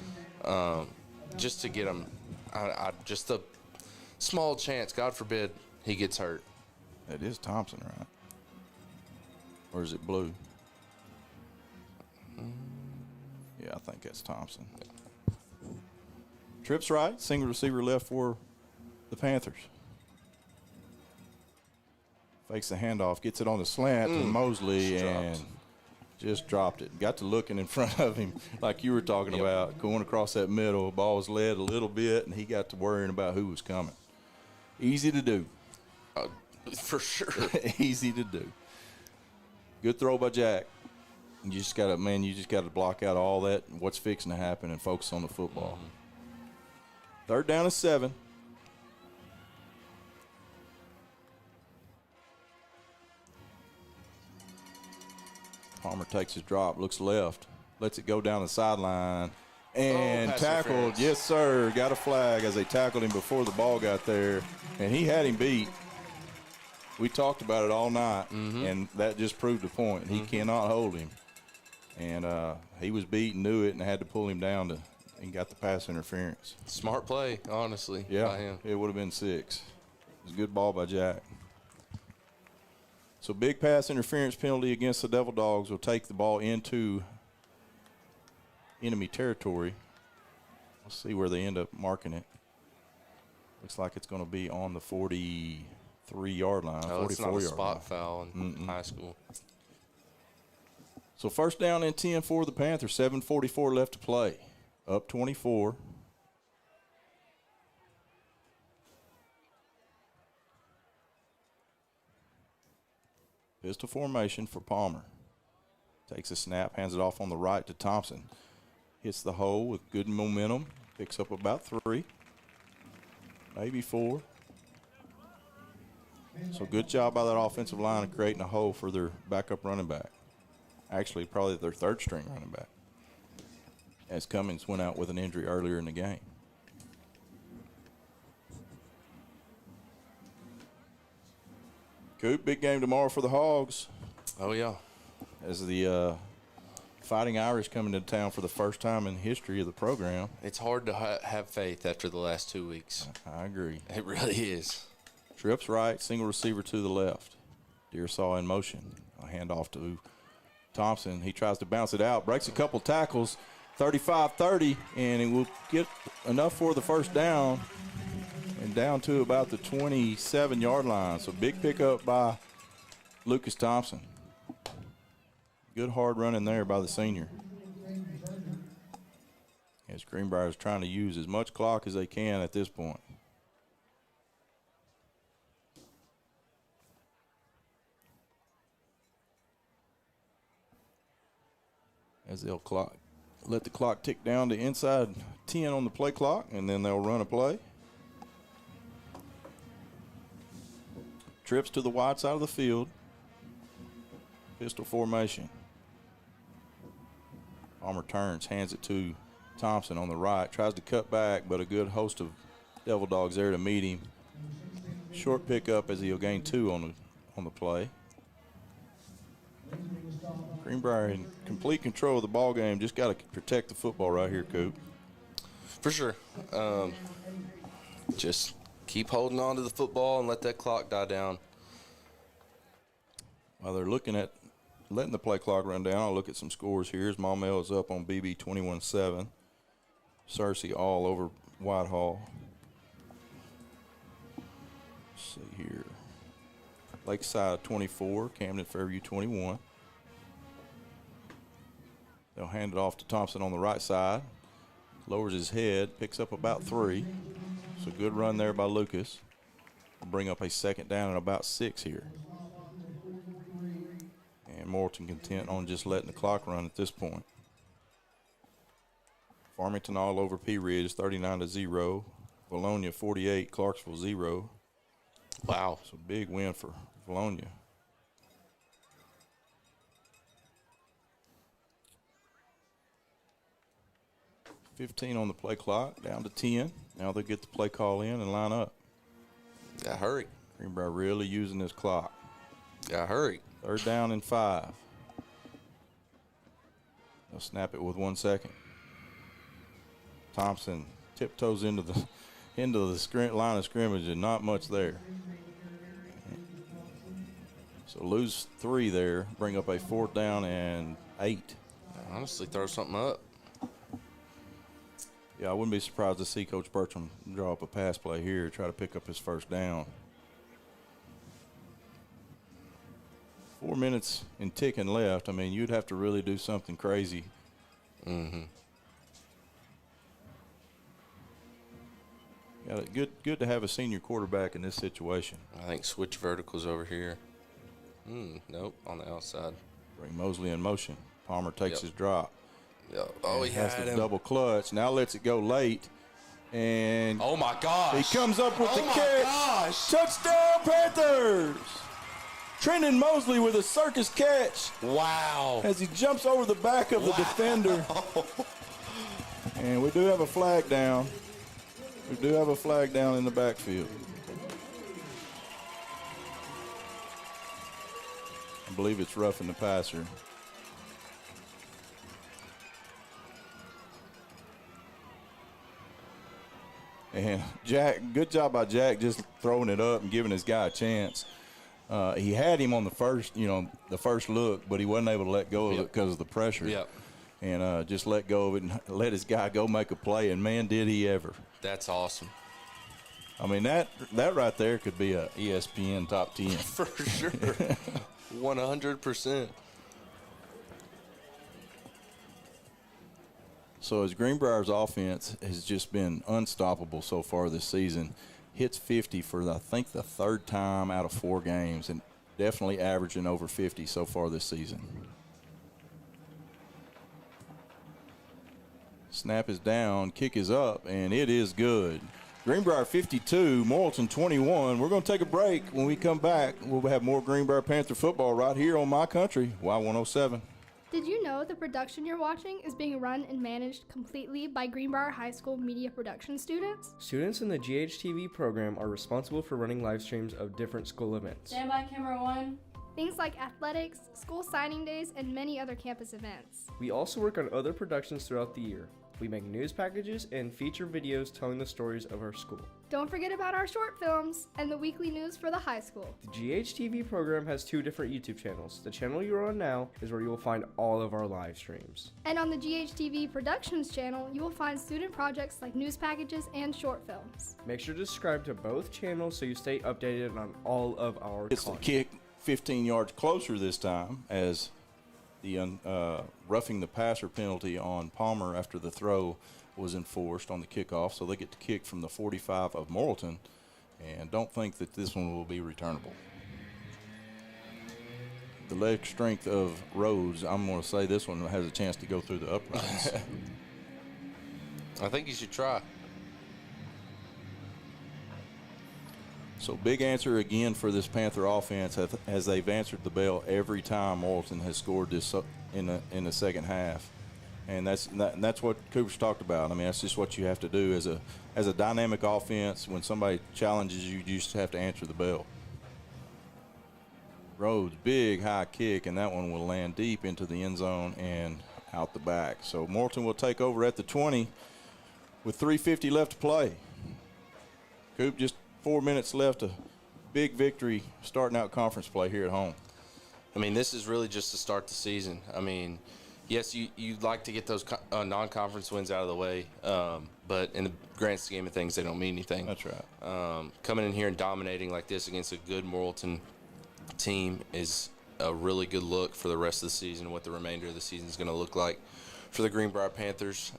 Just to get him, just a small chance, God forbid, he gets hurt. That is Thompson, right? Or is it Blue? Yeah, I think that's Thompson. Trips right, single receiver left for the Panthers. Fakes the handoff, gets it on the slant to Mosley and just dropped it. Got to looking in front of him like you were talking about, going across that middle. Ball was led a little bit, and he got to worrying about who was coming. Easy to do. For sure. Easy to do. Good throw by Jack. You just got to block out all that and what's fixing to happen and focus on the football. Third down and 7. Palmer takes his drop, looks left, lets it go down the sideline, and pass tackled. interference. Yes, sir. Got a flag as they tackled him before the ball got there, and he had him beat. We talked about it all night, and that just proved the point. He cannot hold him. And he was beat and knew it and had to pull him down and got the pass interference. Smart play, honestly, by Yeah, him. it would have been 6. It was a good ball by Jack. So big pass interference penalty against the Devil Dogs will take the ball into enemy territory. Let's see where they end up marking it. Looks like it's going to be on the 43-yard line, Oh, it's not a 44-yard line. spot foul in high school. So first down and 10 for the Panthers. 7:44 left to play. Up 24. Pistol formation for Palmer. Takes a snap, hands it off on the right to Thompson. Hits the hole with good momentum. Picks up about 3, maybe 4. So good job by that offensive line of creating a hole for their backup running back. Actually, probably their third-string running back, as Cummings went out with an injury earlier in the game. Coop, big game tomorrow for the Hogs Oh, yeah. as the Fighting Irish coming to town for the first time in history of the program. It's hard to have faith after the last 2 weeks. I agree. It really is. Trips right, single receiver to the left. Deersaw in motion. A handoff to Thompson. He tries to bounce it out, breaks a couple tackles, 35-30, and it will get enough for the first down and down to about the 27-yard line. So big pickup by Lucas Thompson. Good hard running there by the senior. As Greenbrier is trying to use as much clock as they can at this point. As they'll let the clock tick down to inside 10 on the play clock, and then they'll run a play. Trips to the wide side of the field. Pistol formation. Palmer turns, hands it to Thompson on the right. Tries to cut back, but a good host of Devil Dogs there to meet him. Short pickup as he'll gain 2 on the play. Greenbrier in complete control of the ball game. Just got to protect the football right here, Coop. For sure. Just Keep holding on to the football and let that clock die down. While they're looking at letting the play clock run down, I'll look at some scores here. As Maumelle is up on BB 21-7. Searcy all over Whitehall. Let's see here. Lakeside 24, Camden Fairview 21. They'll hand it off to Thompson on the right side. Lowers his head, picks up about 3. So good run there by Lucas. We'll bring up a second down and about 6 here. And Morrilton content on just letting the clock run at this point. Farmington all over Pea Ridge, 39-0. Bologna 48, Clarksville 0. Wow. So big win for Bologna. $15 on the play clock, down to 10. Now they'll get the play call in and line up. Gotta hurry. Greenbrier really using this clock. Gotta hurry. 3rd down and 5. They'll snap it with 1 second. Thompson tiptoes into the line of scrimmage and not much there. So lose 3 there, bring up a 4th down and 8. Honestly, throw something up. Yeah, I wouldn't be surprised to see Coach Bertram draw up a pass play here, try to pick up his 1st down. 4 minutes and ticking left. I mean, you'd have to really do something crazy. Mm-hmm. Yeah, good to have a senior quarterback in this situation. I think switch verticals over here. Nope, on the outside. Bring Mosley in motion. Palmer takes his drop. Yep. Oh, he has had the him. double clutch. Now lets it go late. And Oh, my gosh. he comes up with the my catch. gosh. Touchdown, Panthers! Trenton Mosley with a circus catch Wow. as he jumps over the back of the defender. And we do have a flag down. We do have a flag down in the backfield. I believe it's roughing the passer. And Jack, good job by Jack just throwing it up and giving his guy a chance. He had him on the first look, but he wasn't able to let go of it because of the pressure. Yep. And just let go of it and let his guy go make a play. And, man, did he ever. That's awesome. I mean, that right there could be a ESPN top 10. For sure. 100%. So as Greenbrier's offense has just been unstoppable so far this season, hits 50 for, I think, the 3rd time out of 4 games, and definitely averaging over 50 so far this season. Snap is down, kick is up, and it is good. Greenbrier 52, Morrilton 21. We're going to take a break. When we come back, we'll have more Greenbrier Panther football right here on My Country, Y107. Did you know the production you're watching is being run and managed completely by Greenbrier High School media production students? Students in the GHTV program are responsible for running live streams of different school events. Stand by camera 1. Things like athletics, school signing days, and many other campus events. We also work on other productions throughout the year. We make news packages and feature videos telling the stories of our school. Don't forget about our short films and the weekly news for the high school. The GHTV program has 2 different YouTube channels. The channel you're on now is where you will find all of our live streams. And on the GHTV Productions channel, you will find student projects like news packages and short films. Make sure to subscribe to both channels so you stay updated on all of our It's the content. kick 15 yards closer this time as the roughing the passer penalty on Palmer after the throw was enforced on the kickoff. So they get to kick from the 45 of Morrilton, and don't think that this one will be returnable. The leg strength of Rhodes, I'm going to say this one has a chance to go through the uprights. I think you should try. So big answer again for this Panther offense as they've answered the bell every time Morrilton has scored this in the second half, and that's what Cooper's talked about. I mean, that's just what you have to do as a dynamic offense. When somebody challenges you, you just have to answer the bell. Rhodes, big high kick, and that one will land deep into the end zone and out the back. So Morrilton will take over at the 20 with 3:50 left to play. Coop, just 4 minutes left. A big victory starting out conference play here at home. I mean, this is really just to start the season. I mean, yes, you'd like to get those non-conference wins out of the way, but in the grand scheme of things, they don't mean anything. That's right. Coming in here and dominating like this against a good Morrilton team is a really good look for the rest of the season, what the remainder of the season is going to look like for the Greenbrier Panthers.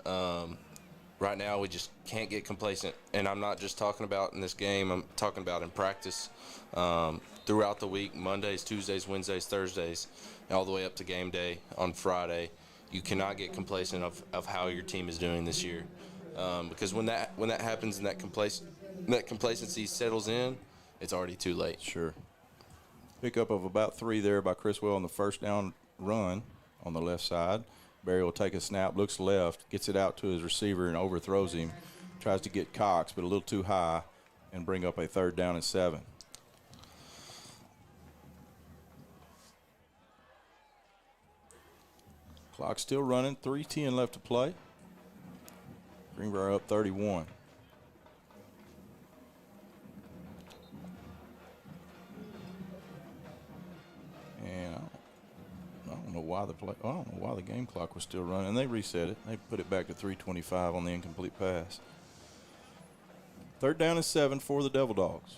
Right now, we just can't get complacent, and I'm not just talking about in this game. I'm talking about in practice throughout the week, Mondays, Tuesdays, Wednesdays, Thursdays, all the way up to game day on Friday. You cannot get complacent of how your team is doing this year, because when that happens and that complacency settles in, it's already too late. Sure. Pickup of about 3 there by Chriswell on the first down run on the left side. Barry will take a snap, looks left, gets it out to his receiver and overthrows him. Tries to get Cox, but a little too high, and bring up a 3rd down and 7. Clock still running, 3:10 left to play. Greenbrier up 31. And I don't know why the game clock was still running. They reset it. They put it back to 3:25 on the incomplete pass. 3rd down and 7 for the Devil Dogs.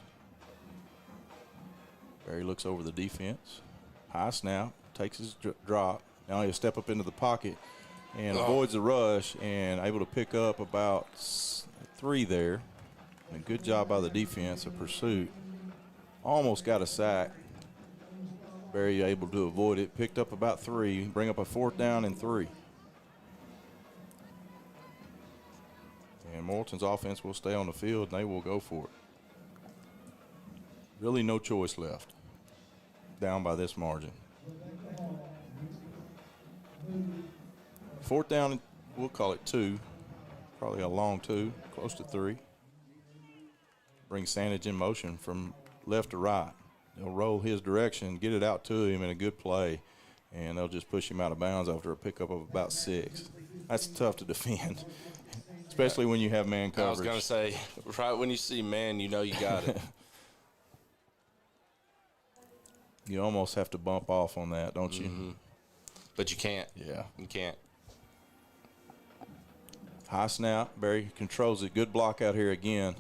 Barry looks over the defense. High snap, takes his drop. Now he'll step up into the pocket and avoids the rush and able to pick up about 3 there. And good job by the defense of pursuit. Almost got a sack. Barry able to avoid it. Picked up about 3. Bring up a 4th down and 3. And Morrilton's offense will stay on the field, and they will go for it. Really no choice left. Down by this margin. 4th down, we'll call it 2. Probably a long 2, close to 3. Bring Sandage in motion from left to right. They'll roll his direction, get it out to him in a good play, and they'll just push him out of bounds after a pickup of about 6. That's tough to defend, especially when you have man coverage. I was going to say, right when you see man, you know you got it. You almost have to bump off on that, don't you? Mm-hmm. But you can't. Yeah. You can't. High snap. Barry controls it. Good block out here again.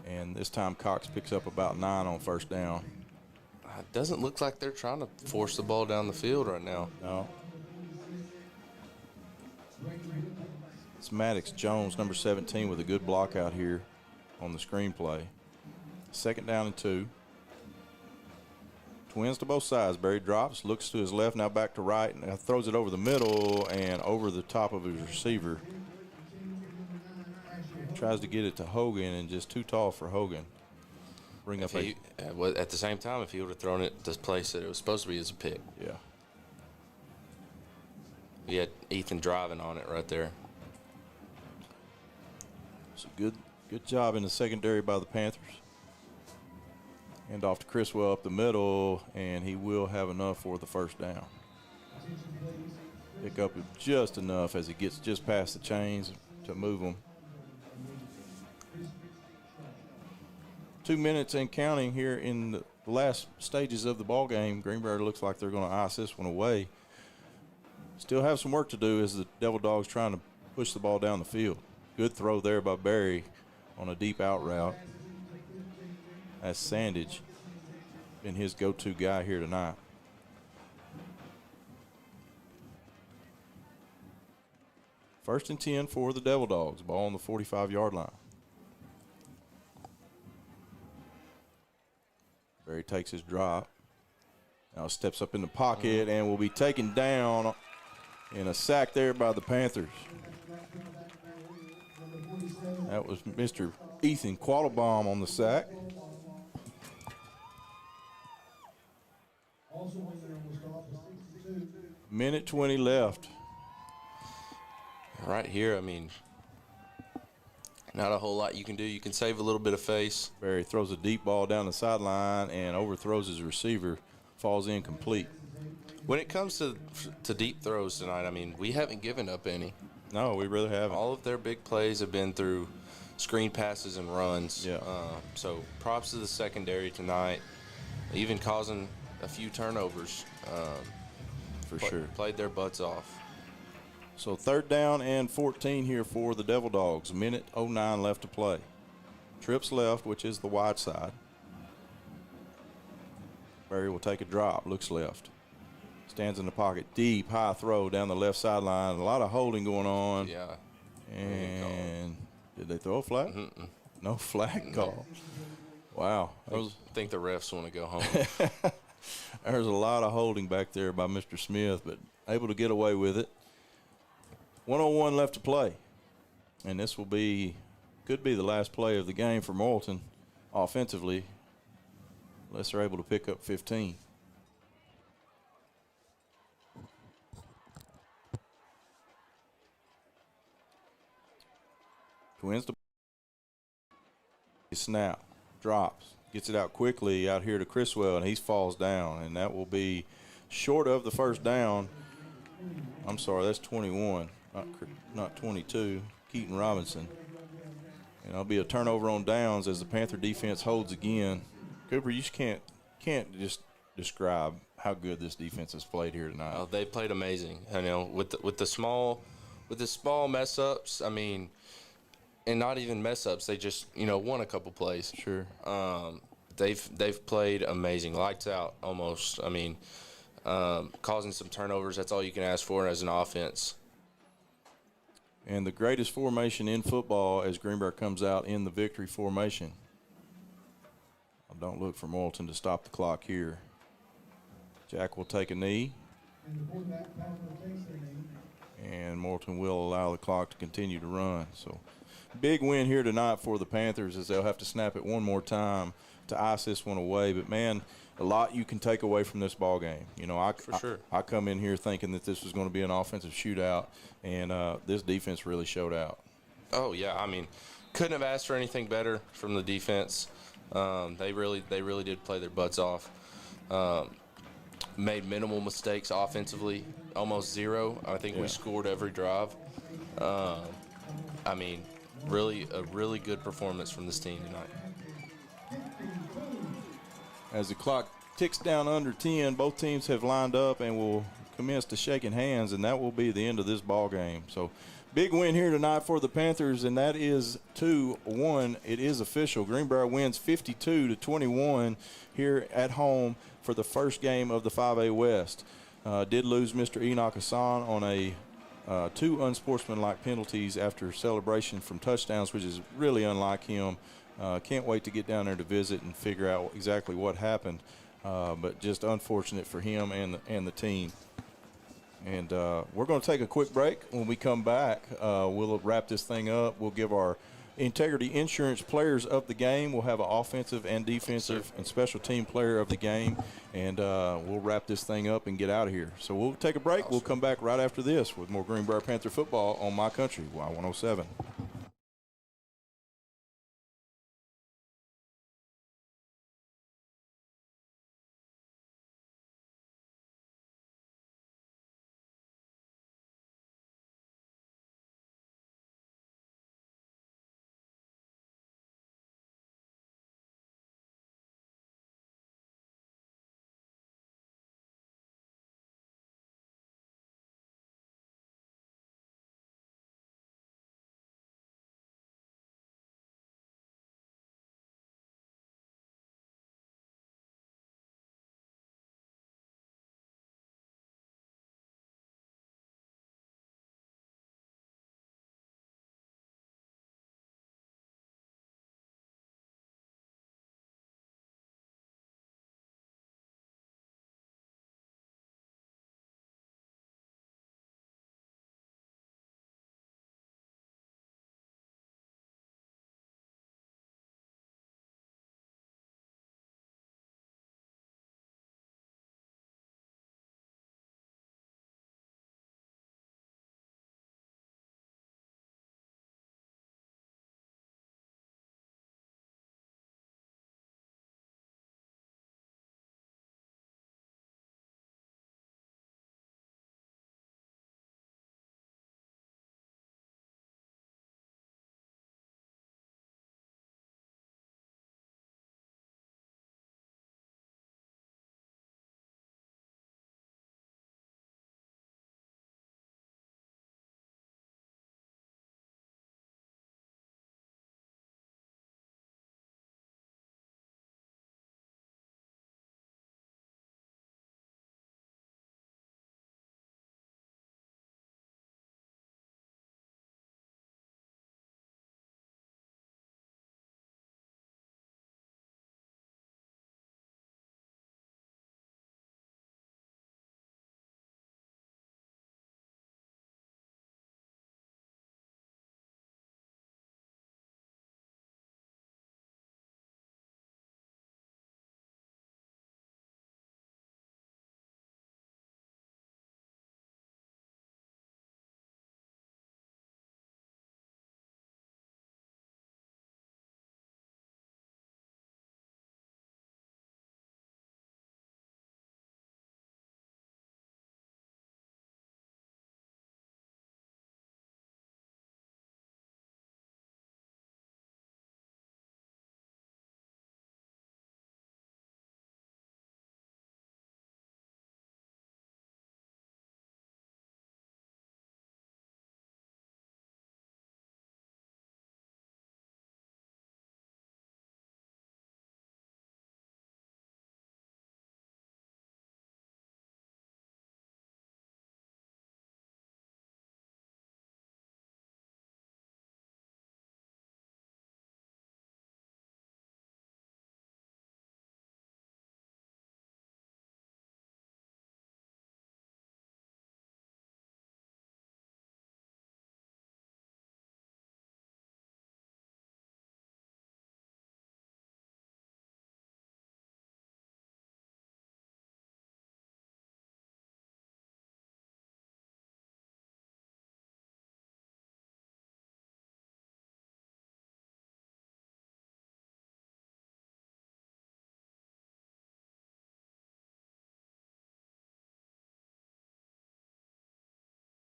And this time Cox picks up about 9 on 1st down. It doesn't look like they're trying to force the ball down the field right now. No. It's Maddox Jones, number 17, with a good block out here on the screenplay. 2nd down and 2. Twins to both sides. Barry drops, looks to his left, now back to right, and throws it over the middle and over the top of his receiver. Tries to get it to Hogan, and just too tall for Hogan. Bring up at the same time, if he would have thrown it to place that it was supposed to be as a pick. Yeah. He had Ethan driving on it right there. So good job in the secondary by the Panthers. Hand off to Chriswell up the middle, and he will have enough for the 1st down. Pick up just enough as he gets just past the chains to move them. 2 minutes and counting here in the last stages of the ball game. Greenbrier looks like they're going to ice this one away. Still have some work to do as the Devil Dogs trying to push the ball down the field. Good throw there by Barry on a deep out route. That's Sandage, been his go-to guy here tonight. First and 10 for the Devil Dogs. Ball on the 45-yard line. Barry takes his drop. Now steps up in the pocket and will be taken down in a sack there by the Panthers. That was Mr. Ethan Quattlebaum on the sack. Minute 20 left. Right here, I mean, not a whole lot you can do. You can save a little bit of face. Barry throws a deep ball down the sideline and overthrows his receiver. Falls incomplete. When it comes to deep throws tonight, I mean, we haven't given up any. No, we really haven't. All of their big plays have been through screen passes and runs. Yeah. So props to the secondary tonight, even causing a few turnovers. For sure. Played their butts off. So 3rd down and 14 here for the Devil Dogs. 1:09 left to play. Trips left, which is the wide side. Barry will take a drop, looks left. Stands in the pocket, deep, high throw down the left sideline. A lot of holding going on. Yeah. And did they throw a flag? Mm-mm. No flag call. Wow. I think the refs want to go home. There's a lot of holding back there by Mr. Smith, but able to get away with it. 1:01 left to play. And this could be the last play of the game for Morrilton offensively, unless they're able to pick up 15. Wins the snap, drops, gets it out quickly out here to Criswell, and he falls down, and that will be short of the first down. I'm sorry, that's 21, not 22, Keaton Robinson. And it'll be a turnover on downs as the Panther defense holds again. Cooper, you just can't just describe how good this defense has played here tonight. Oh, they played amazing. You know, with the small mess ups. I mean, and not even mess ups. They just won a couple plays. Sure. They've played amazing, lights out almost. I mean, causing some turnovers. That's all you can ask for as an offense. And the greatest formation in football as Greenbrier comes out in the victory formation. Don't look for Morrilton to stop the clock here. Jack will take a knee. And the quarterback Panther takes the knee. And Morrilton will allow the clock to continue to run. So big win here tonight for the Panthers, as they'll have to snap it one more time to ice this one away. But, man, a lot you can take away from this ball game. I come in here thinking that this was going to be an offensive shootout, and this defense really showed out. Oh, yeah. I mean, couldn't have asked for anything better from the defense. They really did play their butts off. Made minimal mistakes offensively, almost zero. I think we scored every drive. I mean, a really good performance from this team tonight. As the clock ticks down under 10, both teams have lined up and will commence to shaking hands, and that will be the end of this ball game. So big win here tonight for the Panthers, and that is 2-1. It is official. Greenbrier wins 52-21 here at home for the first game of the 5A West. Did lose Mr. Enoch Hassan on a 2 unsportsmanlike penalties after celebration from touchdowns, which is really unlike him. Can't wait to get down there to visit and figure out exactly what happened. But just unfortunate for him and the team. And we're going to take a quick break. When we come back, we'll wrap this thing up. We'll give our Integrity Insurance players of the game. We'll have an offensive and defensive and special team player of the game. And we'll wrap this thing up and get out of here. So we'll take a break. We'll come back right after this with more Greenbrier Panther football on My Country, Y107.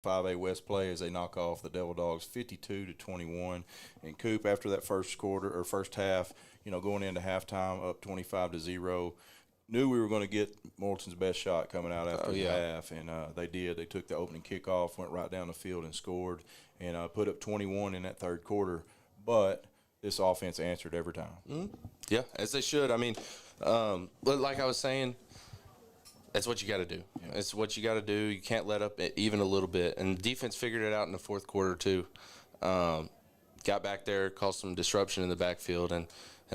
5A West play as they knock off the Devil Dogs 52-21. And Coop, after that first half, going into halftime up 25-0, knew we were going to get Morrilton's best shot coming out after the half, and they did. They took the opening kickoff, went right down the field and scored, and put up 21 in that third quarter. But this offense answered every time. Mm-hmm. Yeah, as they should. I mean, like I was saying, that's what you got to do. Yeah. It's what you got to do. You can't let up even a little bit. And the defense figured it out in the fourth quarter too. Got back there, caused some disruption in the backfield, and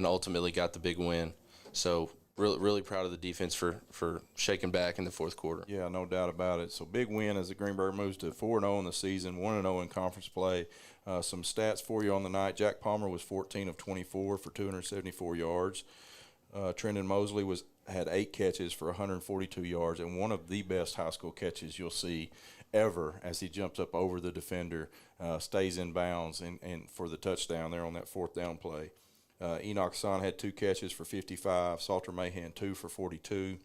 ultimately got the big win. So really proud of the defense for shaking back in the fourth quarter. Yeah, no doubt about it. So big win as the Greenbrier moves to 4-0 in the season, 1-0 in conference play. Some stats for you on the night. Jack Palmer was 14 of 24 for 274 yards. Trendon Mosley had 8 catches for 142 yards, and one of the best high school catches you'll see ever as he jumps up over the defender, stays in bounds, and for the touchdown there on that fourth down play. Enoch Son had 2 catches for 55, Salter Mahan 2 for 42,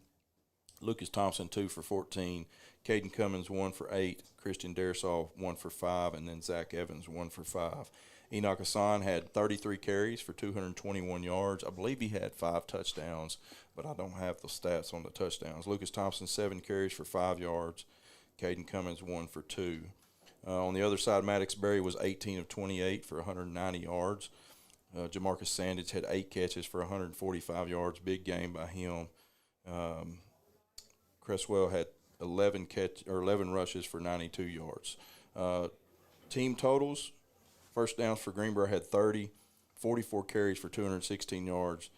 Lucas Thompson 2 for 14, Caden Cummins 1 for 8, Christian Darisaw 1 for 5, and then Zach Evans 1 for 5. Enoch Hassan had 33 carries for 221 yards. I believe he had 5 touchdowns, but I don't have the stats on the touchdowns. Lucas Thompson 7 carries for 5 yards. Caden Cummins 1 for 2. On the other side, Maddox Berry was 18 of 28 for 190 yards. Jamarcus Sandage had 8 catches for 145 yards. Big game by him. Cresswell had 11 rushes for 92 yards. Team totals. First downs for Greenbrier had 30, 44 carries for 216 yards,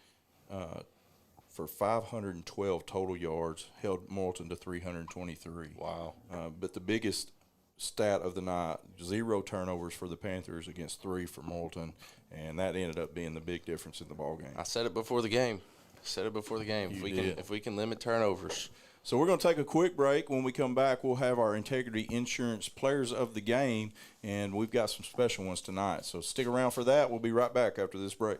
for 512 total yards, held Morrilton to 323. Wow. But the biggest stat of the night, 0 turnovers for the Panthers against 3 for Morrilton, and that ended up being the big difference in the ball game. I said it before the game. If we can limit turnovers. So we're going to take a quick break. When we come back, we'll have our Integrity Insurance Players of the Game, and we've got some special ones tonight. So stick around for that. We'll be right back after this break.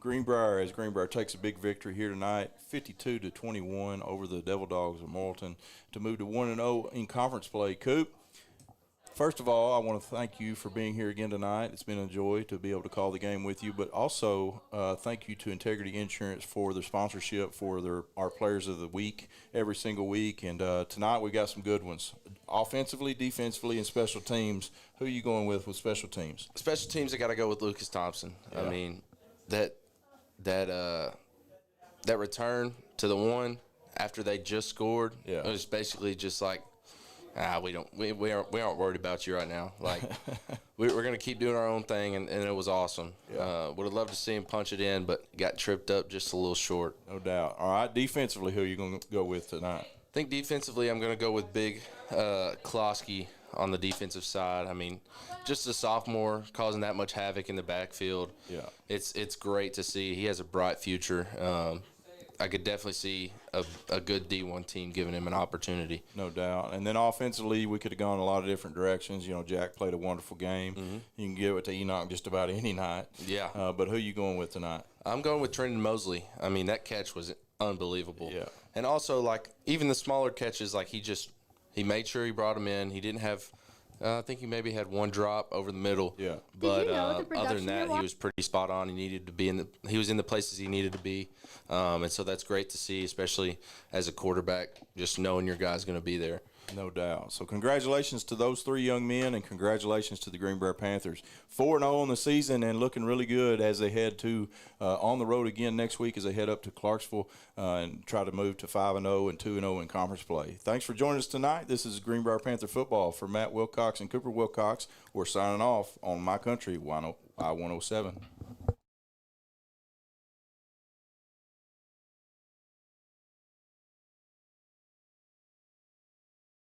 Greenbrier, as Greenbrier takes a big victory here tonight, 52-21 over the Devil Dogs of Morrilton to move to 1-0 in conference play. Coop, first of all, I want to thank you for being here again tonight. It's been a joy to be able to call the game with you, but also thank you to Integrity Insurance for their sponsorship for our Players of the Week every single week. And tonight we got some good ones, offensively, defensively, and special teams. Who are you going with special teams? Special teams, I got to go with Lucas Thompson. Yeah. I mean, that return to the one after they just scored, it was basically just like, we aren't worried about you right now. Like we're gonna keep doing our own thing, and it was awesome. Yeah. Would have loved to see him punch it in, but got tripped up just a little short. No doubt. All right, defensively, who are you going to go with tonight? I think defensively, I'm gonna go with Big Klosky on the defensive side. I mean, just a sophomore causing that much havoc in the backfield. Yeah. It's great to see. He has a bright future. I could definitely see a good D1 team giving him an opportunity. No doubt. And then offensively, we could have gone a lot of different directions. You know, Jack played a wonderful game. Mm-hmm. You can give it to Enoch just about any night. Yeah. But who are you going with tonight? I'm going with Trendon Mosley. I mean, that catch was unbelievable. Yeah. And also, like, even the smaller catches, like, he made sure he brought him in. He didn't have I think he maybe had one drop over the middle. Yeah. But Did you know the other than that, production he was pretty spot on. He was in the places he needed to be. And so that's great to see, especially as a quarterback, just knowing your guy's going to be there. No doubt. So congratulations to those three young men, and congratulations to the Greenbrier Panthers. 4-0 in the season and looking really good as they head to on the road again next week as they head up to Clarksville and try to move to 5-0 and 2-0 in conference play. Thanks for joining us tonight. This is Greenbrier Panther football. For Matt Wilcox and Cooper Wilcox, we're signing off on My Country, I-107.